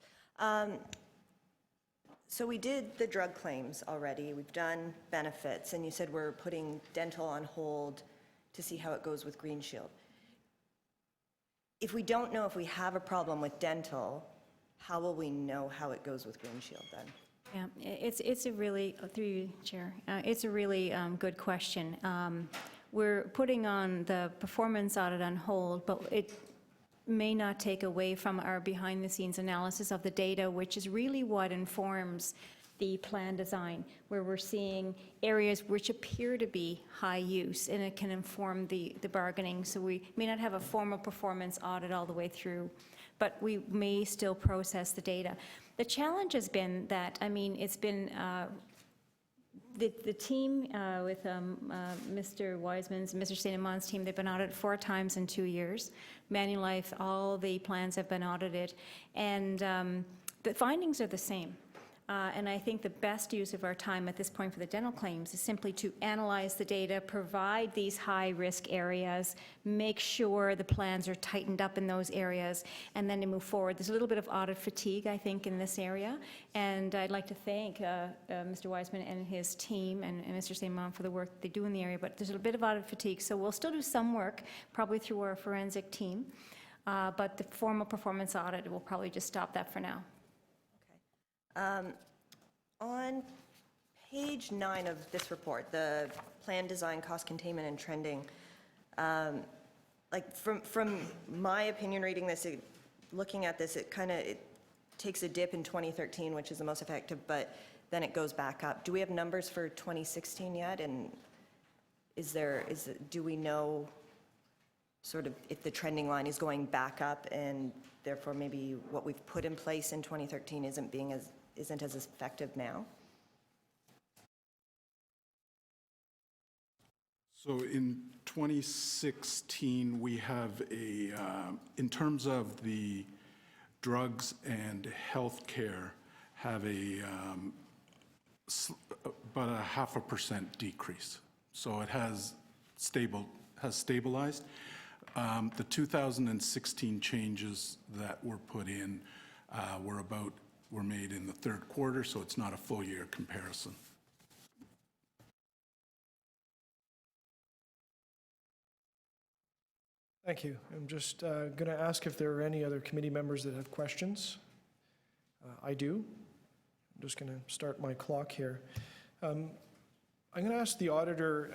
So we did the drug claims already. We've done benefits, and you said we're putting dental on hold to see how it goes with Green Shield. If we don't know if we have a problem with dental, how will we know how it goes with Green Shield then? Yeah, it's a really, through you, Chair, it's a really good question. We're putting on the performance audit on hold, but it may not take away from our behind-the-scenes analysis of the data, which is really what informs the plan design, where we're seeing areas which appear to be high use, and it can inform the bargaining. So we may not have a formal performance audit all the way through, but we may still process the data. The challenge has been that, I mean, it's been the team with Mr. Wiseman's, Mr. St. Amand's team, they've been audited 4 times in 2 years. Manulife, all the plans have been audited, and the findings are the same. And I think the best use of our time at this point for the dental claims is simply to analyze the data, provide these high-risk areas, make sure the plans are tightened up in those areas, and then to move forward. There's a little bit of audit fatigue, I think, in this area, and I'd like to thank Mr. Wiseman and his team and Mr. St. Amand for the work they do in the area, but there's a bit of audit fatigue, so we'll still do some work, probably through our forensic team, but the formal performance audit will probably just stop that for now. On page 9 of this report, the plan design, cost containment, and trending, like from my opinion reading this, looking at this, it takes a dip in 2013, which is the most effective, but then it goes back up. Do we have numbers for 2016 yet? And do we know sort of if the trending line is going back up, and therefore maybe what we've put in place in 2013 isn't as effective now? So in 2016, we have in terms of the drugs and healthcare, have about a 0.5% decrease. So it has stabilized. The 2016 changes that were put in were made in the third quarter, so it's not a full year comparison. Thank you. I'm just going to ask if there are any other committee members that have questions. I do. I'm just going to start my clock here. I'm going to ask the auditor,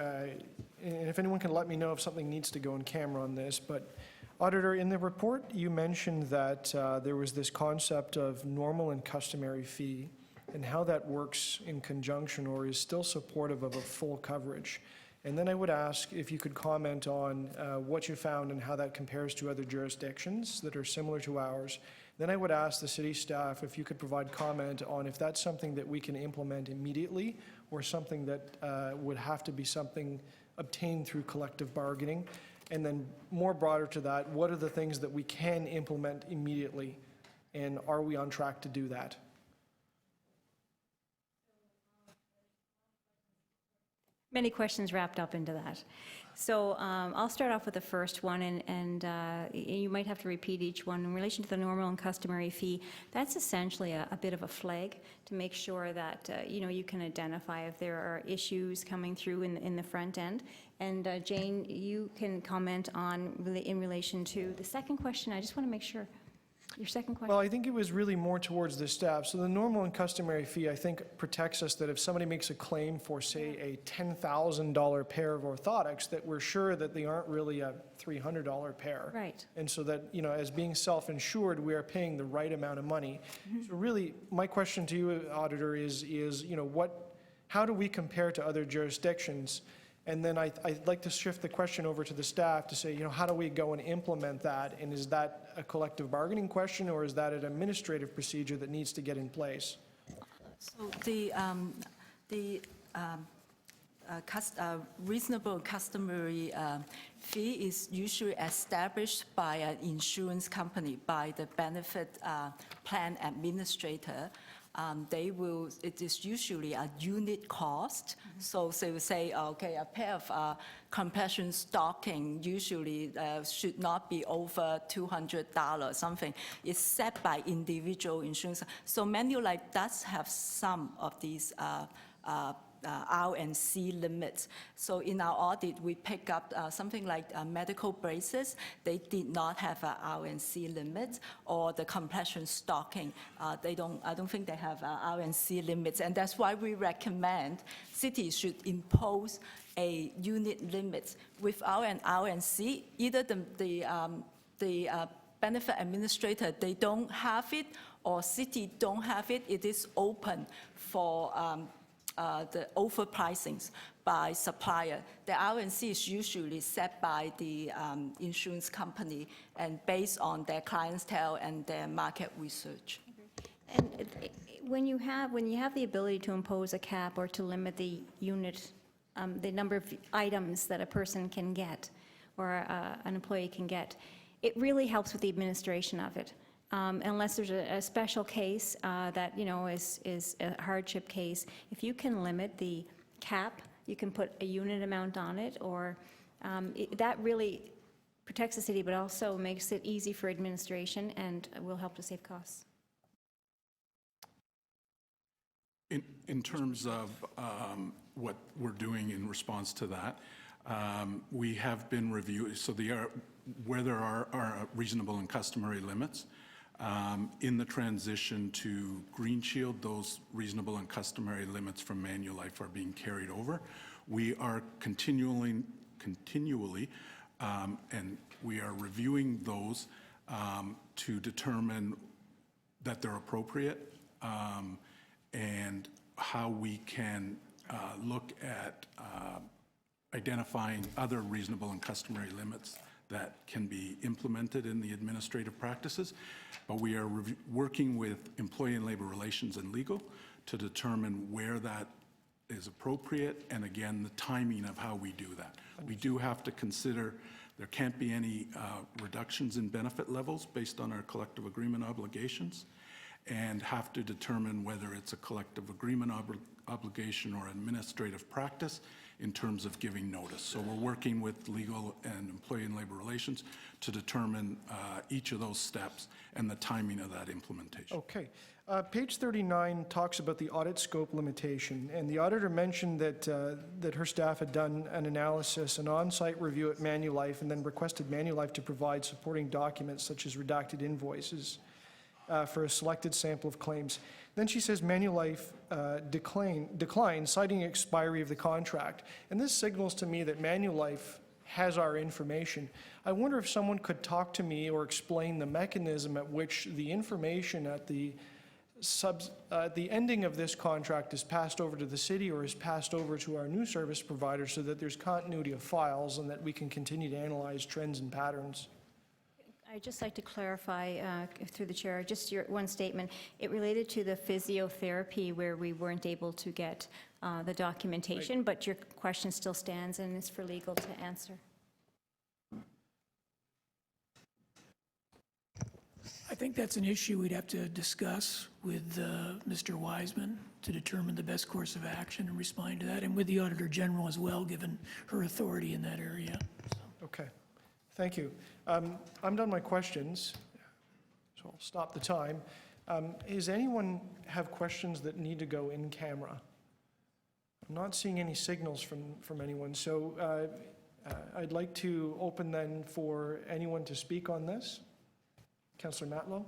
and if anyone can let me know if something needs to go on camera on this, but Auditor, in the report you mentioned that there was this concept of normal and customary fee and how that works in conjunction or is still supportive of a full coverage. And then I would ask if you could comment on what you found and how that compares to other jurisdictions that are similar to ours. Then I would ask the city staff if you could provide comment on if that's something that we can implement immediately or something that would have to be something obtained through collective bargaining. And then more broader to that, what are the things that we can implement immediately, and are we on track to do that? Many questions wrapped up into that. So I'll start off with the first one, and you might have to repeat each one. In relation to the normal and customary fee, that's essentially a bit of a flag to make sure that you can identify if there are issues coming through in the front end. And Jane, you can comment on in relation to the second question. I just want to make sure. Your second question? Well, I think it was really more towards the staff. So the normal and customary fee, I think, protects us that if somebody makes a claim for, say, a $10,000 pair of orthotics, that we're sure that they aren't really a $300 pair. Right. And so that, you know, as being self-insured, we are paying the right amount of money. So really, my question to you, Auditor, is, you know, how do we compare to other jurisdictions? And then I'd like to shift the question over to the staff to say, you know, how do we go and implement that? And is that a collective bargaining question, or is that an administrative procedure that needs to get in place? So the reasonable customary fee is usually established by an insurance company, by the benefit plan administrator. It is usually a unit cost. So they will say, okay, a pair of compression stocking usually should not be over $200, something. It's set by individual insurance. So Manulife does have some of these R&C limits. So in our audit, we pick up something like medical braces. They did not have a R&C limit, or the compression stocking. I don't think they have R&C limits, and that's why we recommend cities should impose a unit limit. Without an R&C, either the benefit administrator, they don't have it, or city don't have it. It is open for the overpricings by supplier. The R&C is usually set by the insurance company and based on their clientele and their market research. And when you have the ability to impose a cap or to limit the unit, the number of items that a person can get or an employee can get, it really helps with the administration of it. Unless there's a special case that, you know, is a hardship case, if you can limit the cap, you can put a unit amount on it, or that really protects the city, but also makes it easy for administration and will help to save costs. In terms of what we're doing in response to that, we have been reviewing, so where there are reasonable and customary limits, in the transition to Green Shield, those reasonable and customary limits from Manulife are being carried over. We are continually, and we are reviewing those to determine that they're appropriate, and how we can look at identifying other reasonable and customary limits that can be implemented in the administrative practices. But we are working with Employee and Labor Relations and Legal to determine where that is appropriate, and again, the timing of how we do that. We do have to consider there can't be any reductions in benefit levels based on our collective agreement obligations, and have to determine whether it's a collective agreement obligation or administrative practice in terms of giving notice. So we're working with legal and employee and labor relations to determine each of those steps and the timing of that implementation. Okay. Page 39 talks about the audit scope limitation, and the auditor mentioned that her staff had done an analysis, an on-site review at Manulife, and then requested Manulife to provide supporting documents such as redacted invoices for a selected sample of claims. Then she says Manulife declined, citing expiry of the contract. And this signals to me that Manulife has our information. I wonder if someone could talk to me or explain the mechanism at which the information at the ending of this contract is passed over to the city or is passed over to our new service provider, so that there's continuity of files and that we can continue to analyze trends and patterns. I'd just like to clarify, through the chair, just your one statement. It related to the physiotherapy where we weren't able to get the documentation, right. But your question still stands and is for legal to answer. I think that's an issue we'd have to discuss with Mr. Wiseman to determine the best course of action and respond to that, and with the Auditor General as well, given her authority in that area. So. Okay. Thank you. I'm done my questions, so I'll stop the time. Does anyone have questions that need to go in camera? I'm not seeing any signals from anyone, so I'd like to open then for anyone to speak on this. Councillor Matlow?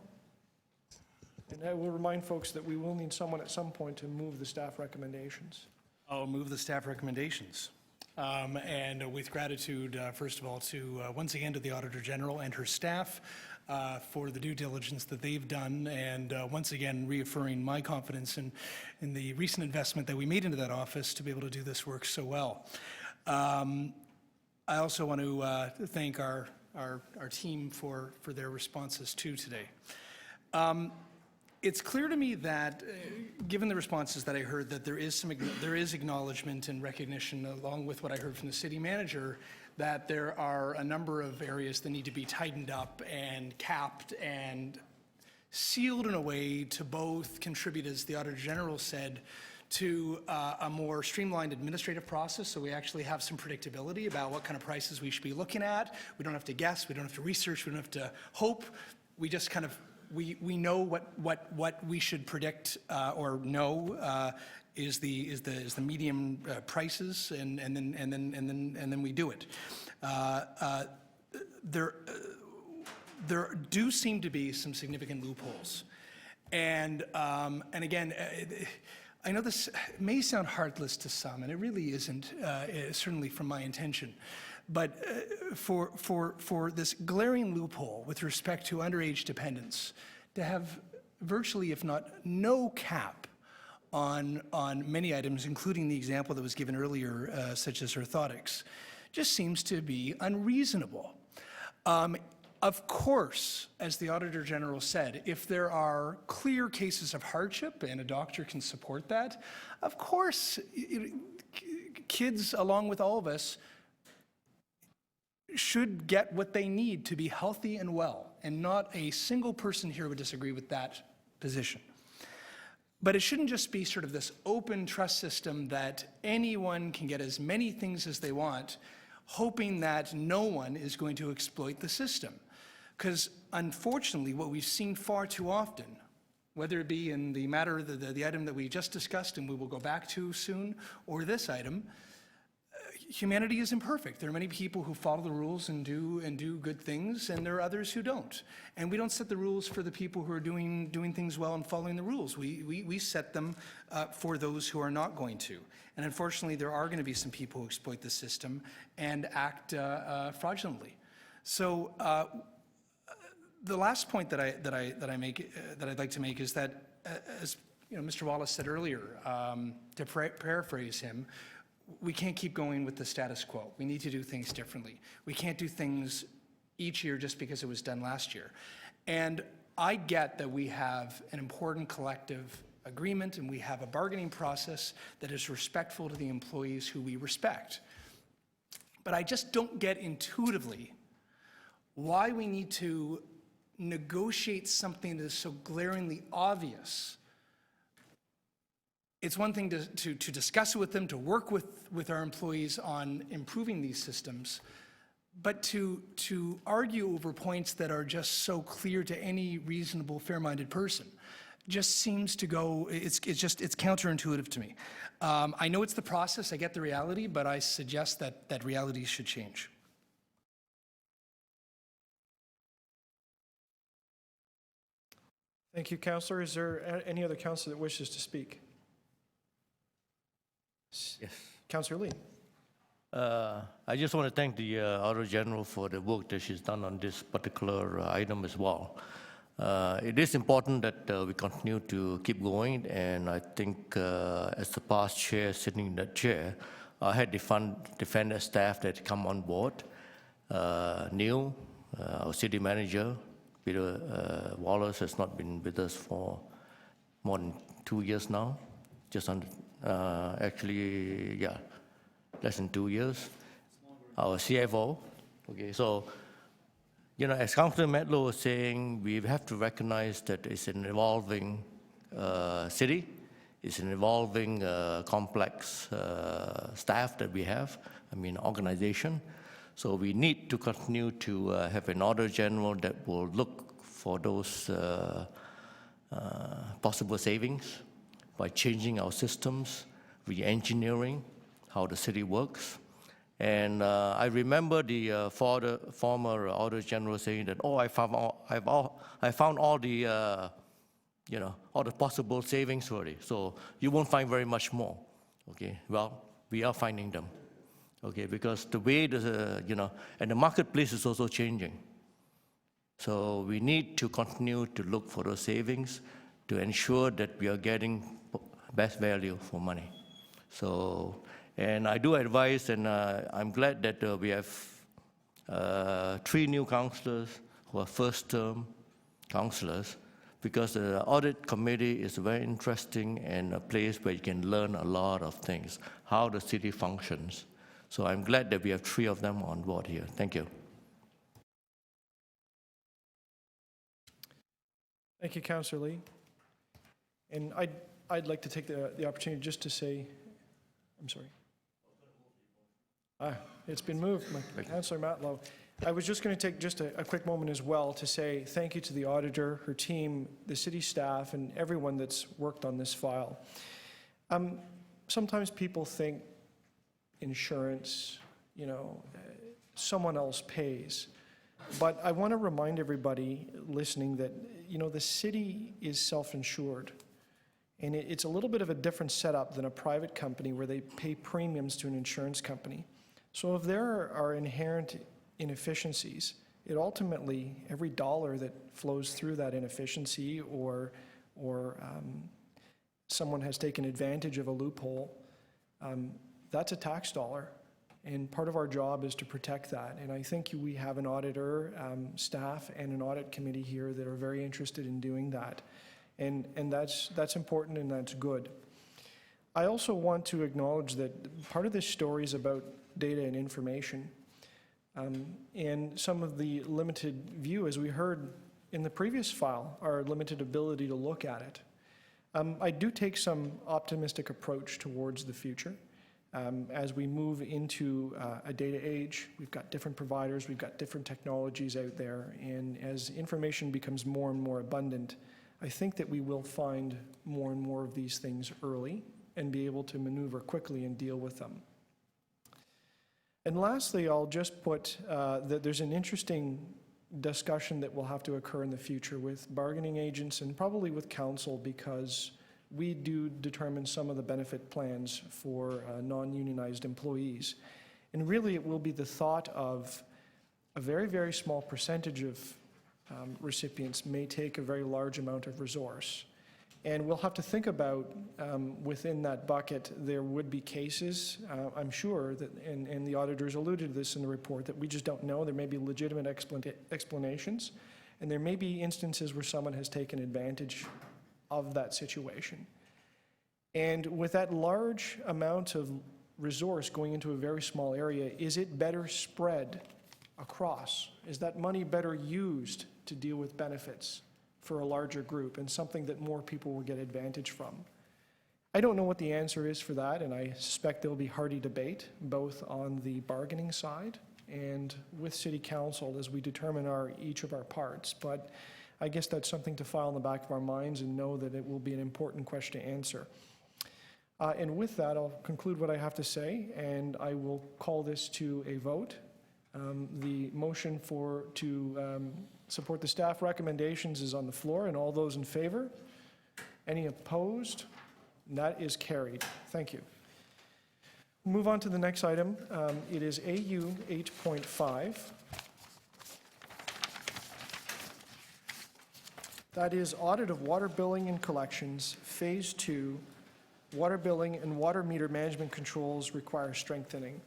And I will remind folks that we will need someone at some point to move the staff recommendations. I'll move the staff recommendations. And with gratitude, first of all, to once again to the Auditor General and her staff for the due diligence that they've done, and once again reaffirming my confidence in the recent investment that we made into that office to be able to do this work so well. I also want to thank our team for their responses too today. It's clear to me that, given the responses that I heard, that there is acknowledgement and recognition, along with what I heard from the city manager, that there are a number of areas that need to be tightened up and capped and sealed in a way to both contribute, as the Auditor General said, to a more streamlined administrative process, so we actually have some predictability about what kind of prices we should be looking at. We don't have to guess, we don't have to research, we don't have to hope. We just kind of we know what we should predict or know is the medium prices, and then we do it. There do seem to be some significant loopholes, and again, I know this may sound heartless to some, and it really isn't, certainly from my intention. But for this glaring loophole with respect to underage dependents, to have virtually, if not no cap on many items, including the example that was given earlier, such as orthotics, just seems to be unreasonable. Of course, as the Auditor General said, if there are clear cases of hardship and a doctor can support that, of course, kids, along with all of us, should get what they need to be healthy and well, and not a single person here would disagree with that position. But it shouldn't just be sort of this open trust system that anyone can get as many things as they want, hoping that no one is going to exploit the system. Because unfortunately, what we've seen far too often, whether it be in the matter of the item that we just discussed and we will go back to soon, or this item, humanity is imperfect. There are many people who follow the rules and do good things, and there are others who don't. And we don't set the rules for the people who are doing things well and following the rules. We set them for those who are not going to. And unfortunately, there are going to be some people who exploit the system and act fraudulently. So the last point that I'd like to make is that, as you know, Mr. Wallace said earlier, to paraphrase him, we can't keep going with the status quo. We need to do things differently. We can't do things each year just because it was done last year. And I get that we have an important collective agreement and we have a bargaining process that is respectful to the employees who we respect. But I just don't get intuitively why we need to negotiate something that is so glaringly obvious. It's one thing to discuss it with them, to work with our employees on improving these systems, but to argue over points that are just so clear to any reasonable, fair-minded person just seems to go, it's counterintuitive to me. I know it's the process, I get the reality, but I suggest that reality should change. Thank you, Councillor. Is there any other councillor that wishes to speak? Yes. Councillor Lee. I just want to thank the Auditor General for the work that she's done on this particular item as well. It is important that we continue to keep going, and I think as the past chair sitting in that chair, I had defended staff that come on board. Neil, our city manager, Peter Wallace, has not been with us for more than 2 years now, just under, actually, yeah, less than 2 years. Our CFO, okay, so, you know, as Councillor Medlow was saying, we have to recognize that it's an evolving city, it's an evolving complex staff that we have, organization. So we need to continue to have an Auditor General that will look for those possible savings by changing our systems, re-engineering how the city works. And I remember the former Auditor General saying that, oh, I found all the all the possible savings for it. So you won't find very much more, okay? Well, we are finding them, okay? Because the way, and the marketplace is also changing. So we need to continue to look for those savings to ensure that we are getting best value for money. So, and I do advise, and I'm glad that we have 3 new counselors who are first-term counselors, because the Audit Committee is very interesting and a place where you can learn a lot of things, how the city functions. So I'm glad that we have 3 of them on board here. Thank you. Thank you, Councillor Lee. And I'd like to take the opportunity just to say, I'm sorry. It's been moved, Councillor Matlow. I was just going to take just a quick moment as well to say thank you to the auditor, her team, the city staff, and everyone that's worked on this file. Sometimes people think insurance, someone else pays. But I want to remind everybody listening that, the city is self-insured. And it's a little bit of a different setup than a private company where they pay premiums to an insurance company. So if there are inherent inefficiencies, it ultimately, every dollar that flows through that inefficiency or someone has taken advantage of a loophole, that's a tax dollar. And part of our job is to protect that. And I think we have an auditor, staff, and an audit committee here that are very interested in doing that. And that's important and that's good. I also want to acknowledge that part of this story is about data and information. And some of the limited view, as we heard in the previous file, our limited ability to look at it. I do take some optimistic approach towards the future. As we move into a data age, we've got different providers, we've got different technologies out there, and as information becomes more and more abundant, I think that we will find more and more of these things early and be able to maneuver quickly and deal with them. And lastly, I'll just put that there's an interesting discussion that will have to occur in the future with bargaining agents and probably with council, because we do determine some of the benefit plans for non-unionized employees. And really it will be the thought of a very, very small percentage of recipients may take a very large amount of resource. And we'll have to think about within that bucket, there would be cases, I'm sure, that, and the auditors alluded to this in the report, that we just don't know. There may be legitimate explanations, and there may be instances where someone has taken advantage of that situation. And with that large amount of resource going into a very small area, is it better spread across? Is that money better used to deal with benefits for a larger group and something that more people will get advantage from? I don't know what the answer is for that, and I suspect there will be hearty debate both on the bargaining side and with City Council as we determine each of our parts. But I guess that's something to file in the back of our minds and know that it will be an important question to answer. And with that, I'll conclude what I have to say, and I will call this to a vote. The motion to support the staff recommendations is on the floor, and all those in favor? Any opposed? And that is carried. Thank you. Move on to the next item. It is AU 8.5. That is Audit of Water Billing and Collections, Phase 2. Water billing and water meter management controls require strengthening.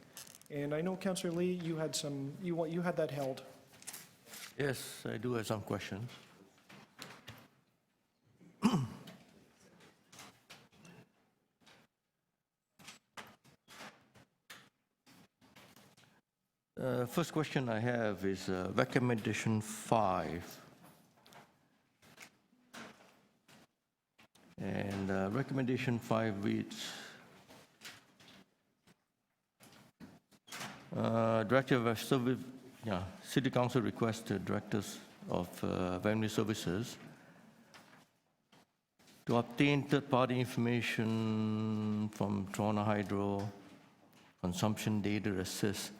And I know, Councillor Lee, you had that held. Yes, I do have some questions. First question I have is recommendation 5. And recommendation 5 reads, Director of Service, City Council requests the Directors of Revenue Services to obtain third-party information from Toronto Hydro consumption data assist.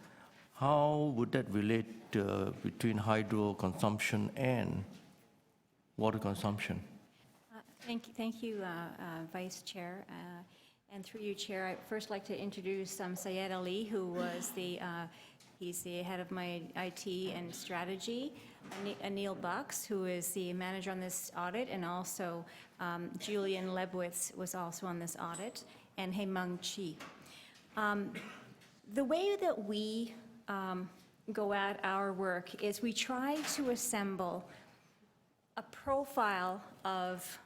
How would that relate between hydro consumption and water consumption? Thank you, Vice Chair. And through you, Chair, I'd first like to introduce Syed Ali, who was he's the head of my IT and strategy, Anil Bucks, who is the manager on this audit, and also Julian Lebowitz was also on this audit, and Hemang Chi. The way that we go at our work is we try to assemble a profile of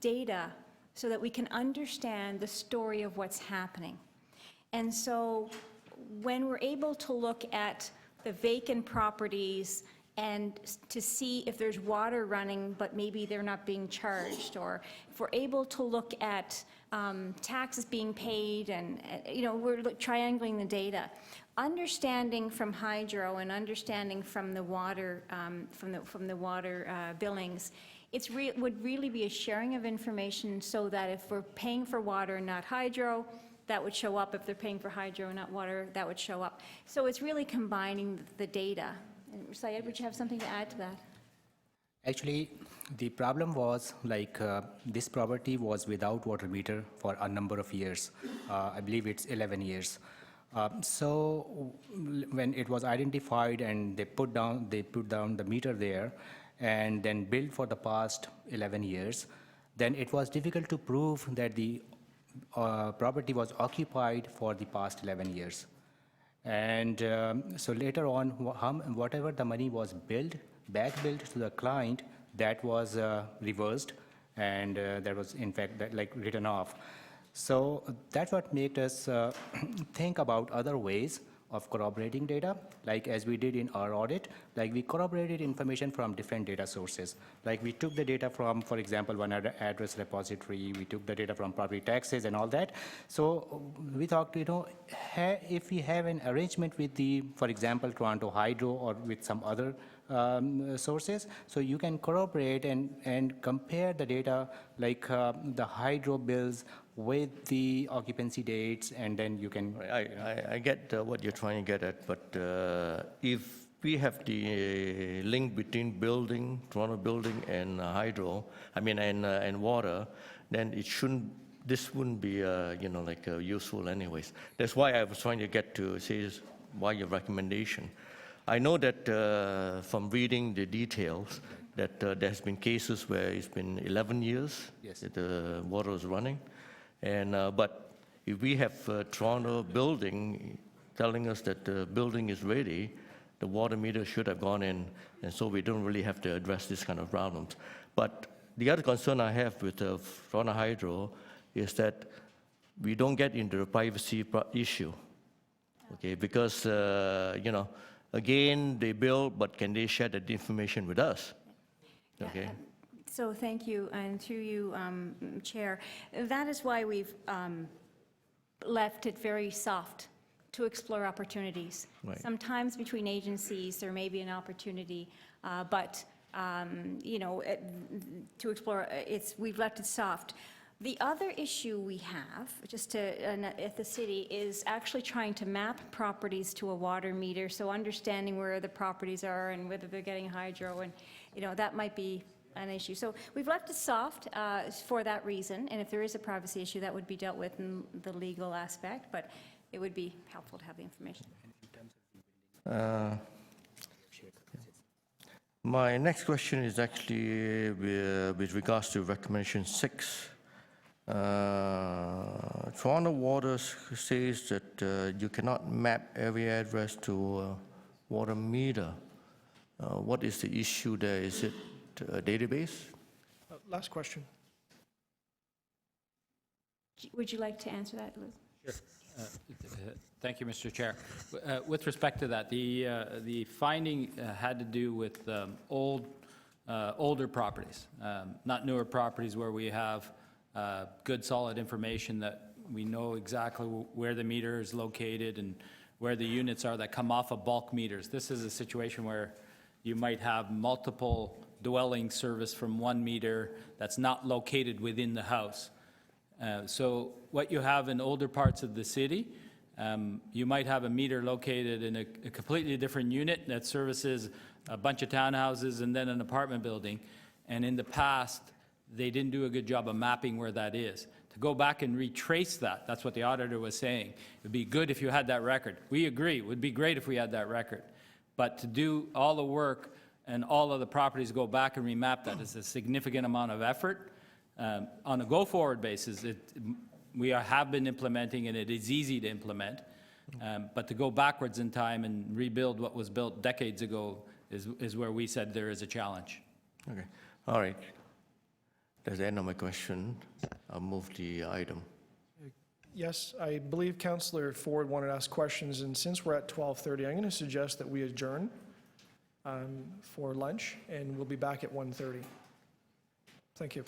data so that we can understand the story of what's happening. And so when we're able to look at the vacant properties and to see if there's water running, but maybe they're not being charged, or if we're able to look at taxes being paid, and we're triangulating the data. Understanding from hydro and understanding from the water, from the water billings, would really be a sharing of information, so that if we're paying for water and not hydro, that would show up. If they're paying for hydro and not water, that would show up. So it's really combining the data. And Syed, would you have something to add to that? Actually, the problem was this property was without water meter for a number of years. I believe it's 11 years. So when it was identified and they put down the meter there, and then billed for the past 11 years, then it was difficult to prove that the property was occupied for the past 11 years. And so later on, whatever the money was back billed to the client, that was reversed, and that was in fact written off. So that's what made us think about other ways of corroborating data, like as we did in our audit. We corroborated information from different data sources. We took the data from, for example, one address repository, we took the data from property taxes and all that. So we thought, if we have an arrangement with for example, Toronto Hydro, or with some other sources, so you can corroborate and compare the data, the hydro bills with the occupancy dates, and then you can... I get what you're trying to get at, but if we have the link between Toronto building and hydro, and water, then this wouldn't be, useful anyways. That's why I was trying to get to say why your recommendation. I know that from reading the details, that there's been cases where it's been 11 years that the water is running. But if we have Toronto building telling us that the building is ready, the water meter should have gone in, and so we don't really have to address this kind of problems. But the other concern I have with Toronto Hydro is that we don't get into the privacy issue, okay? Because, again, they bill, but can they share that information with us, okay? So thank you, and through you, Chair. That is why we've left it very soft to explore opportunities. Right. Sometimes between agencies, there may be an opportunity, but to explore, we've left it soft. The other issue we have, at the city, is actually trying to map properties to a water meter, so understanding where the properties are and whether they're getting hydro, and that might be an issue. So we've left it soft for that reason, and if there is a privacy issue, that would be dealt with in the legal aspect, but it would be helpful to have the information. My next question is actually with regards to recommendation 6. Toronto Water says that you cannot map every address to a water meter. What is the issue there? Is it a database? Last question. Would you like to answer that, Liz? Sure. Thank you, Mr. Chair. With respect to that, the finding had to do with older properties, not newer properties where we have good, solid information that we know exactly where the meter is located and where the units are that come off of bulk meters. This is a situation where you might have multiple dwelling service from one meter that's not located within the house. So what you have in older parts of the city, you might have a meter located in a completely different unit that services a bunch of townhouses and then an apartment building. And in the past, they didn't do a good job of mapping where that is. To go back and retrace that, that's what the auditor was saying. It would be good if you had that record. We agree, it would be great if we had that record. But to do all the work and all of the properties go back and remap that is a significant amount of effort. On a go-forward basis, we have been implementing, and it is easy to implement. But to go backwards in time and rebuild what was built decades ago is where we said there is a challenge. Okay, all right. That's the end of my question. I'll move the item. Yes, I believe Councillor Ford wanted to ask questions, and since we're at 12:30, I'm going to suggest that we adjourn for lunch, and we'll be back at 1:30. Thank you.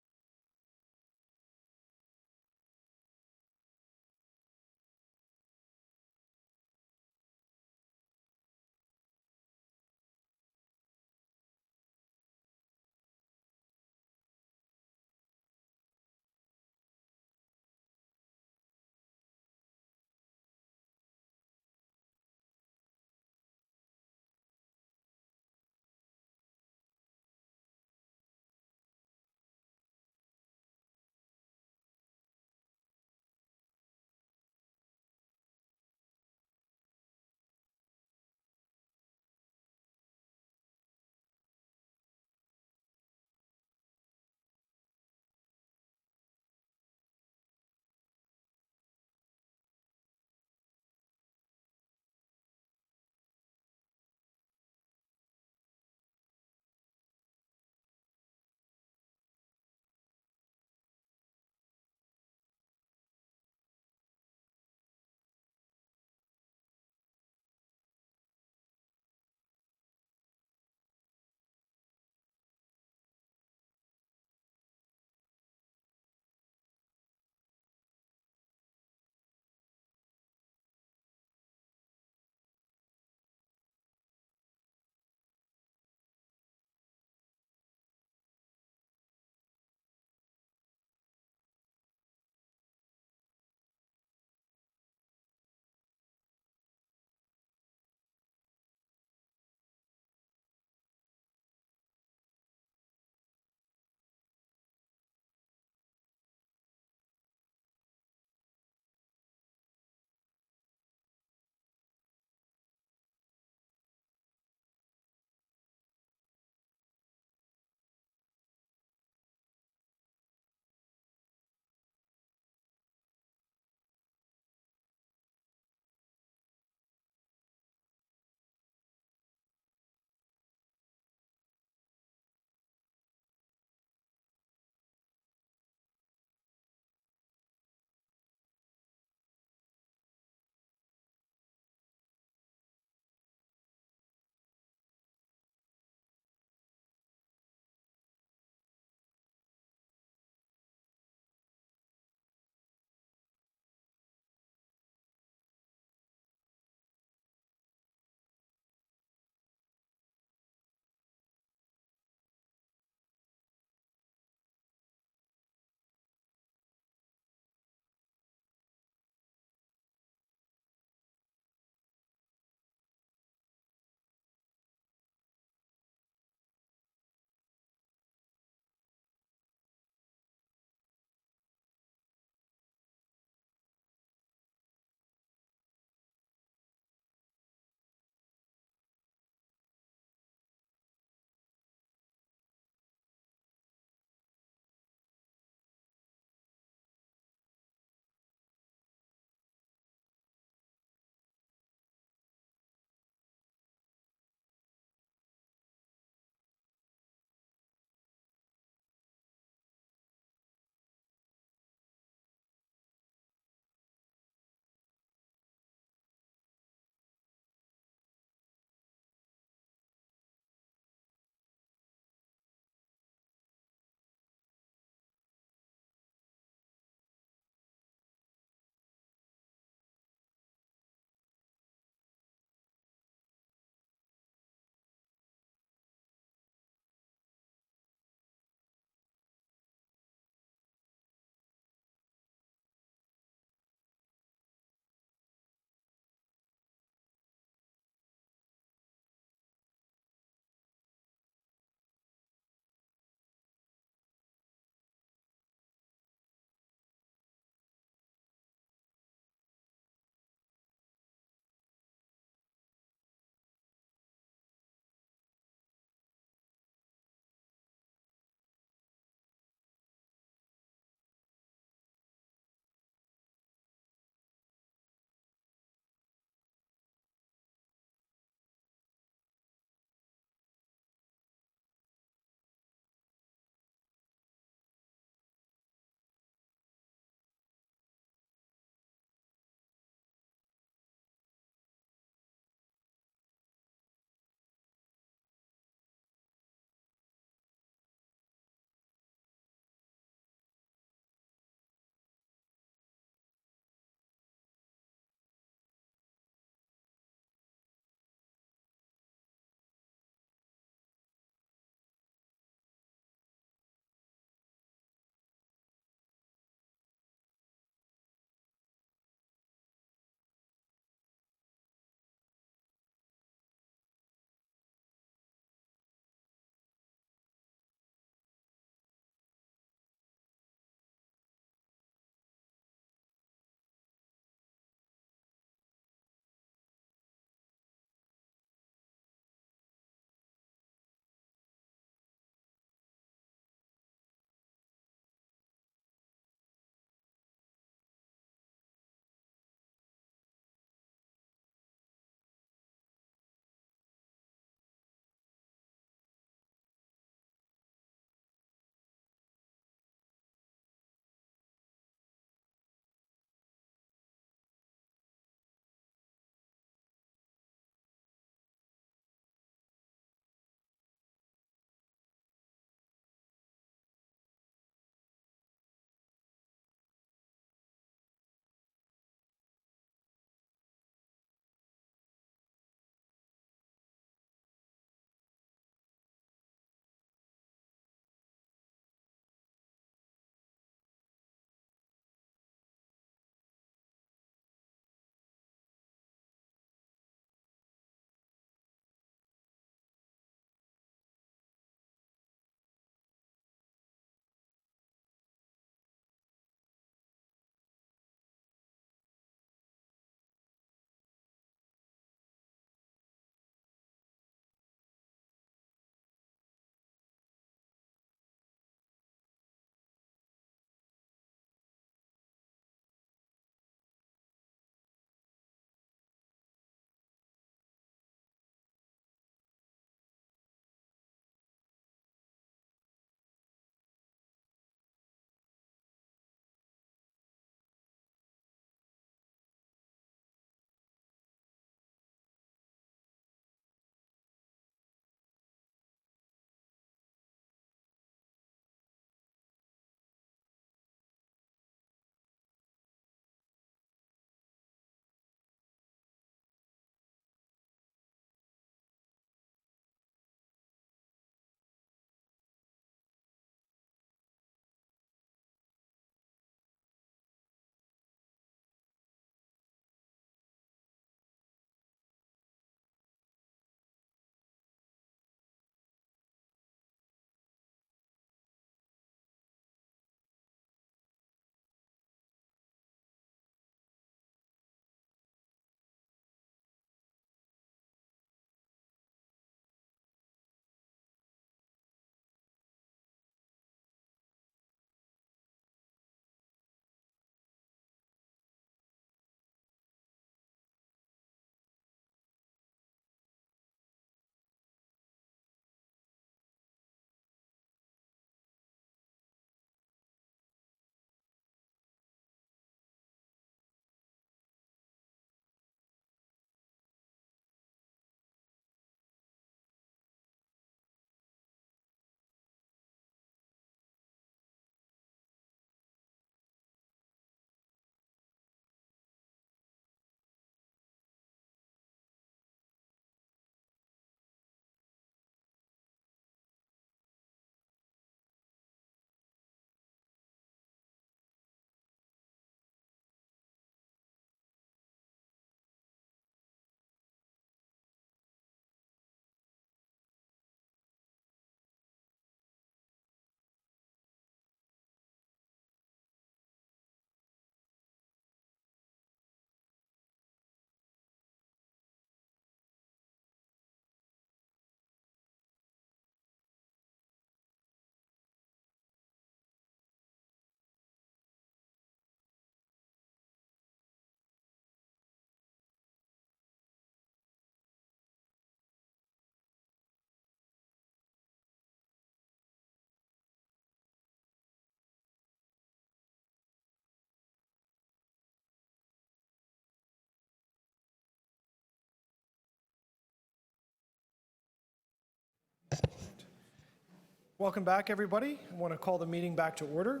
Welcome back, everybody. I want to call the meeting back to order.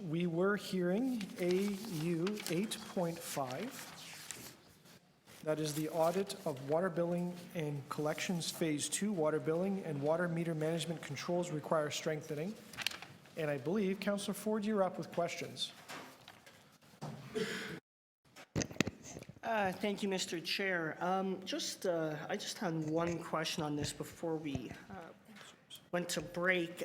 We were hearing AU 8.5. That is the audit of water billing and collections Phase 2 water billing and water meter management controls require strengthening. And I believe, Councillor Ford, you're up with questions. Thank you, Mr. Chair. I just had one question on this before we went to break.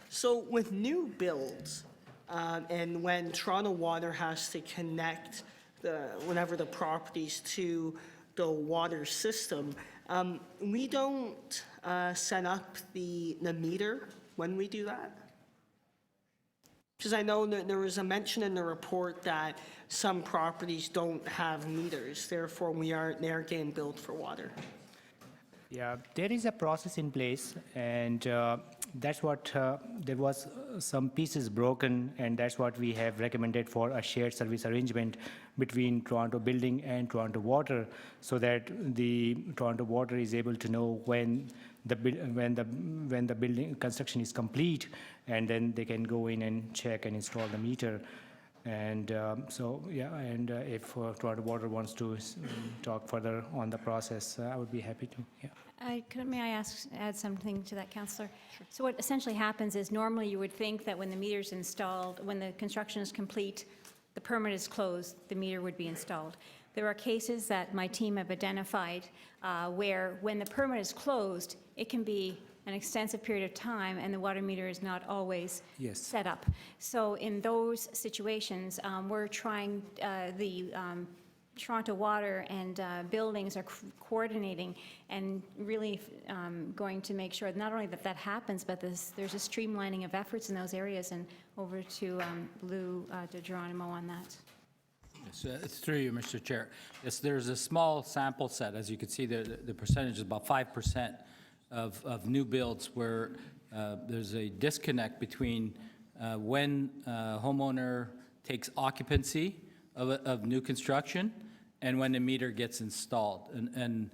So with new builds, and when Toronto Water has to connect whenever the properties to the water system, we don't set up the meter when we do that? Because I know that there was a mention in the report that some properties don't have meters, therefore they're getting billed for water. Yeah, there is a process in place, and that's what, there was some pieces broken, and that's what we have recommended for a shared service arrangement between Toronto Building and Toronto Water, so that the Toronto Water is able to know when the building construction is complete, and then they can go in and check and install the meter. And if Toronto Water wants to talk further on the process, I would be happy to. Yeah. May I add something to that, Councillor? Sure. So what essentially happens is normally you would think that when the meter's installed, when the construction is complete, the permit is closed, the meter would be installed. There are cases that my team have identified where when the permit is closed, it can be an extensive period of time and the water meter is not always set up. So in those situations, we're trying, the Toronto Water and buildings are coordinating and really going to make sure not only that that happens, but there's a streamlining of efforts in those areas. And over to Lou DeGeronimo on that. Yes, it's through you, Mr. Chair. Yes, there's a small sample set. As you can see, the percentage is about 5% of new builds where there's a disconnect between when a homeowner takes occupancy of new construction and when the meter gets installed. And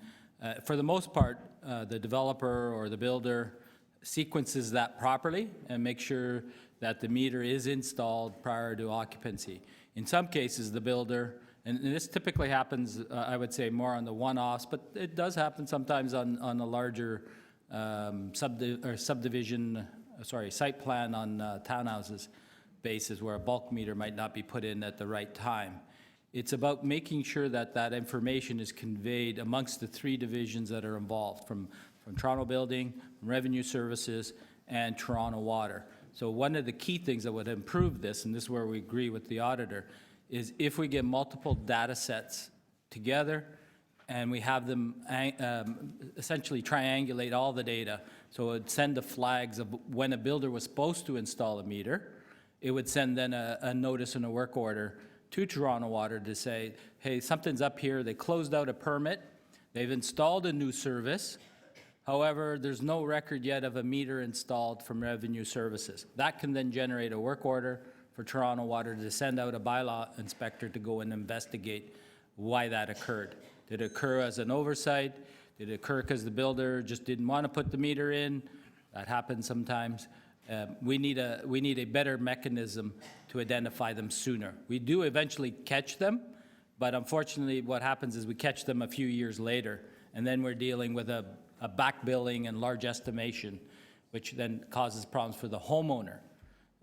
for the most part, the developer or the builder sequences that properly and makes sure that the meter is installed prior to occupancy. In some cases, the builder, and this typically happens, I would say, more on the one-offs, but it does happen sometimes on a larger subdivision, site plan on townhouses basis where a bulk meter might not be put in at the right time. It's about making sure that that information is conveyed amongst the three divisions that are involved, from Toronto Building, Revenue Services, and Toronto Water. So one of the key things that would improve this, and this is where we agree with the auditor, is if we get multiple data sets together and we have them essentially triangulate all the data. So it would send the flags of when a builder was supposed to install a meter. It would send then a notice and a work order to Toronto Water to say, hey, something's up here. They closed out a permit. They've installed a new service. However, there's no record yet of a meter installed from Revenue Services. That can then generate a work order for Toronto Water to send out a bylaw inspector to go and investigate why that occurred. Did it occur as an oversight? Did it occur because the builder just didn't want to put the meter in? That happens sometimes. We need a better mechanism to identify them sooner. We do eventually catch them, but unfortunately what happens is we catch them a few years later, and then we're dealing with a back billing and large estimation, which then causes problems for the homeowner.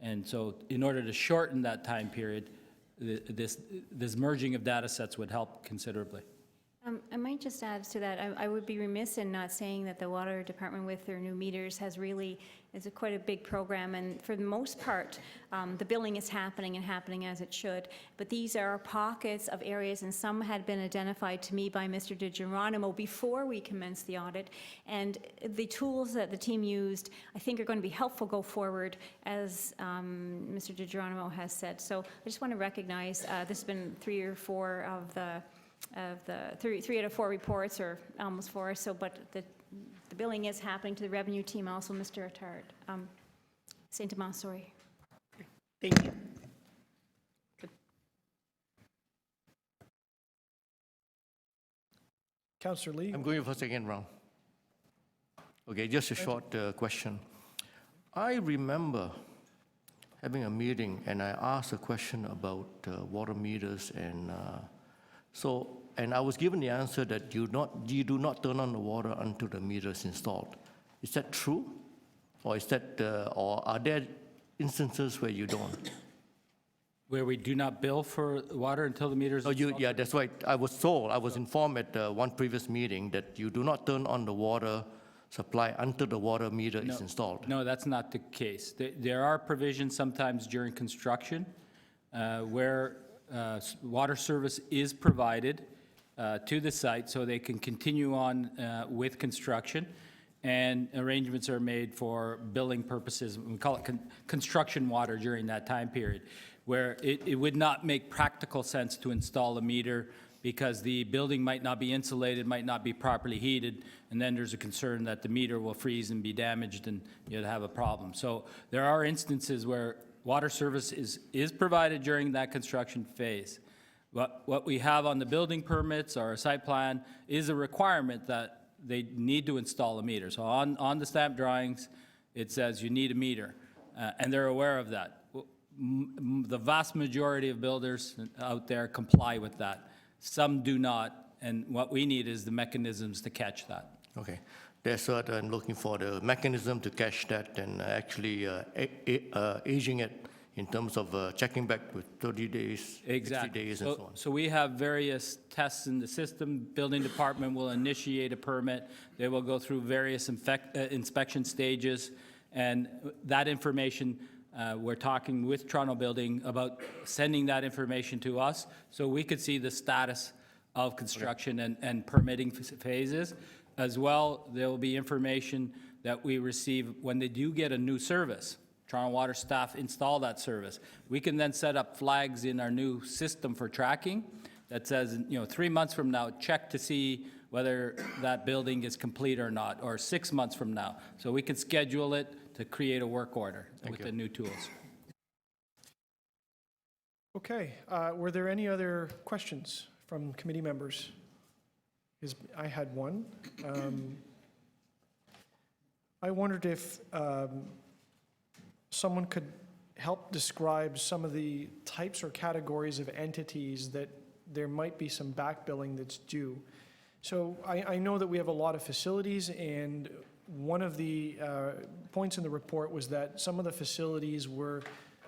And so in order to shorten that time period, this merging of data sets would help considerably. I might just add to that, I would be remiss in not saying that the water department with their new meters has really, is quite a big program, and for the most part, the billing is happening and happening as it should, but these are pockets of areas, and some had been identified to me by Mr. DeGeronimo before we commenced the audit, and the tools that the team used, I think, are going to be helpful go forward, as Mr. DeGeronimo has said. So I just want to recognize, this has been 3 or 4 of the 3 out of 4 reports, or almost 4, so, but the billing is happening to the revenue team also, Mr. Attard. Saint-Amand, sorry. Thank you. Councillor Lee. I'm going for second round. Okay, just a short question. I remember having a meeting and I asked a question about water meters and I was given the answer that you do not turn on the water until the meter is installed. Is that true? Or or are there instances where you don't? Where we do not bill for water until the meters. Yeah, that's right. I was informed at one previous meeting that you do not turn on the water supply until the water meter is installed. No, that's not the case. There are provisions sometimes during construction where water service is provided to the site so they can continue on with construction, and arrangements are made for billing purposes. We call it construction water during that time period, where it would not make practical sense to install a meter because the building might not be insulated, might not be properly heated, and then there's a concern that the meter will freeze and be damaged and you'd have a problem. So there are instances where water service is provided during that construction phase. What we have on the building permits or a site plan is a requirement that they need to install a meter. So on the stamp drawings, it says you need a meter, and they're aware of that. The vast majority of builders out there comply with that. Some do not, and what we need is the mechanisms to catch that. Okay. That's what I'm looking for, the mechanism to catch that and actually aging it in terms of checking back with 30 days, 60 days, and so on. So we have various tests in the system. Building department will initiate a permit. They will go through various inspection stages, and that information, we're talking with Toronto Building about sending that information to us so we could see the status of construction and permitting phases. As well, there will be information that we receive when they do get a new service. Toronto Water staff install that service. We can then set up flags in our new system for tracking that says, 3 months from now, check to see whether that building is complete or not, or 6 months from now. So we can schedule it to create a work order with the new tools. Okay, were there any other questions from committee members? I had one. I wondered if someone could help describe some of the types or categories of entities that there might be some back billing that's due. So I know that we have a lot of facilities, and one of the points in the report was that some of the facilities were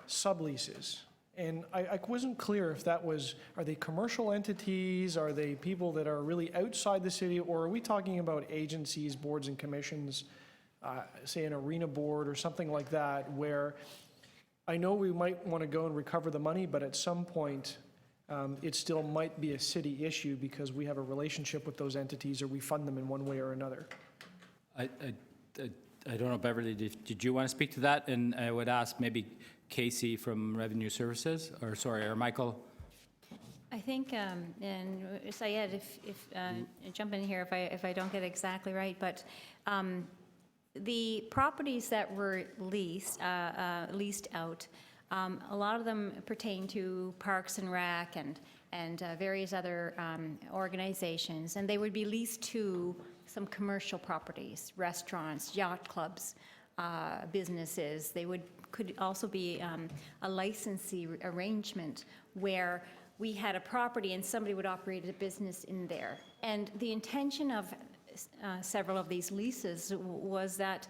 subleases. And I wasn't clear if that was, are they commercial entities? Are they people that are really outside the city? Or are we talking about agencies, boards and commissions, say an arena board or something like that, where I know we might want to go and recover the money, but at some point it still might be a city issue because we have a relationship with those entities or we fund them in one way or another. I don't know, Beverly, did you want to speak to that? And I would ask maybe Casey from Revenue Services, or Michael? I think, and Syed, if jump in here if I don't get it exactly right, but the properties that were leased out, a lot of them pertain to Parks and Rec and various other organizations, and they would be leased to some commercial properties, restaurants, yacht clubs, businesses. They could also be a licensee arrangement where we had a property and somebody would operate a business in there. And the intention of several of these leases was that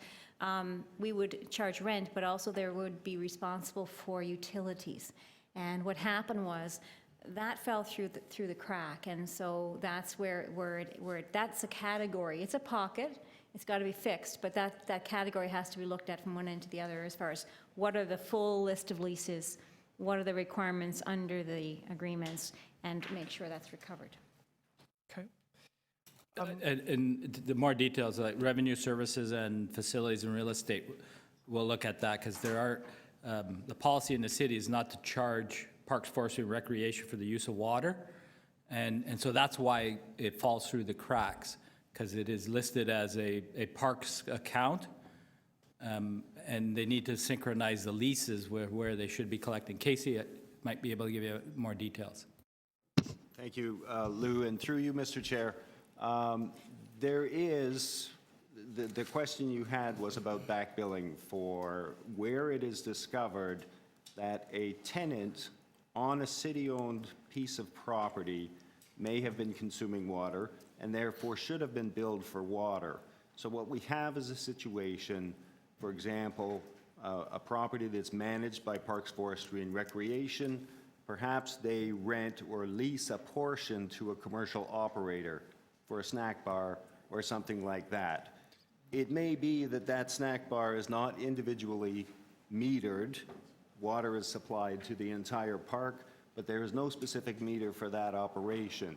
we would charge rent, but also there would be responsible for utilities. And what happened was that fell through the crack, and so that's where that's a category. It's a pocket. It's got to be fixed, but that category has to be looked at from one end to the other as far as what are the full list of leases, what are the requirements under the agreements, and make sure that's recovered. Okay. And the more details, like Revenue Services and Facilities and Real Estate, we'll look at that because there are, the policy in the city is not to charge Parks, Forestry, and Recreation for the use of water. And so that's why it falls through the cracks, because it is listed as a parks account, and they need to synchronize the leases where they should be collecting. Casey might be able to give you more details. Thank you, Lou, and through you, Mr. Chair. There is the question you had was about back billing for where it is discovered that a tenant on a city-owned piece of property may have been consuming water and therefore should have been billed for water. So what we have is a situation, for example, a property that's managed by Parks, Forestry, and Recreation. Perhaps they rent or lease a portion to a commercial operator for a snack bar or something like that. It may be that that snack bar is not individually metered. Water is supplied to the entire park, but there is no specific meter for that operation.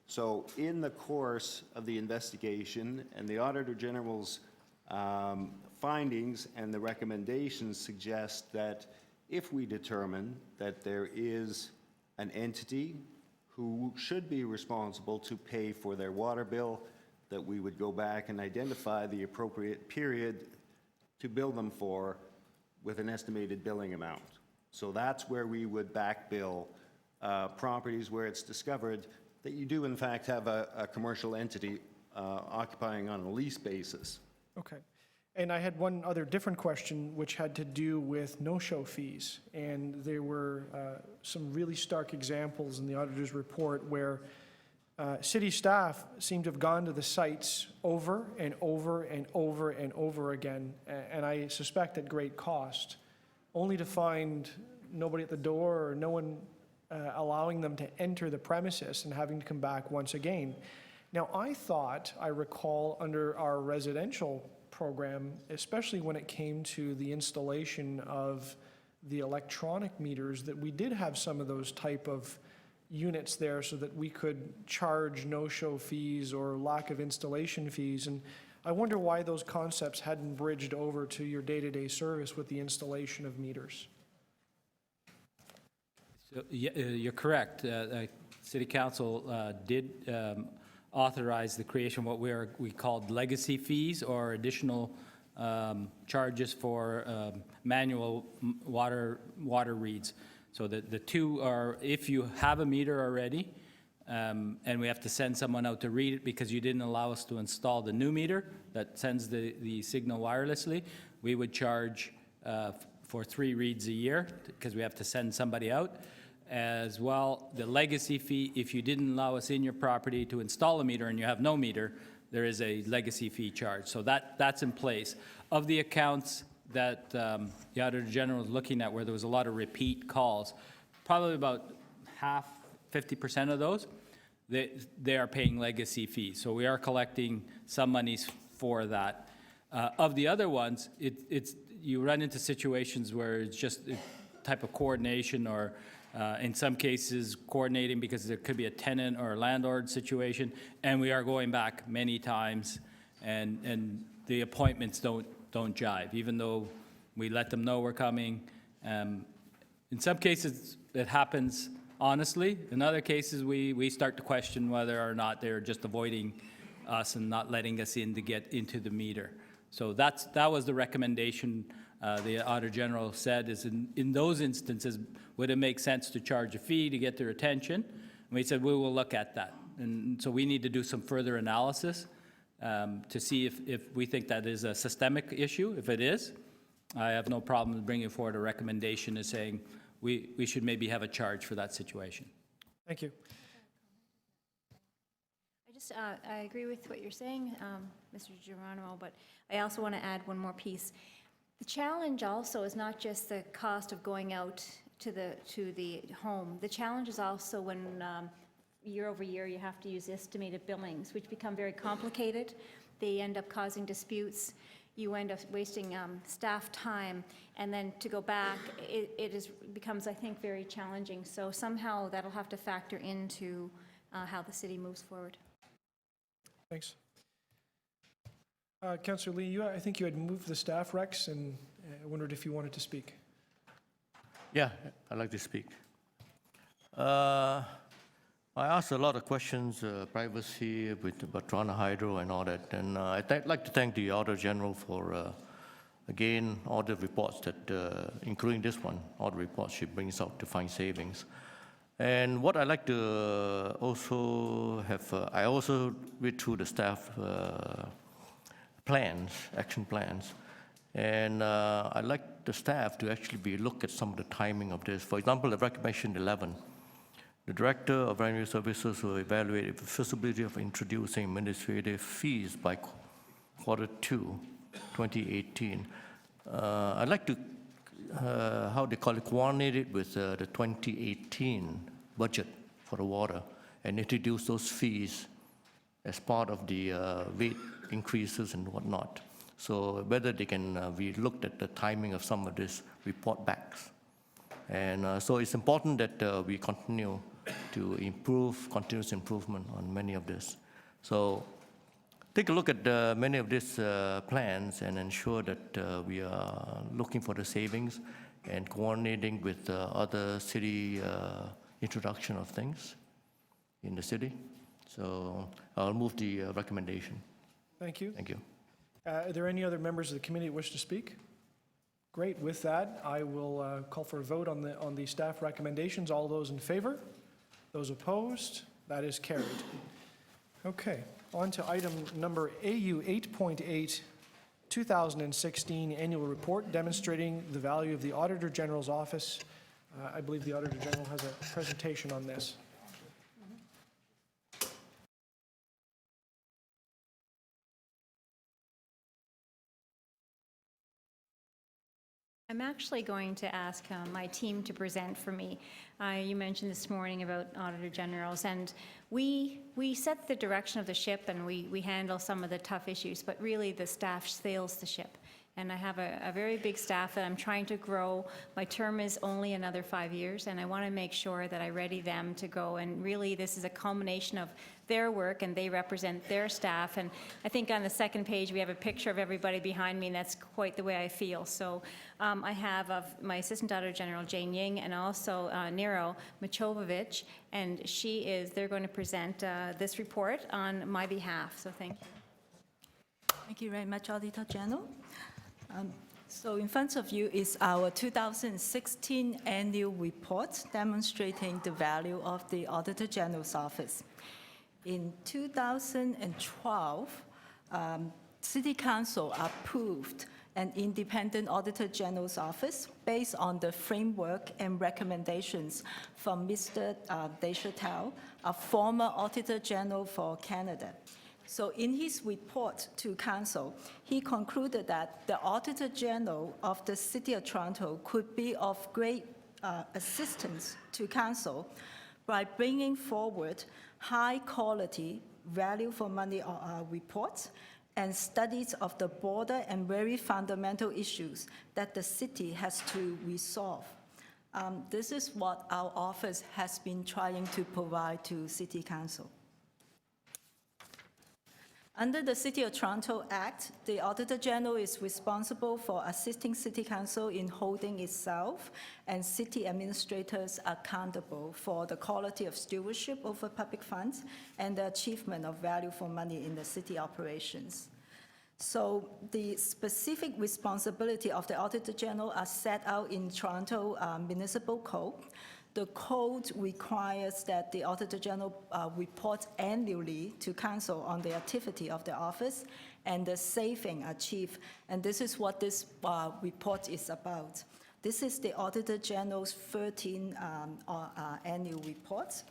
So in the course of the investigation and the Auditor General's findings and the recommendations suggest that if we determine that there is an entity who should be responsible to pay for their water bill, that we would go back and identify the appropriate period to bill them for with an estimated billing amount. So that's where we would back bill properties where it's discovered that you do in fact have a commercial entity occupying on a lease basis. Okay. And I had one other different question, which had to do with no-show fees. And there were some really stark examples in the auditor's report where city staff seem to have gone to the sites over and over and over and over again, and I suspect at great cost, only to find nobody at the door or no one allowing them to enter the premises and having to come back once again. Now, I recall under our residential program, especially when it came to the installation of the electronic meters, that we did have some of those type of units there so that we could charge no-show fees or lack of installation fees. And I wonder why those concepts hadn't bridged over to your day-to-day service with the installation of meters. So, you're correct. City Council did authorize the creation of what we called legacy fees or additional charges for manual water reads. So the two are, if you have a meter already, and we have to send someone out to read it because you didn't allow us to install the new meter that sends the signal wirelessly, we would charge for 3 reads a year because we have to send somebody out. As well, the legacy fee, if you didn't allow us in your property to install a meter and you have no meter, there is a legacy fee charge. So that's in place. Of the accounts that the Auditor General is looking at where there was a lot of repeat calls, probably about half, 50% of those, they are paying legacy fees. So we are collecting some monies for that. Of the other ones, you run into situations where it's just a type of coordination or in some cases coordinating because there could be a tenant or a landlord situation, and we are going back many times, and the appointments don't jive, even though we let them know we're coming. In some cases, it happens honestly. In other cases, we start to question whether or not they're just avoiding us and not letting us in to get into the meter. So that was the recommendation the Auditor General said, is in those instances, would it make sense to charge a fee to get their attention? And we said, we will look at that. And so we need to do some further analysis to see if we think that is a systemic issue. If it is, I have no problem bringing forward a recommendation as saying we should maybe have a charge for that situation. Thank you. I agree with what you're saying, Mr. Geronimo, but I also want to add one more piece. The challenge also is not just the cost of going out to the home. The challenge is also when year over year you have to use estimated billings, which become very complicated. They end up causing disputes. You end up wasting staff time, and then to go back, it becomes, I think, very challenging. So somehow that'll have to factor into how the city moves forward. Thanks. Councillor Lee, I think you had moved the staff recs, and I wondered if you wanted to speak. Yeah, I'd like to speak. I asked a lot of questions, privacy about Toronto Hydro and all that, and I'd like to thank the Auditor General for, again, all the reports that, including this one, all the reports she brings out to find savings. And what I'd like to also have, I also read through the staff plans, action plans. And I'd like the staff to actually look at some of the timing of this. For example, the recommendation 11, the Director of Revenue Services will evaluate the feasibility of introducing administrative fees by quarter 2, 2018. I'd like to, how they call it, coordinate it with the 2018 budget for the water and introduce those fees as part of the rate increases and whatnot. So whether they can, we looked at the timing of some of this report backs. And so it's important that we continue to improve, continuous improvement on many of this. So take a look at many of these plans and ensure that we are looking for the savings and coordinating with other city introduction of things in the city. So I'll move the recommendation. Thank you. Thank you. Are there any other members of the committee that wish to speak? Great. With that, I will call for a vote on the staff recommendations. All those in favor? Those opposed? That is carried. Okay. On to item number AU 8.8, 2016 Annual Report demonstrating the value of the Auditor General's Office. I believe the Auditor General has a presentation on this. I'm actually going to ask my team to present for me. You mentioned this morning about Auditor Generals, and we set the direction of the ship and we handle some of the tough issues, but really the staff sails the ship. And I have a very big staff that I'm trying to grow. My term is only another 5 years, and I want to make sure that I ready them to go. And really, this is a culmination of their work, and they represent their staff. And I think on the second page, we have a picture of everybody behind me, and that's quite the way I feel. So I have my Assistant Auditor General, Jane Ying, and also Nero Machovovich, and they're going to present this report on my behalf. So thank you. Thank you very much, Auditor General. So in front of you is our 2016 annual report demonstrating the value of the Auditor General's Office. In 2012, City Council approved an independent Auditor General's Office based on the framework and recommendations from Mr. Deschatel, a former Auditor General for Canada. So in his report to Council, he concluded that the Auditor General of the City of Toronto could be of great assistance to Council by bringing forward high-quality, value-for-money reports and studies of the broader and very fundamental issues that the city has to resolve. This is what our office has been trying to provide to City Council. Under the City of Toronto Act, the Auditor General is responsible for assisting City Council in holding itself and city administrators accountable for the quality of stewardship over public funds and the achievement of value for money in the city operations. So the specific responsibility of the Auditor General are set out in Toronto Municipal Code. The code requires that the Auditor General report annually to Council on the activity of the office and the saving achieved. And this is what this report is about. This is the Auditor General's 13 annual reports.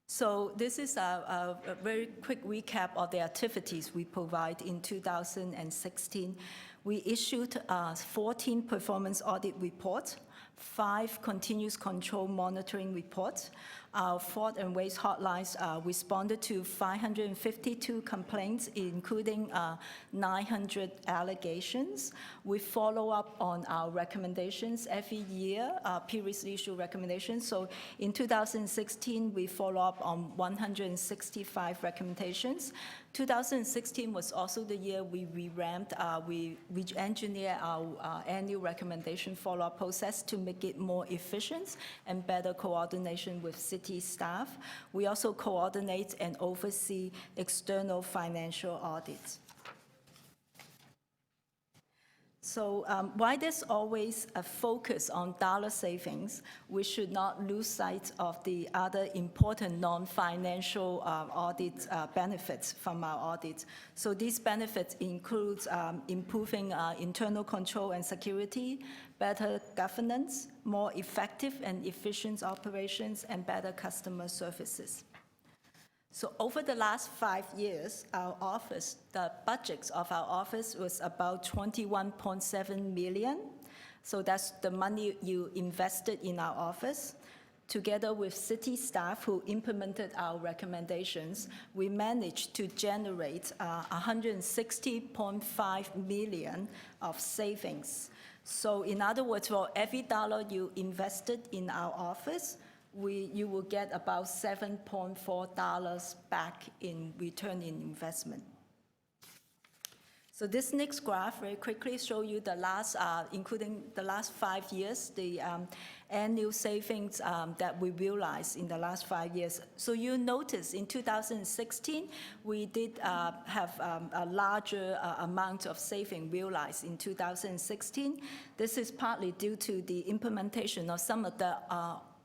So this is a very quick recap of the activities we provide in 2016. We issued 14 performance audit reports, 5 continuous control monitoring reports. Our fraud and waste hotlines responded to 552 complaints, including 900 allegations. We follow up on our recommendations every year, previously issued recommendations. So in 2016, we follow up on 165 recommendations. 2016 was also the year we revamped, we engineered our annual recommendation follow-up process to make it more efficient and better coordination with city staff. We also coordinate and oversee external financial audits. So while there's always a focus on dollar savings, we should not lose sight of the other important non-financial audit benefits from our audit. So these benefits include improving internal control and security, better governance, more effective and efficient operations, and better customer services. So over the last 5 years, our office, the budgets of our office was about 21.7 million. So that's the money you invested in our office. Together with city staff who implemented our recommendations, we managed to generate 160.5 million of savings. So in other words, for every dollar you invested in our office, you will get about $7.4 back in return in investment. So this next graph very quickly show you the last, including the last 5 years, the annual savings that we realized in the last 5 years. So you notice in 2016, we did have a larger amount of saving realized in 2016. This is partly due to the implementation of some of the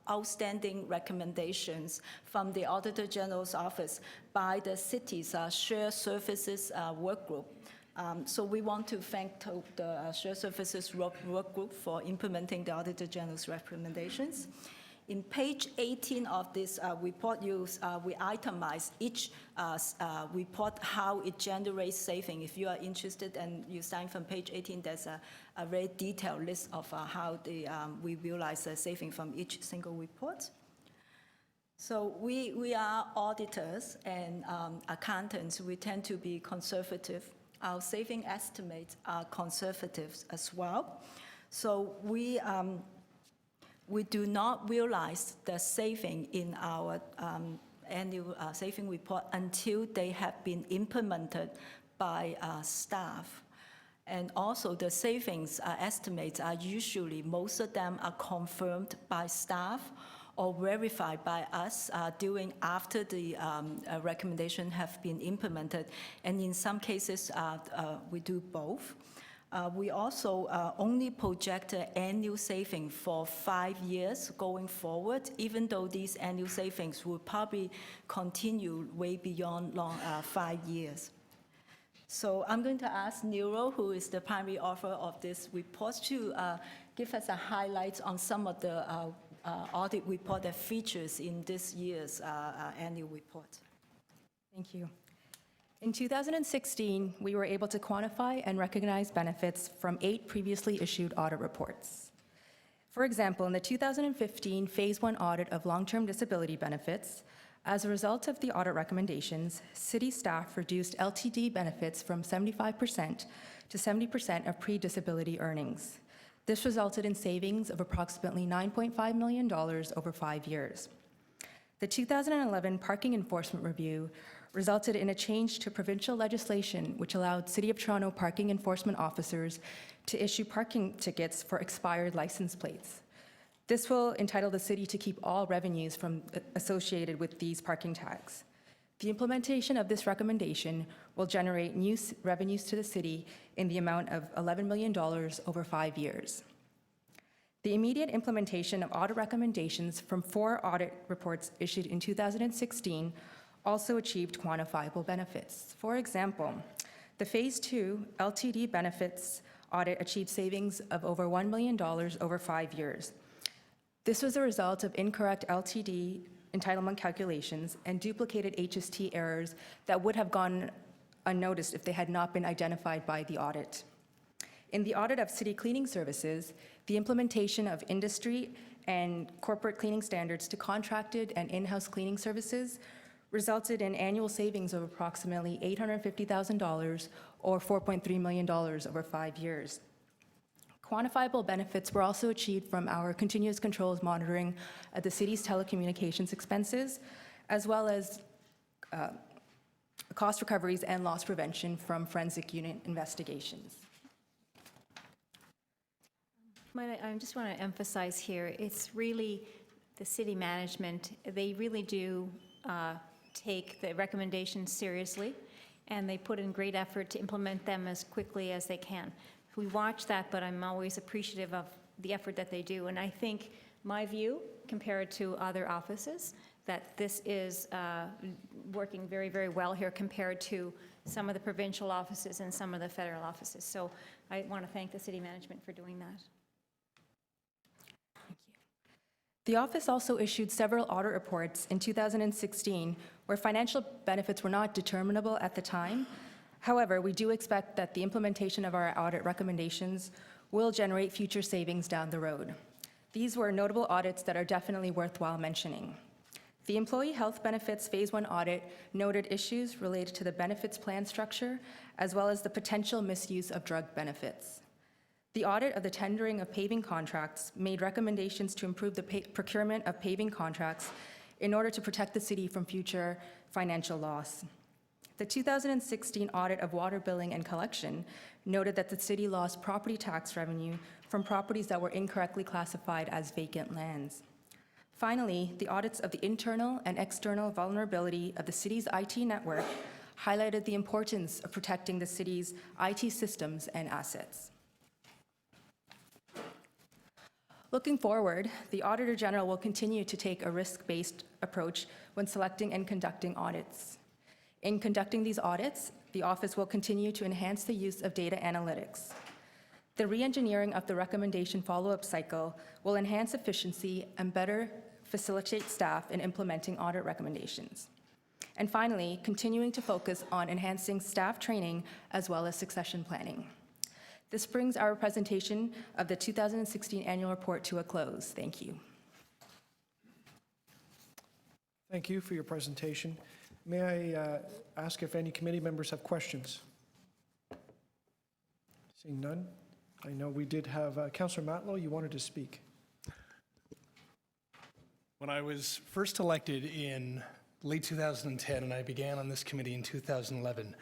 outstanding recommendations from the Auditor General's office by the city's shared services work group. So we want to thank the shared services work group for implementing the Auditor General's recommendations. In page 18 of this report, we itemize each report, how it generates saving. If you are interested and you sign from page 18, there's a very detailed list of how we realize the saving from each single report. So we are auditors and accountants. We tend to be conservative. Our saving estimates are conservative as well. So we do not realize the saving in our annual saving report until they have been implemented by staff. And also the savings estimates are usually, most of them are confirmed by staff or verified by us after the recommendation have been implemented. And in some cases, we do both. We also only project annual saving for 5 years going forward, even though these annual savings will probably continue way beyond 5 years. So I'm going to ask Nero, who is the primary author of this report, to give us a highlight on some of the audit report that features in this year's annual report. Thank you. In 2016, we were able to quantify and recognize benefits from 8 previously issued audit reports. For example, in the 2015 Phase 1 audit of long-term disability benefits, as a result of the audit recommendations, city staff reduced LTD benefits from 75% to 70% of pre-disability earnings. This resulted in savings of approximately $9.5 million over 5 years. The 2011 Parking Enforcement Review resulted in a change to provincial legislation which allowed City of Toronto parking enforcement officers to issue parking tickets for expired license plates. This will entitle the city to keep all revenues associated with these parking tags. The implementation of this recommendation will generate new revenues to the city in the amount of $11 million over 5 years. The immediate implementation of audit recommendations from 4 audit reports issued in 2016 also achieved quantifiable benefits. For example, the Phase 2 LTD benefits audit achieved savings of over $1 million over 5 years. This was a result of incorrect LTD entitlement calculations and duplicated HST errors that would have gone unnoticed if they had not been identified by the audit. In the audit of city cleaning services, the implementation of industry and corporate cleaning standards to contracted and in-house cleaning services resulted in annual savings of approximately $850,000 or $4.3 million over 5 years. Quantifiable benefits were also achieved from our continuous controls monitoring of the city's telecommunications expenses, as well as cost recoveries and loss prevention from forensic unit investigations. I just want to emphasize here, it's really the city management, they really do take the recommendations seriously, and they put in great effort to implement them as quickly as they can. we watch that, but I'm always appreciative of the effort that they do. And I think my view, compared to other offices, that this is working very, very well here compared to some of the provincial offices and some of the federal offices. So I want to thank the city management for doing that. The office also issued several audit reports in 2016 where financial benefits were not determinable at the time. However, we do expect that the implementation of our audit recommendations will generate future savings down the road. These were notable audits that are definitely worthwhile mentioning. The Employee Health Benefits Phase 1 audit noted issues related to the benefits plan structure, as well as the potential misuse of drug benefits. The audit of the tendering of paving contracts made recommendations to improve the procurement of paving contracts in order to protect the city from future financial loss. The 2016 audit of water billing and collection noted that the city lost property tax revenue from properties that were incorrectly classified as vacant lands. Finally, the audits of the internal and external vulnerability of the city's IT network highlighted the importance of protecting the city's IT systems and assets. Looking forward, the Auditor General will continue to take a risk-based approach when selecting and conducting audits. In conducting these audits, the office will continue to enhance the use of data analytics. The re-engineering of the recommendation follow-up cycle will enhance efficiency and better facilitate staff in implementing audit recommendations. And finally, continuing to focus on enhancing staff training as well as succession planning. This brings our presentation of the 2016 annual report to a close. Thank you. Thank you for your presentation. May I ask if any committee members have questions? Seeing none, I know we did have Councillor Matlow, you wanted to speak. When I was first elected in late 2010 and I began on this committee in 2011,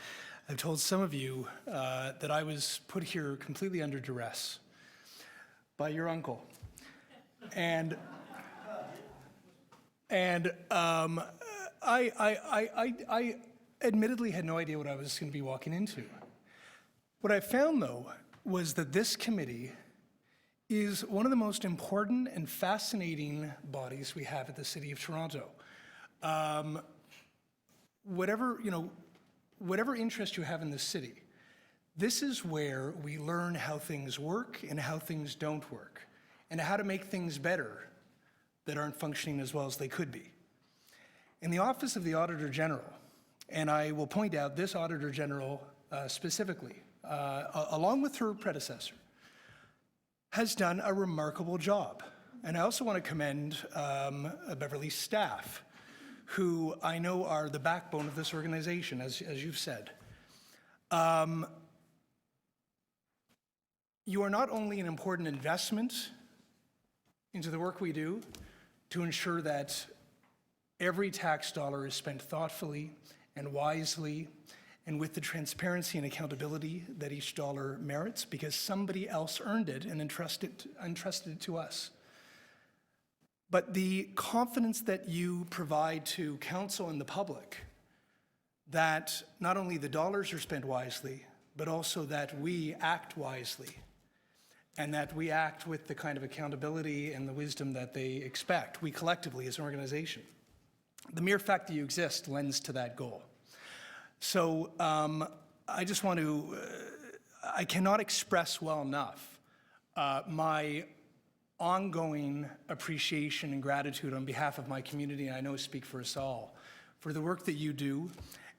I've told some of you that I was put here completely under duress by your uncle. And I admittedly had no idea what I was going to be walking into. What I found, though, was that this committee is one of the most important and fascinating bodies we have at the City of Toronto. Whatever interest you have in the city, this is where we learn how things work and how things don't work, and how to make things better that aren't functioning as well as they could be. In the Office of the Auditor General, and I will point out this Auditor General specifically, along with her predecessor, has done a remarkable job. And I also want to commend Beverly's staff, who I know are the backbone of this organization, as you've said. You are not only an important investment into the work we do to ensure that every tax dollar is spent thoughtfully and wisely and with the transparency and accountability that each dollar merits, because somebody else earned it and entrusted it to us. But the confidence that you provide to council and the public that not only the dollars are spent wisely, but also that we act wisely and that we act with the kind of accountability and the wisdom that they expect, we collectively as an organization. The mere fact that you exist lends to that goal. So I just want to, I cannot express well enough my ongoing appreciation and gratitude on behalf of my community, and I know speak for us all, for the work that you do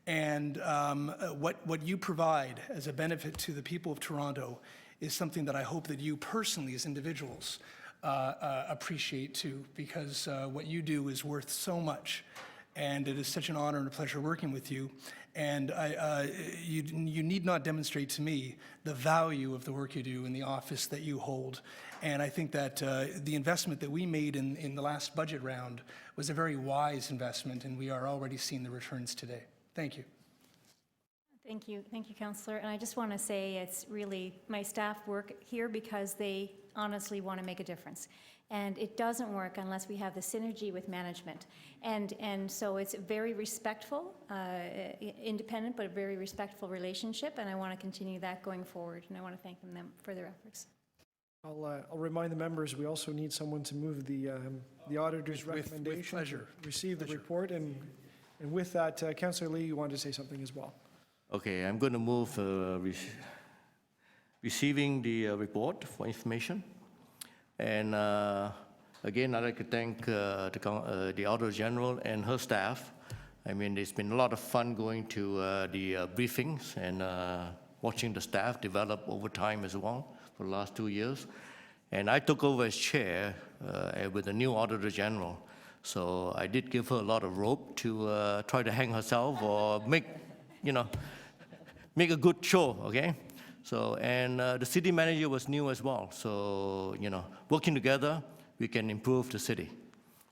and what you provide as a benefit to the people of Toronto is something that I hope that you personally as individuals appreciate too, because what you do is worth so much, and it is such an honor and a pleasure working with you. And you need not demonstrate to me the value of the work you do in the office that you hold. And I think that the investment that we made in the last budget round was a very wise investment, and we are already seeing the returns today. Thank you. Thank you, Councillor. And I just want to say it's really, my staff work here because they honestly want to make a difference. And it doesn't work unless we have the synergy with management. And so it's a very respectful, independent, but a very respectful relationship, and I want to continue that going forward, and I want to thank them for their efforts. I'll remind the members, we also need someone to move the auditor's recommendation. With pleasure. Receive the report, and with that, Councillor Lee, you wanted to say something as well. Okay, I'm going to move receiving the report for information. And again, I'd like to thank the Auditor General and her staff. I mean, it's been a lot of fun going to the briefings and watching the staff develop over time as well for the last 2 years. And I took over as chair with the new Auditor General. So I did give her a lot of rope to try to hang herself or make a good show, okay? So, and the city manager was new as well. So, working together, we can improve the city,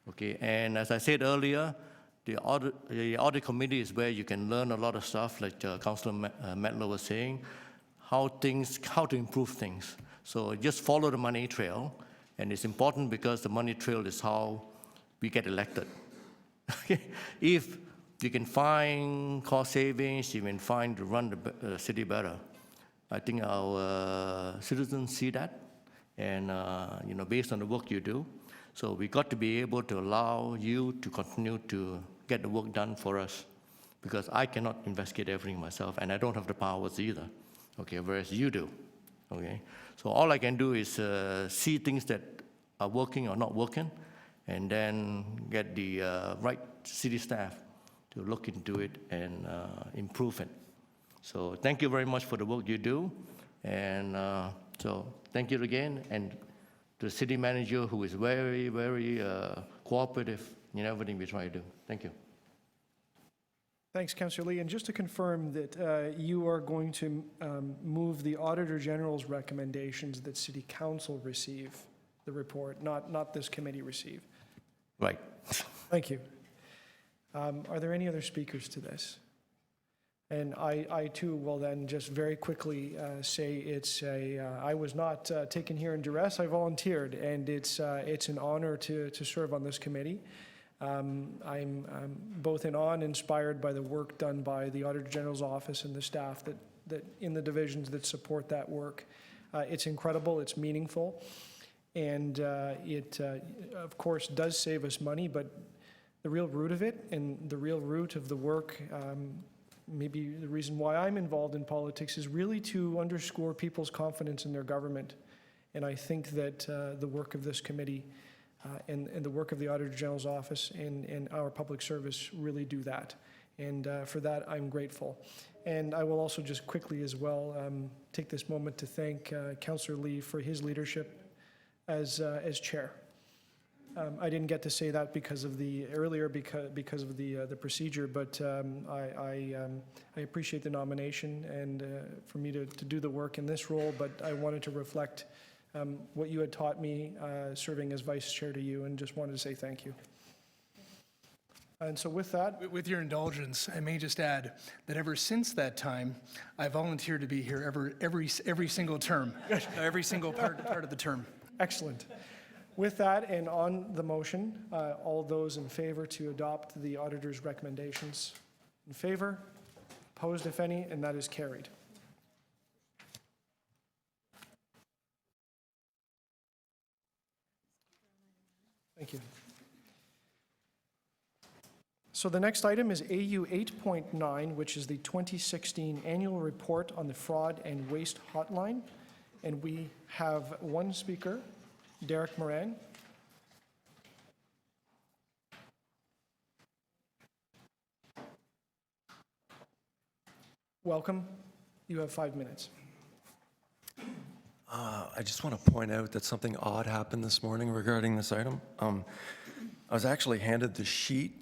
okay? And as I said earlier, the audit committee is where you can learn a lot of stuff, like Councillor Mettler was saying, how to improve things. So just follow the money trail, and it's important because the money trail is how we get elected. Okay? If you can find cost savings, you can find to run the city better. I think our citizens see that, and based on the work you do. So we got to be able to allow you to continue to get the work done for us, because I cannot investigate everything myself, and I don't have the powers either, okay, whereas you do, okay? So all I can do is see things that are working or not working, and then get the right city staff to look into it and improve it. So thank you very much for the work you do, and so thank you again, and to the city manager, who is very, very cooperative in everything we try to do. Thank you. Thanks, Councillor Lee. And just to confirm that you are going to move the Auditor General's recommendations that City Council receive the report, not this committee receive. Right. Thank you. Are there any other speakers to this? And I too will then just very quickly say I was not taken here in duress. I volunteered, and it's an honor to serve on this committee. I'm both in awe and inspired by the work done by the Auditor General's office and the staff that in the divisions that support that work. It's incredible. It's meaningful, and it of course does save us money. But the real root of it, and the real root of the work. Maybe the reason why I'm involved in politics is really to underscore people's confidence in their government. And I think that the work of this committee and the work of the Auditor General's office and our public service really do that. And for that, I'm grateful. And I will also just quickly as well take this moment to thank Councillor Lee for his leadership as chair. I didn't get to say that because of the procedure, but I appreciate the nomination and for me to do the work in this role. But I wanted to reflect what you had taught me serving as vice chair to you, and just wanted to say thank you. And so with that, With your indulgence, I may just add that ever since that time, I volunteered to be here every single term, every single part of the term. Excellent. With that, and on the motion, all those in favor to adopt the auditor's recommendations? In favor? Opposed, if any? And that is carried. Thank you. So the next item is AU 8.9, which is the 2016 Annual Report on the Fraud and Waste Hotline. And we have one speaker, Derek Moran. Welcome. You have 5 minutes. I just want to point out that something odd happened this morning regarding this item. I was actually handed the sheet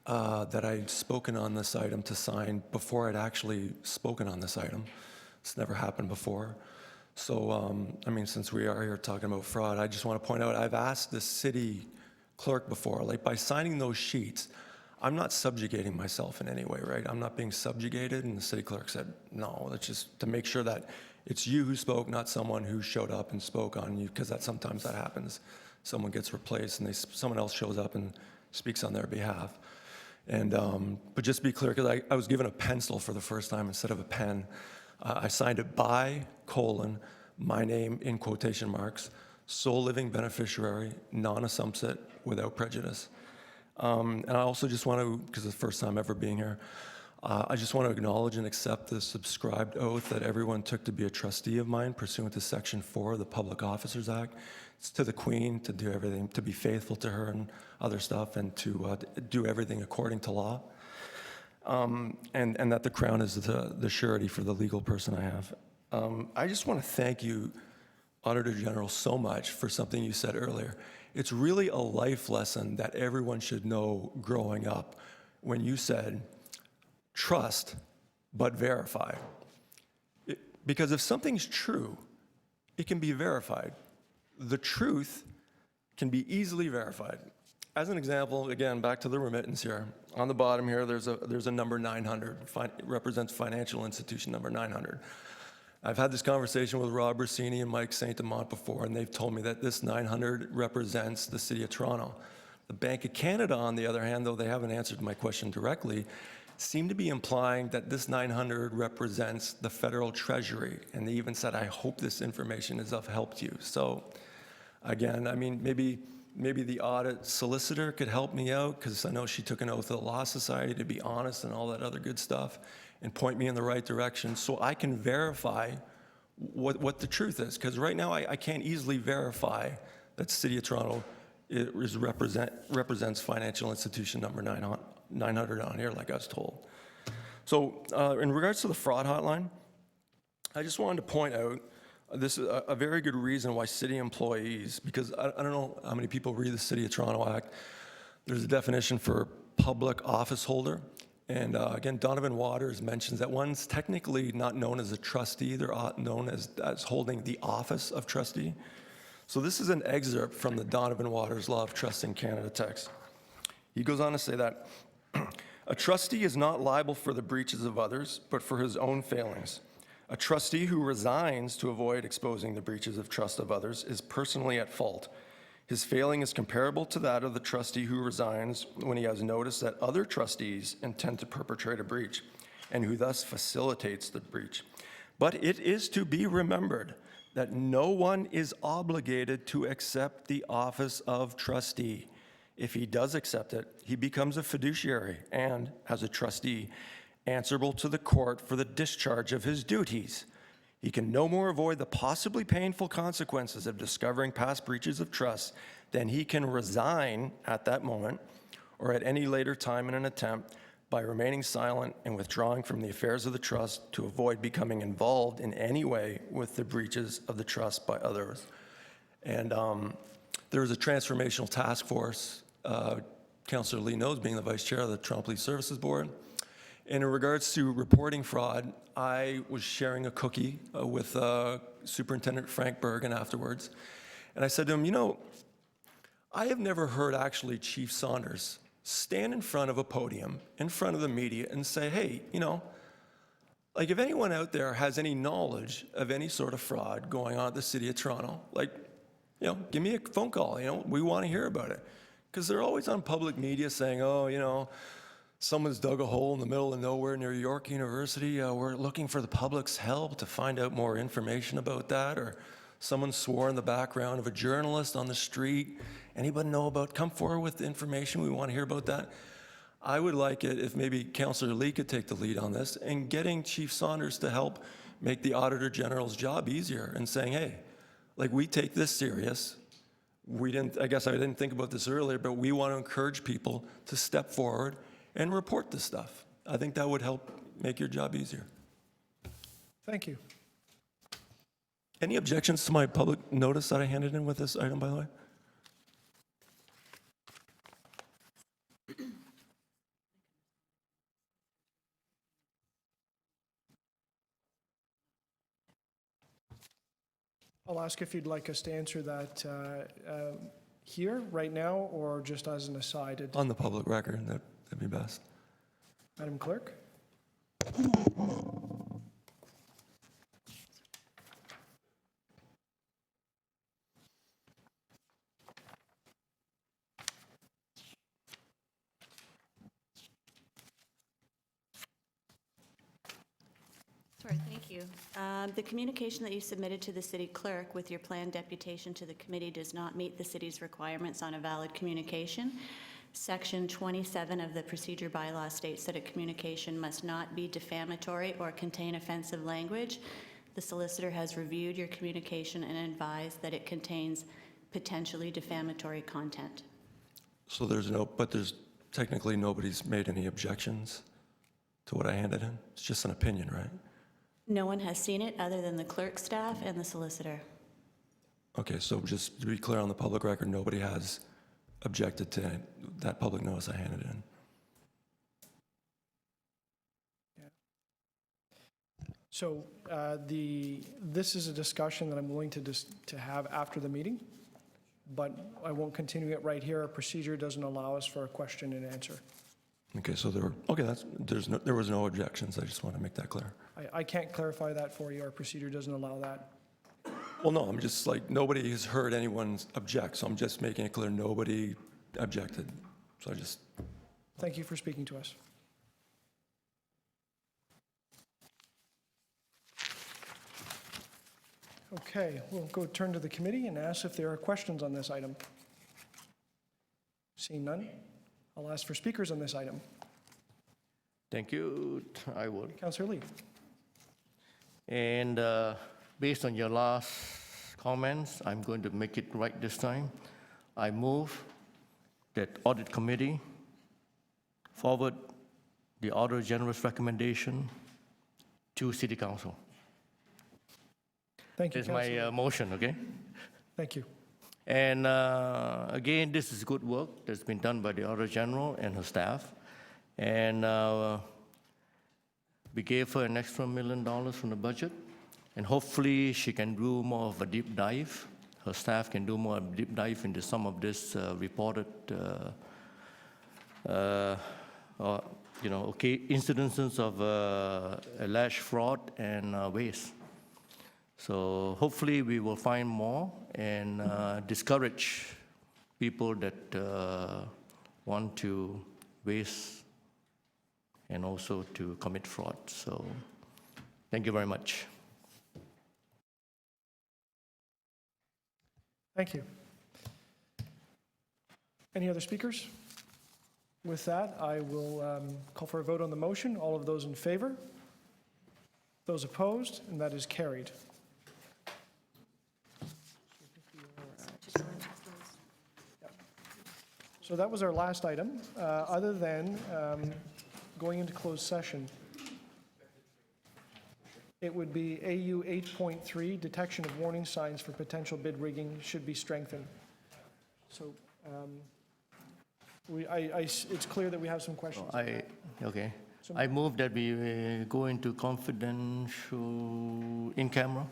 that I'd spoken on this item to sign before I'd actually spoken on this item. It's never happened before. So, I mean, since we are here talking about fraud, I just want to point out, I've asked the city clerk before, like by signing those sheets, I'm not subjugating myself in any way, right? I'm not being subjugated, and the city clerk said, no, that's just to make sure that it's you who spoke, not someone who showed up and spoke on you, because sometimes that happens. Someone gets replaced, and someone else shows up and speaks on their behalf. And, but just to be clear, because I was given a pencil for the first time instead of a pen, I signed it by, my name in quotation marks, sole living beneficiary, non-assumpsit, without prejudice. And I also just want to, because it's the first time ever being here, I just want to acknowledge and accept the subscribed oath that everyone took to be a trustee of mine pursuant to Section 4 of the Public Officers Act. It's to the Queen to do everything, to be faithful to her and other stuff, and to do everything according to law. And that the Crown is the surety for the legal person I have. I just want to thank you, Auditor General, so much for something you said earlier. It's really a life lesson that everyone should know growing up when you said, trust, but verify. Because if something's true, it can be verified. The truth can be easily verified. As an example, again, back to the remittance here. On the bottom here, there's a number 900. It represents financial institution number 900. I've had this conversation with Rob Rossini and Mike Saint-Amant before, and they've told me that this 900 represents the City of Toronto. The Bank of Canada, on the other hand, though they haven't answered my question directly, seem to be implying that this 900 represents the federal treasury. And they even said, I hope this information is of help to you. So again, I mean, maybe the audit solicitor could help me out, because I know she took an oath of the Law Society to be honest and all that other good stuff, and point me in the right direction so I can verify what the truth is. Because right now I can't easily verify that the City of Toronto represents financial institution number 900 on here, like I was told. So in regards to the fraud hotline, I just wanted to point out this is a very good reason why city employees, because I don't know how many people read the City of Toronto Act. There's a definition for public office holder. And again, Donovan Waters mentions that one's technically not known as a trustee, they're known as holding the office of trustee. So this is an excerpt from the Donovan Waters Law of Trust in Canada text. He goes on to say that a trustee is not liable for the breaches of others, but for his own failings. A trustee who resigns to avoid exposing the breaches of trust of others is personally at fault. His failing is comparable to that of the trustee who resigns when he has noticed that other trustees intend to perpetrate a breach, and who thus facilitates the breach. But it is to be remembered that no one is obligated to accept the office of trustee. If he does accept it, he becomes a fiduciary and, as a trustee, answerable to the court for the discharge of his duties. He can no more avoid the possibly painful consequences of discovering past breaches of trust than he can resign at that moment or at any later time in an attempt by remaining silent and withdrawing from the affairs of the trust to avoid becoming involved in any way with the breaches of the trust by others. And there is a transformational task force, Councillor Lee knows, being the vice chair of the Toronto Police Services Board. And in regards to reporting fraud, I was sharing a cookie with Superintendent Frank Bergen afterwards. And I said to him, you know, I have never heard actually Chief Saunders stand in front of a podium, in front of the media, and say, hey, you know, like if anyone out there has any knowledge of any sort of fraud going on at the City of Toronto, like, you know, give me a phone call, you know, we want to hear about it. Because they're always on public media saying, oh, you know, someone's dug a hole in the middle of nowhere near York University. We're looking for the public's help to find out more information about that. Or someone swore in the background of a journalist on the street. Anybody know about, come forward with the information. We want to hear about that. I would like it if maybe Councillor Lee could take the lead on this and getting Chief Saunders to help make the Auditor General's job easier and saying, hey, like we take this serious. I guess I didn't think about this earlier, but we want to encourage people to step forward and report this stuff. I think that would help make your job easier. Thank you. Any objections to my public notice that I handed in with this item, by the way? I'll ask if you'd like us to answer that here, right now, or just as an aside. On the public record, that That'd be best. Madam Clerk? Sorry, thank you. The communication that you submitted to the city clerk with your planned deputation to the committee does not meet the city's requirements on a valid communication. Section 27 of the procedure bylaw states that a communication must not be defamatory or contain offensive language. The solicitor has reviewed your communication and advised that it contains potentially defamatory content. So there's technically nobody's made any objections to what I handed in? It's just an opinion, right? No one has seen it other than the clerk staff and the solicitor. Okay, so just to be clear on the public record, nobody has objected to that public notice I handed in. So this is a discussion that I'm willing to have after the meeting, but I won't continue it right here. Our procedure doesn't allow us for a question and answer. Okay, so there was no objections. I just want to make that clear. I can't clarify that for you. Our procedure doesn't allow that. Well, no, I'm just like, nobody has heard anyone object, so I'm just making it clear nobody objected. So I just... Thank you for speaking to us. Okay, we'll go turn to the committee and ask if there are questions on this item. Seeing none, I'll ask for speakers on this item. Thank you. I will. Councillor Lee. And based on your last comments, I'm going to make it right this time. I move that Audit Committee forward the Auditor General's recommendation to City Council. Thank you, That's my motion, okay? Thank you. And again, this is good work that's been done by the Auditor General and her staff. And we gave her an extra $1 million from the budget. And hopefully she can do more of a deep dive. Her staff can do more of a deep dive into some of this reported incidences of alleged fraud and waste. So hopefully we will find more and discourage people that want to waste and also to commit fraud. So thank you very much. Thank you. Any other speakers? With that, I will call for a vote on the motion. All of those in favor? Those opposed? And that is carried. So that was our last item, other than going into closed session. It would be AU 8.3, detection of warning signs for potential bid rigging should be strengthened. So it's clear that we have some questions. Okay. I move that we go into confidential in camera.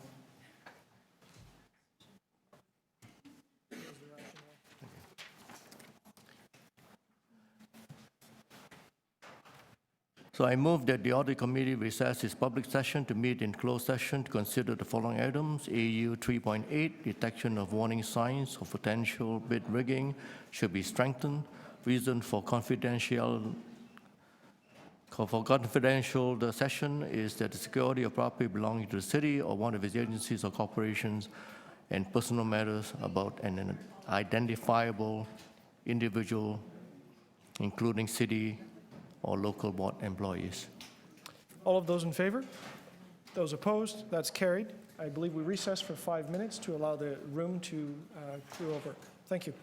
So I move that the Audit Committee recess its public session to meet in closed session to consider the following items. AU 3.8, detection of warning signs of potential bid rigging should be strengthened. Reason for confidential the session is that the security of property belonging to the city or one of its agencies or corporations and personal matters about an identifiable individual, including city or local board employees. All of those in favor? Those opposed? That's carried. I believe we recess for 5 minutes to allow the room to clear over. Thank you.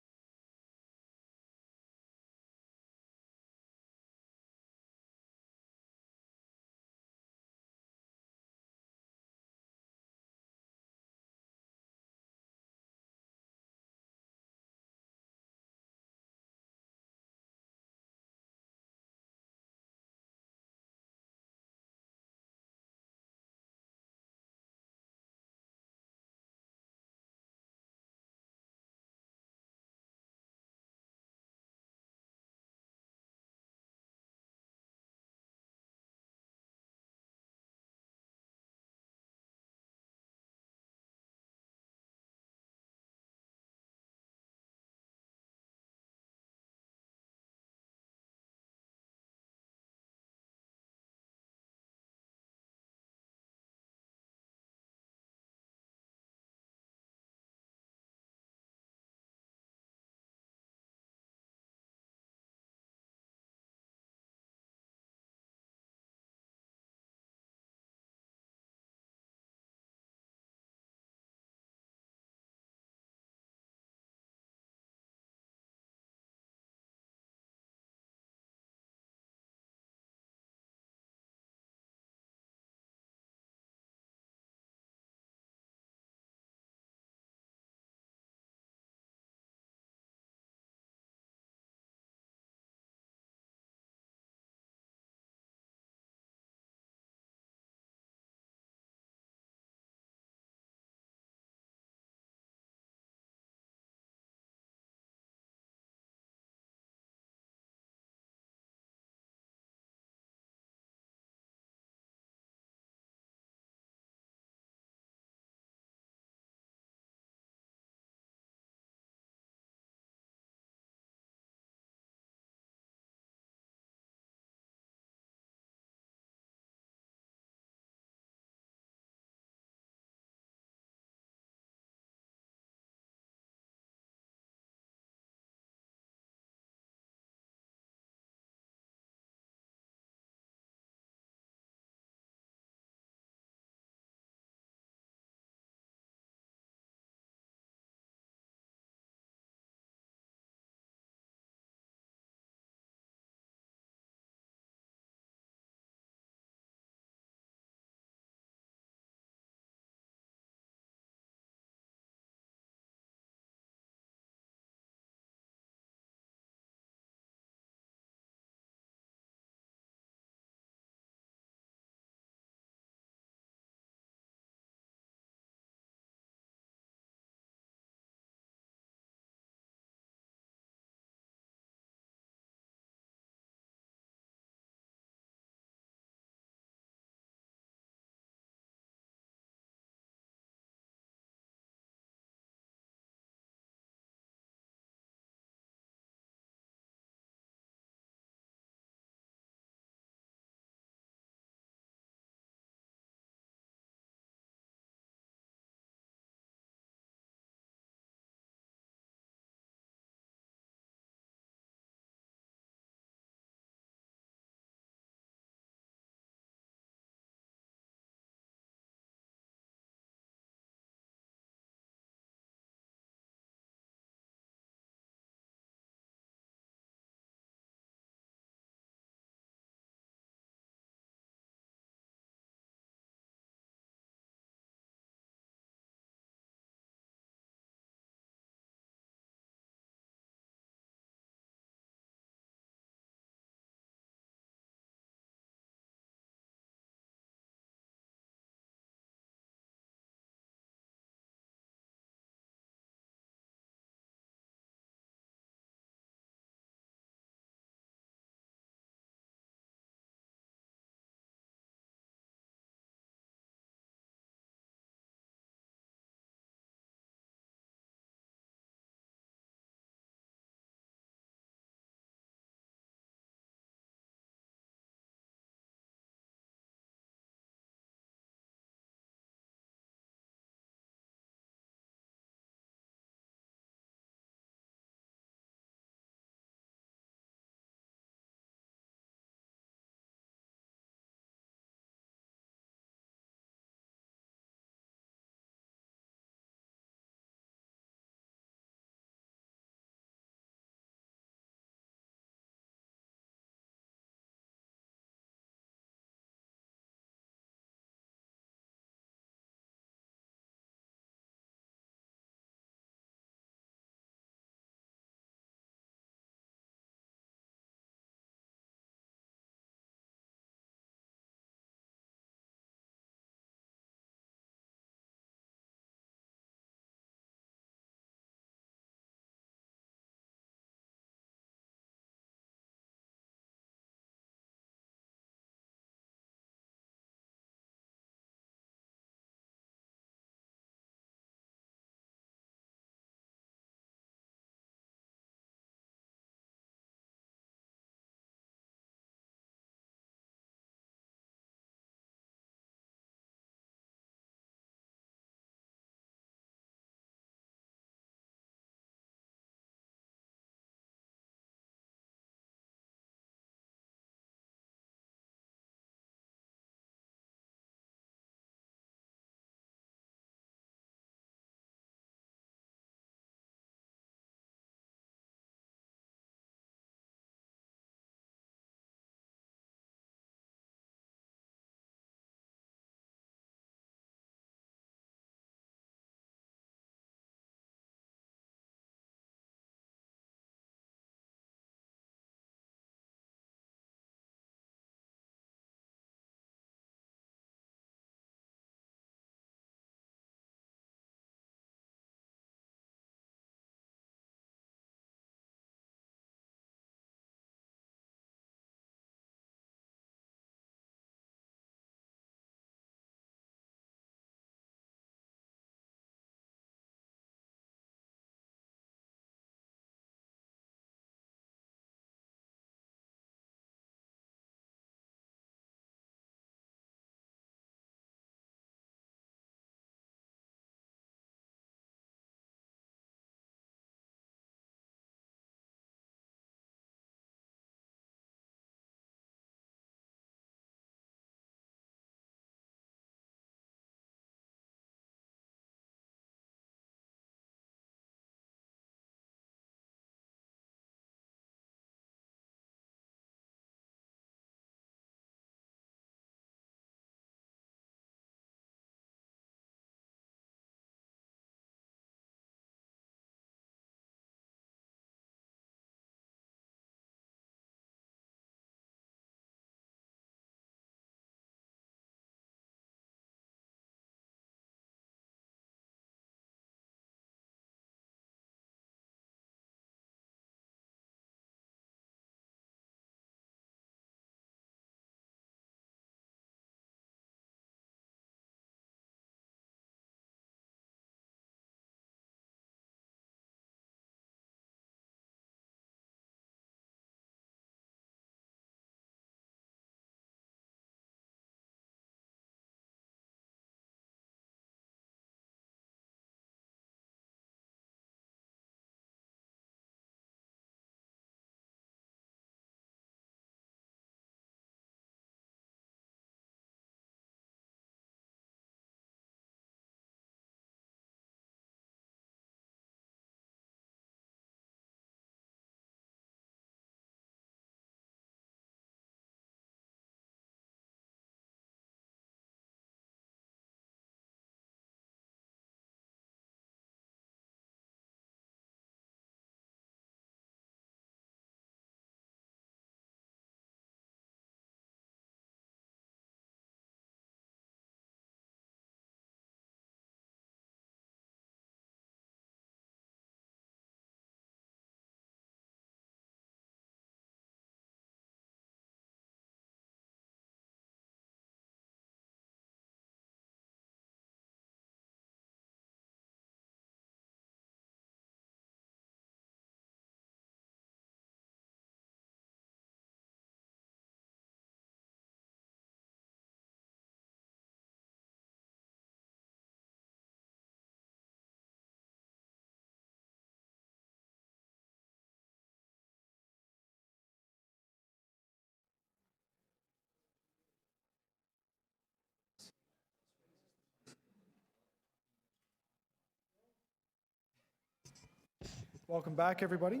Welcome back, everybody.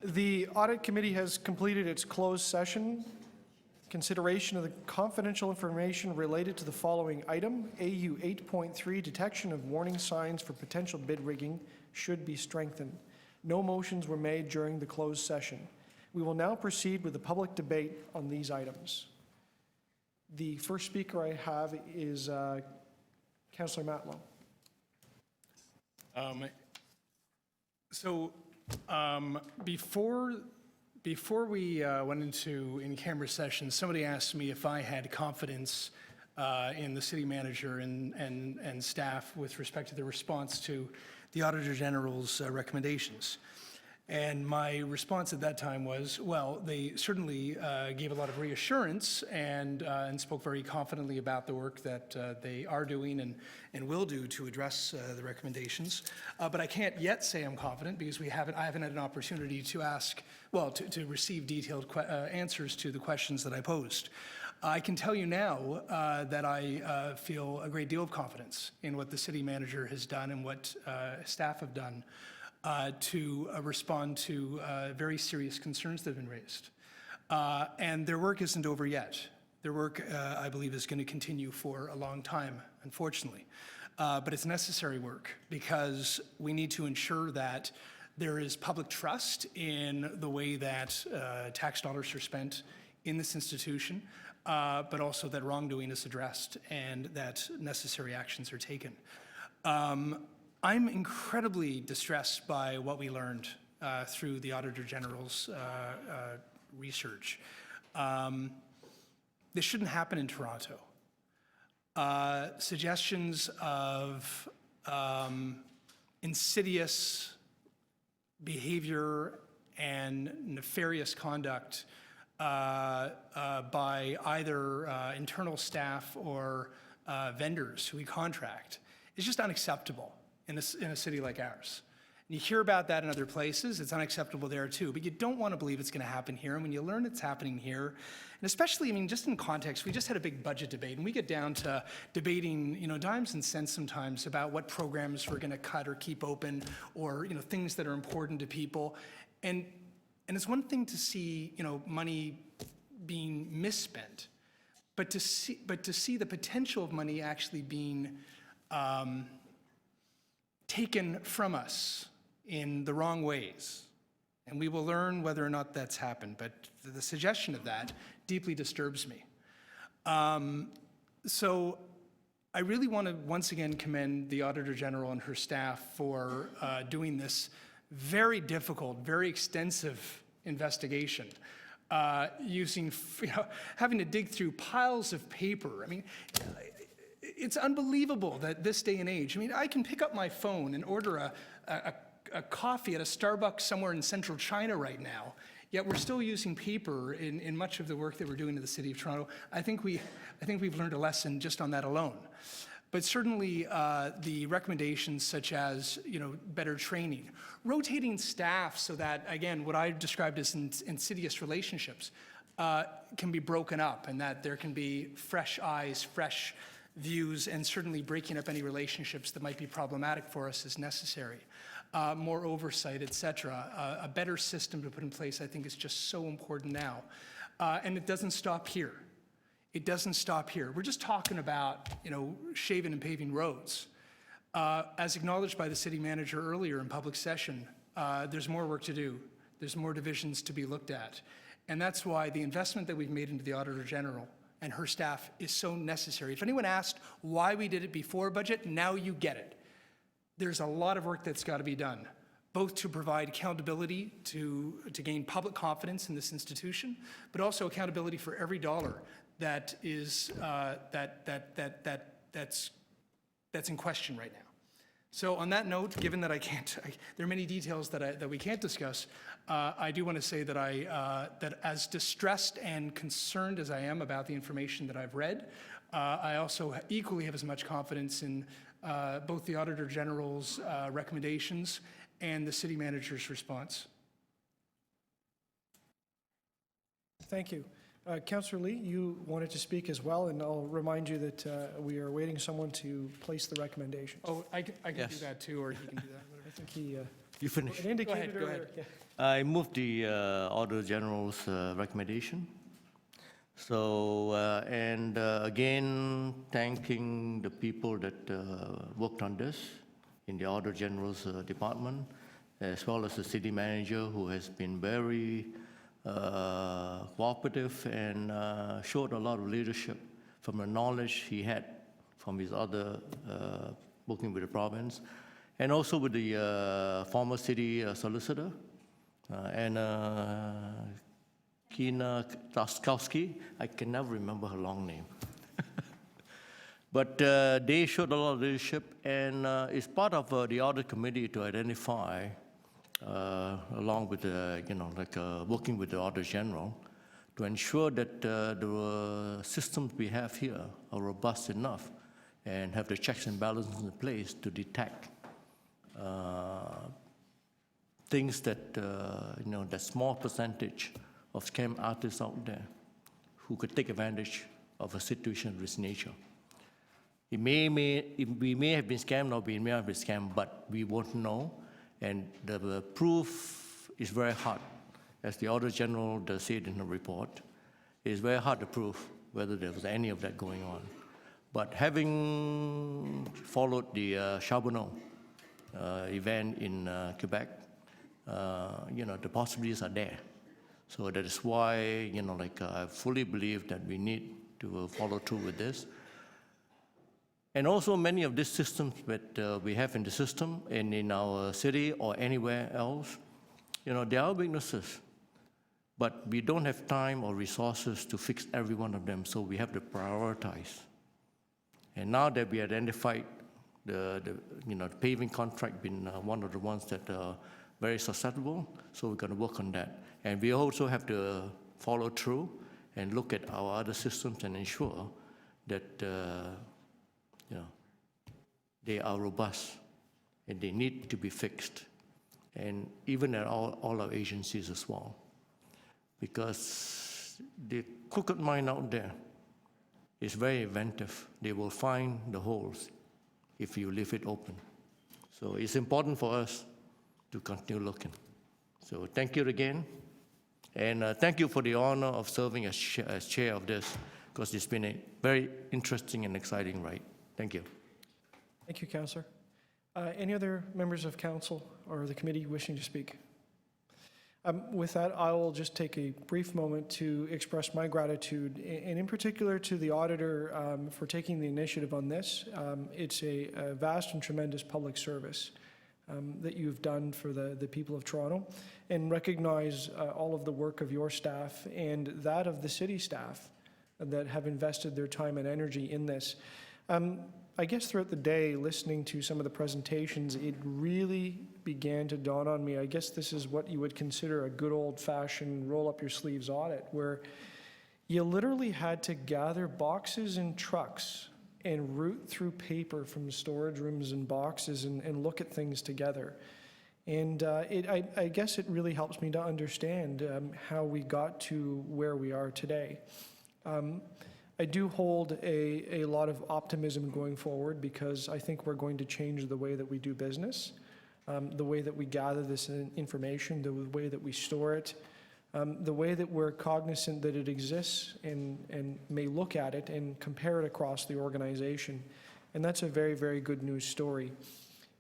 The Audit Committee has completed its closed session. Consideration of the confidential information related to the following item, AU 8.3, detection of warning signs for potential bid rigging should be strengthened. No motions were made during the closed session. We will now proceed with the public debate on these items. The first speaker I have is Councillor Matlow. Before we went into in-camera session, somebody asked me if I had confidence in the city manager and staff with respect to the response to the Auditor General's recommendations. And my response at that time was, well, they certainly gave a lot of reassurance and spoke very confidently about the work that they are doing and will do to address the recommendations. But I can't yet say I'm confident because I haven't had an opportunity to ask, well, to receive detailed answers to the questions that I posed. I can tell you now that I feel a great deal of confidence in what the city manager has done and what staff have done to respond to very serious concerns that have been raised. And their work isn't over yet. Their work, I believe, is going to continue for a long time, unfortunately. But it's necessary work because we need to ensure that there is public trust in the way that tax dollars are spent in this institution, but also that wrongdoing is addressed and that necessary actions are taken. I'm incredibly distressed by what we learned through the Auditor General's research. This shouldn't happen in Toronto. Suggestions of insidious behavior and nefarious conduct by either internal staff or vendors who we contract is just unacceptable in a city like ours. And you hear about that in other places, it's unacceptable there too, but you don't want to believe it's going to happen here. And when you learn it's happening here, and especially, I mean, just in context, we just had a big budget debate, and we get down to debating, dimes and cents sometimes about what programs we're going to cut or keep open, or, things that are important to people. And it's one thing to see, money being misspent, but to see the potential of money actually being taken from us in the wrong ways. And we will learn whether or not that's happened, but the suggestion of that deeply disturbs me. So I really want to once again commend the Auditor General and her staff for doing this very difficult, very extensive investigation, having to dig through piles of paper. I mean, it's unbelievable that this day and age, I can pick up my phone and order a coffee at a Starbucks somewhere in central China right now, yet we're still using paper in much of the work that we're doing in the City of Toronto. I think we've learned a lesson just on that alone. But certainly the recommendations such as better training, rotating staff so that, again, what I described as insidious relationships can be broken up, and that there can be fresh eyes, fresh views, and certainly breaking up any relationships that might be problematic for us is necessary. More oversight, et cetera. A better system to put in place, I think, is just so important now. And it doesn't stop here. It doesn't stop here. We're just talking about, shaving and paving roads. As acknowledged by the city manager earlier in public session, there's more work to do. There's more divisions to be looked at. And that's why the investment that we've made into the Auditor General and her staff is so necessary. If anyone asked why we did it before budget, now you get it. There's a lot of work that's got to be done, both to provide accountability to gain public confidence in this institution, but also accountability for every dollar that is that's in question right now. So on that note, given that there are many details that we can't discuss, I do want to say that that as distressed and concerned as I am about the information that I've read, I also equally have as much confidence in both the Auditor General's recommendations and the city manager's response. Thank you. Councillor Lee, you wanted to speak as well, and I'll remind you that we are awaiting someone to place the recommendations. Oh, I can do Yes. that too, or he can do that. I think he You finish. indicated Go ahead. earlier. Yeah. I moved the Auditor General's recommendation. So, again, thanking the people that worked on this in the Auditor General's department, as well as the city manager, who has been very cooperative and showed a lot of leadership from the knowledge he had from his other working with the province, and also with the former city solicitor, and Kina Taskowski. I can never remember her long name. But they showed a lot of leadership, and it's part of the Audit Committee to identify, along with working with the Auditor General, to ensure that the systems we have here are robust enough and have the checks and balances in place to detect things that, that small percentage of scam artists out there who could take advantage of a situation of this nature. We may have been scammed or we may have been scammed, but we won't know, and the proof is very hard. As the Auditor General does say in the report, it is very hard to prove whether there was any of that going on. But having followed the Charbonneau event in Quebec, the possibilities are there. So that is why, I fully believe that we need to follow through with this. And also many of these systems that we have in the system and in our city or anywhere else, there are weaknesses, but we don't have time or resources to fix every one of them, so we have to prioritize. And now that we identified the paving contract being one of the ones that are very susceptible, so we're going to work on that. And we also have to follow through and look at our other systems and ensure that they are robust and they need to be fixed, and even at all our agencies as well. Because the crooked mind out there is very inventive. They will find the holes if you leave it open. So it's important for us to continue looking. So thank you again. And thank you for the honor of serving as chair of this, because it's been a very interesting and exciting ride. Thank you. Thank you, Councillor. Any other members of council or the committee wishing to speak? With that, I will just take a brief moment to express my gratitude, and in particular to the auditor for taking the initiative on this. It's a vast and tremendous public service that you've done for the people of Toronto, and recognize all of the work of your staff and that of the city staff that have invested their time and energy in this. I guess throughout the day, listening to some of the presentations, it really began to dawn on me. I guess this is what you would consider a good old-fashioned roll-up-your-sleeves audit, where you literally had to gather boxes and trucks and root through paper from storage rooms and boxes and look at things together. And I guess it really helps me to understand how we got to where we are today. I do hold a lot of optimism going forward, because I think we're going to change the way that we do business, the way that we gather this information, the way that we store it, the way that we're cognizant that it exists and may look at it and compare it across the organization. And that's a very, very good news story.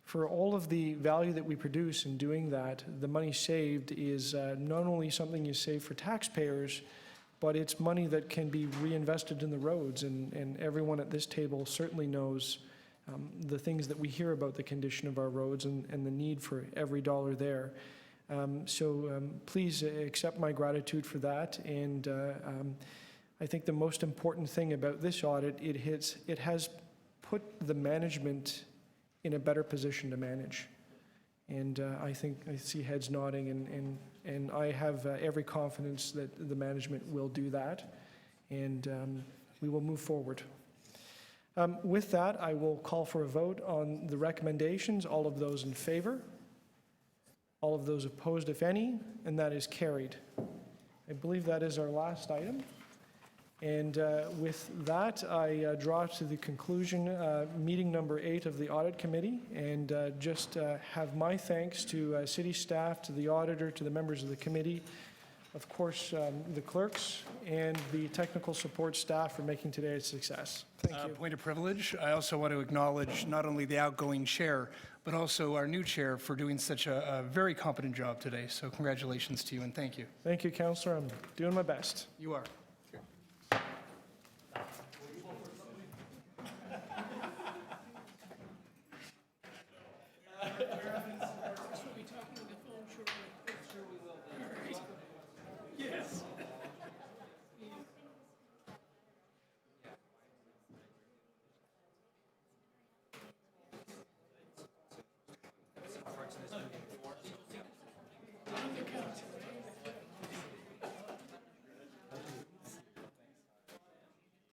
For all of the value that we produce in doing that, the money saved is not only something you save for taxpayers, but it's money that can be reinvested in the roads, and everyone at this table certainly knows the things that we hear about the condition of our roads and the need for every dollar there. So please accept my gratitude for that, and I think the most important thing about this audit, it has put the management in a better position to manage. And I think I see heads nodding, and I have every confidence that the management will do that, and we will move forward. With that, I will call for a vote on the recommendations. All of those in favor? All of those opposed, if any? And that is carried. I believe that is our last item. And with that, I draw to the conclusion meeting number 8 of the Audit Committee, and just have my thanks to city staff, to the auditor, to the members of the committee, of course, the clerks, and the technical support staff for making today a success. Thank you. Point of privilege, I also want to acknowledge not only the outgoing chair, but also our new chair for doing such a very competent job today. So congratulations to you and thank you. Thank you, Councillor. I'm doing my best. You are.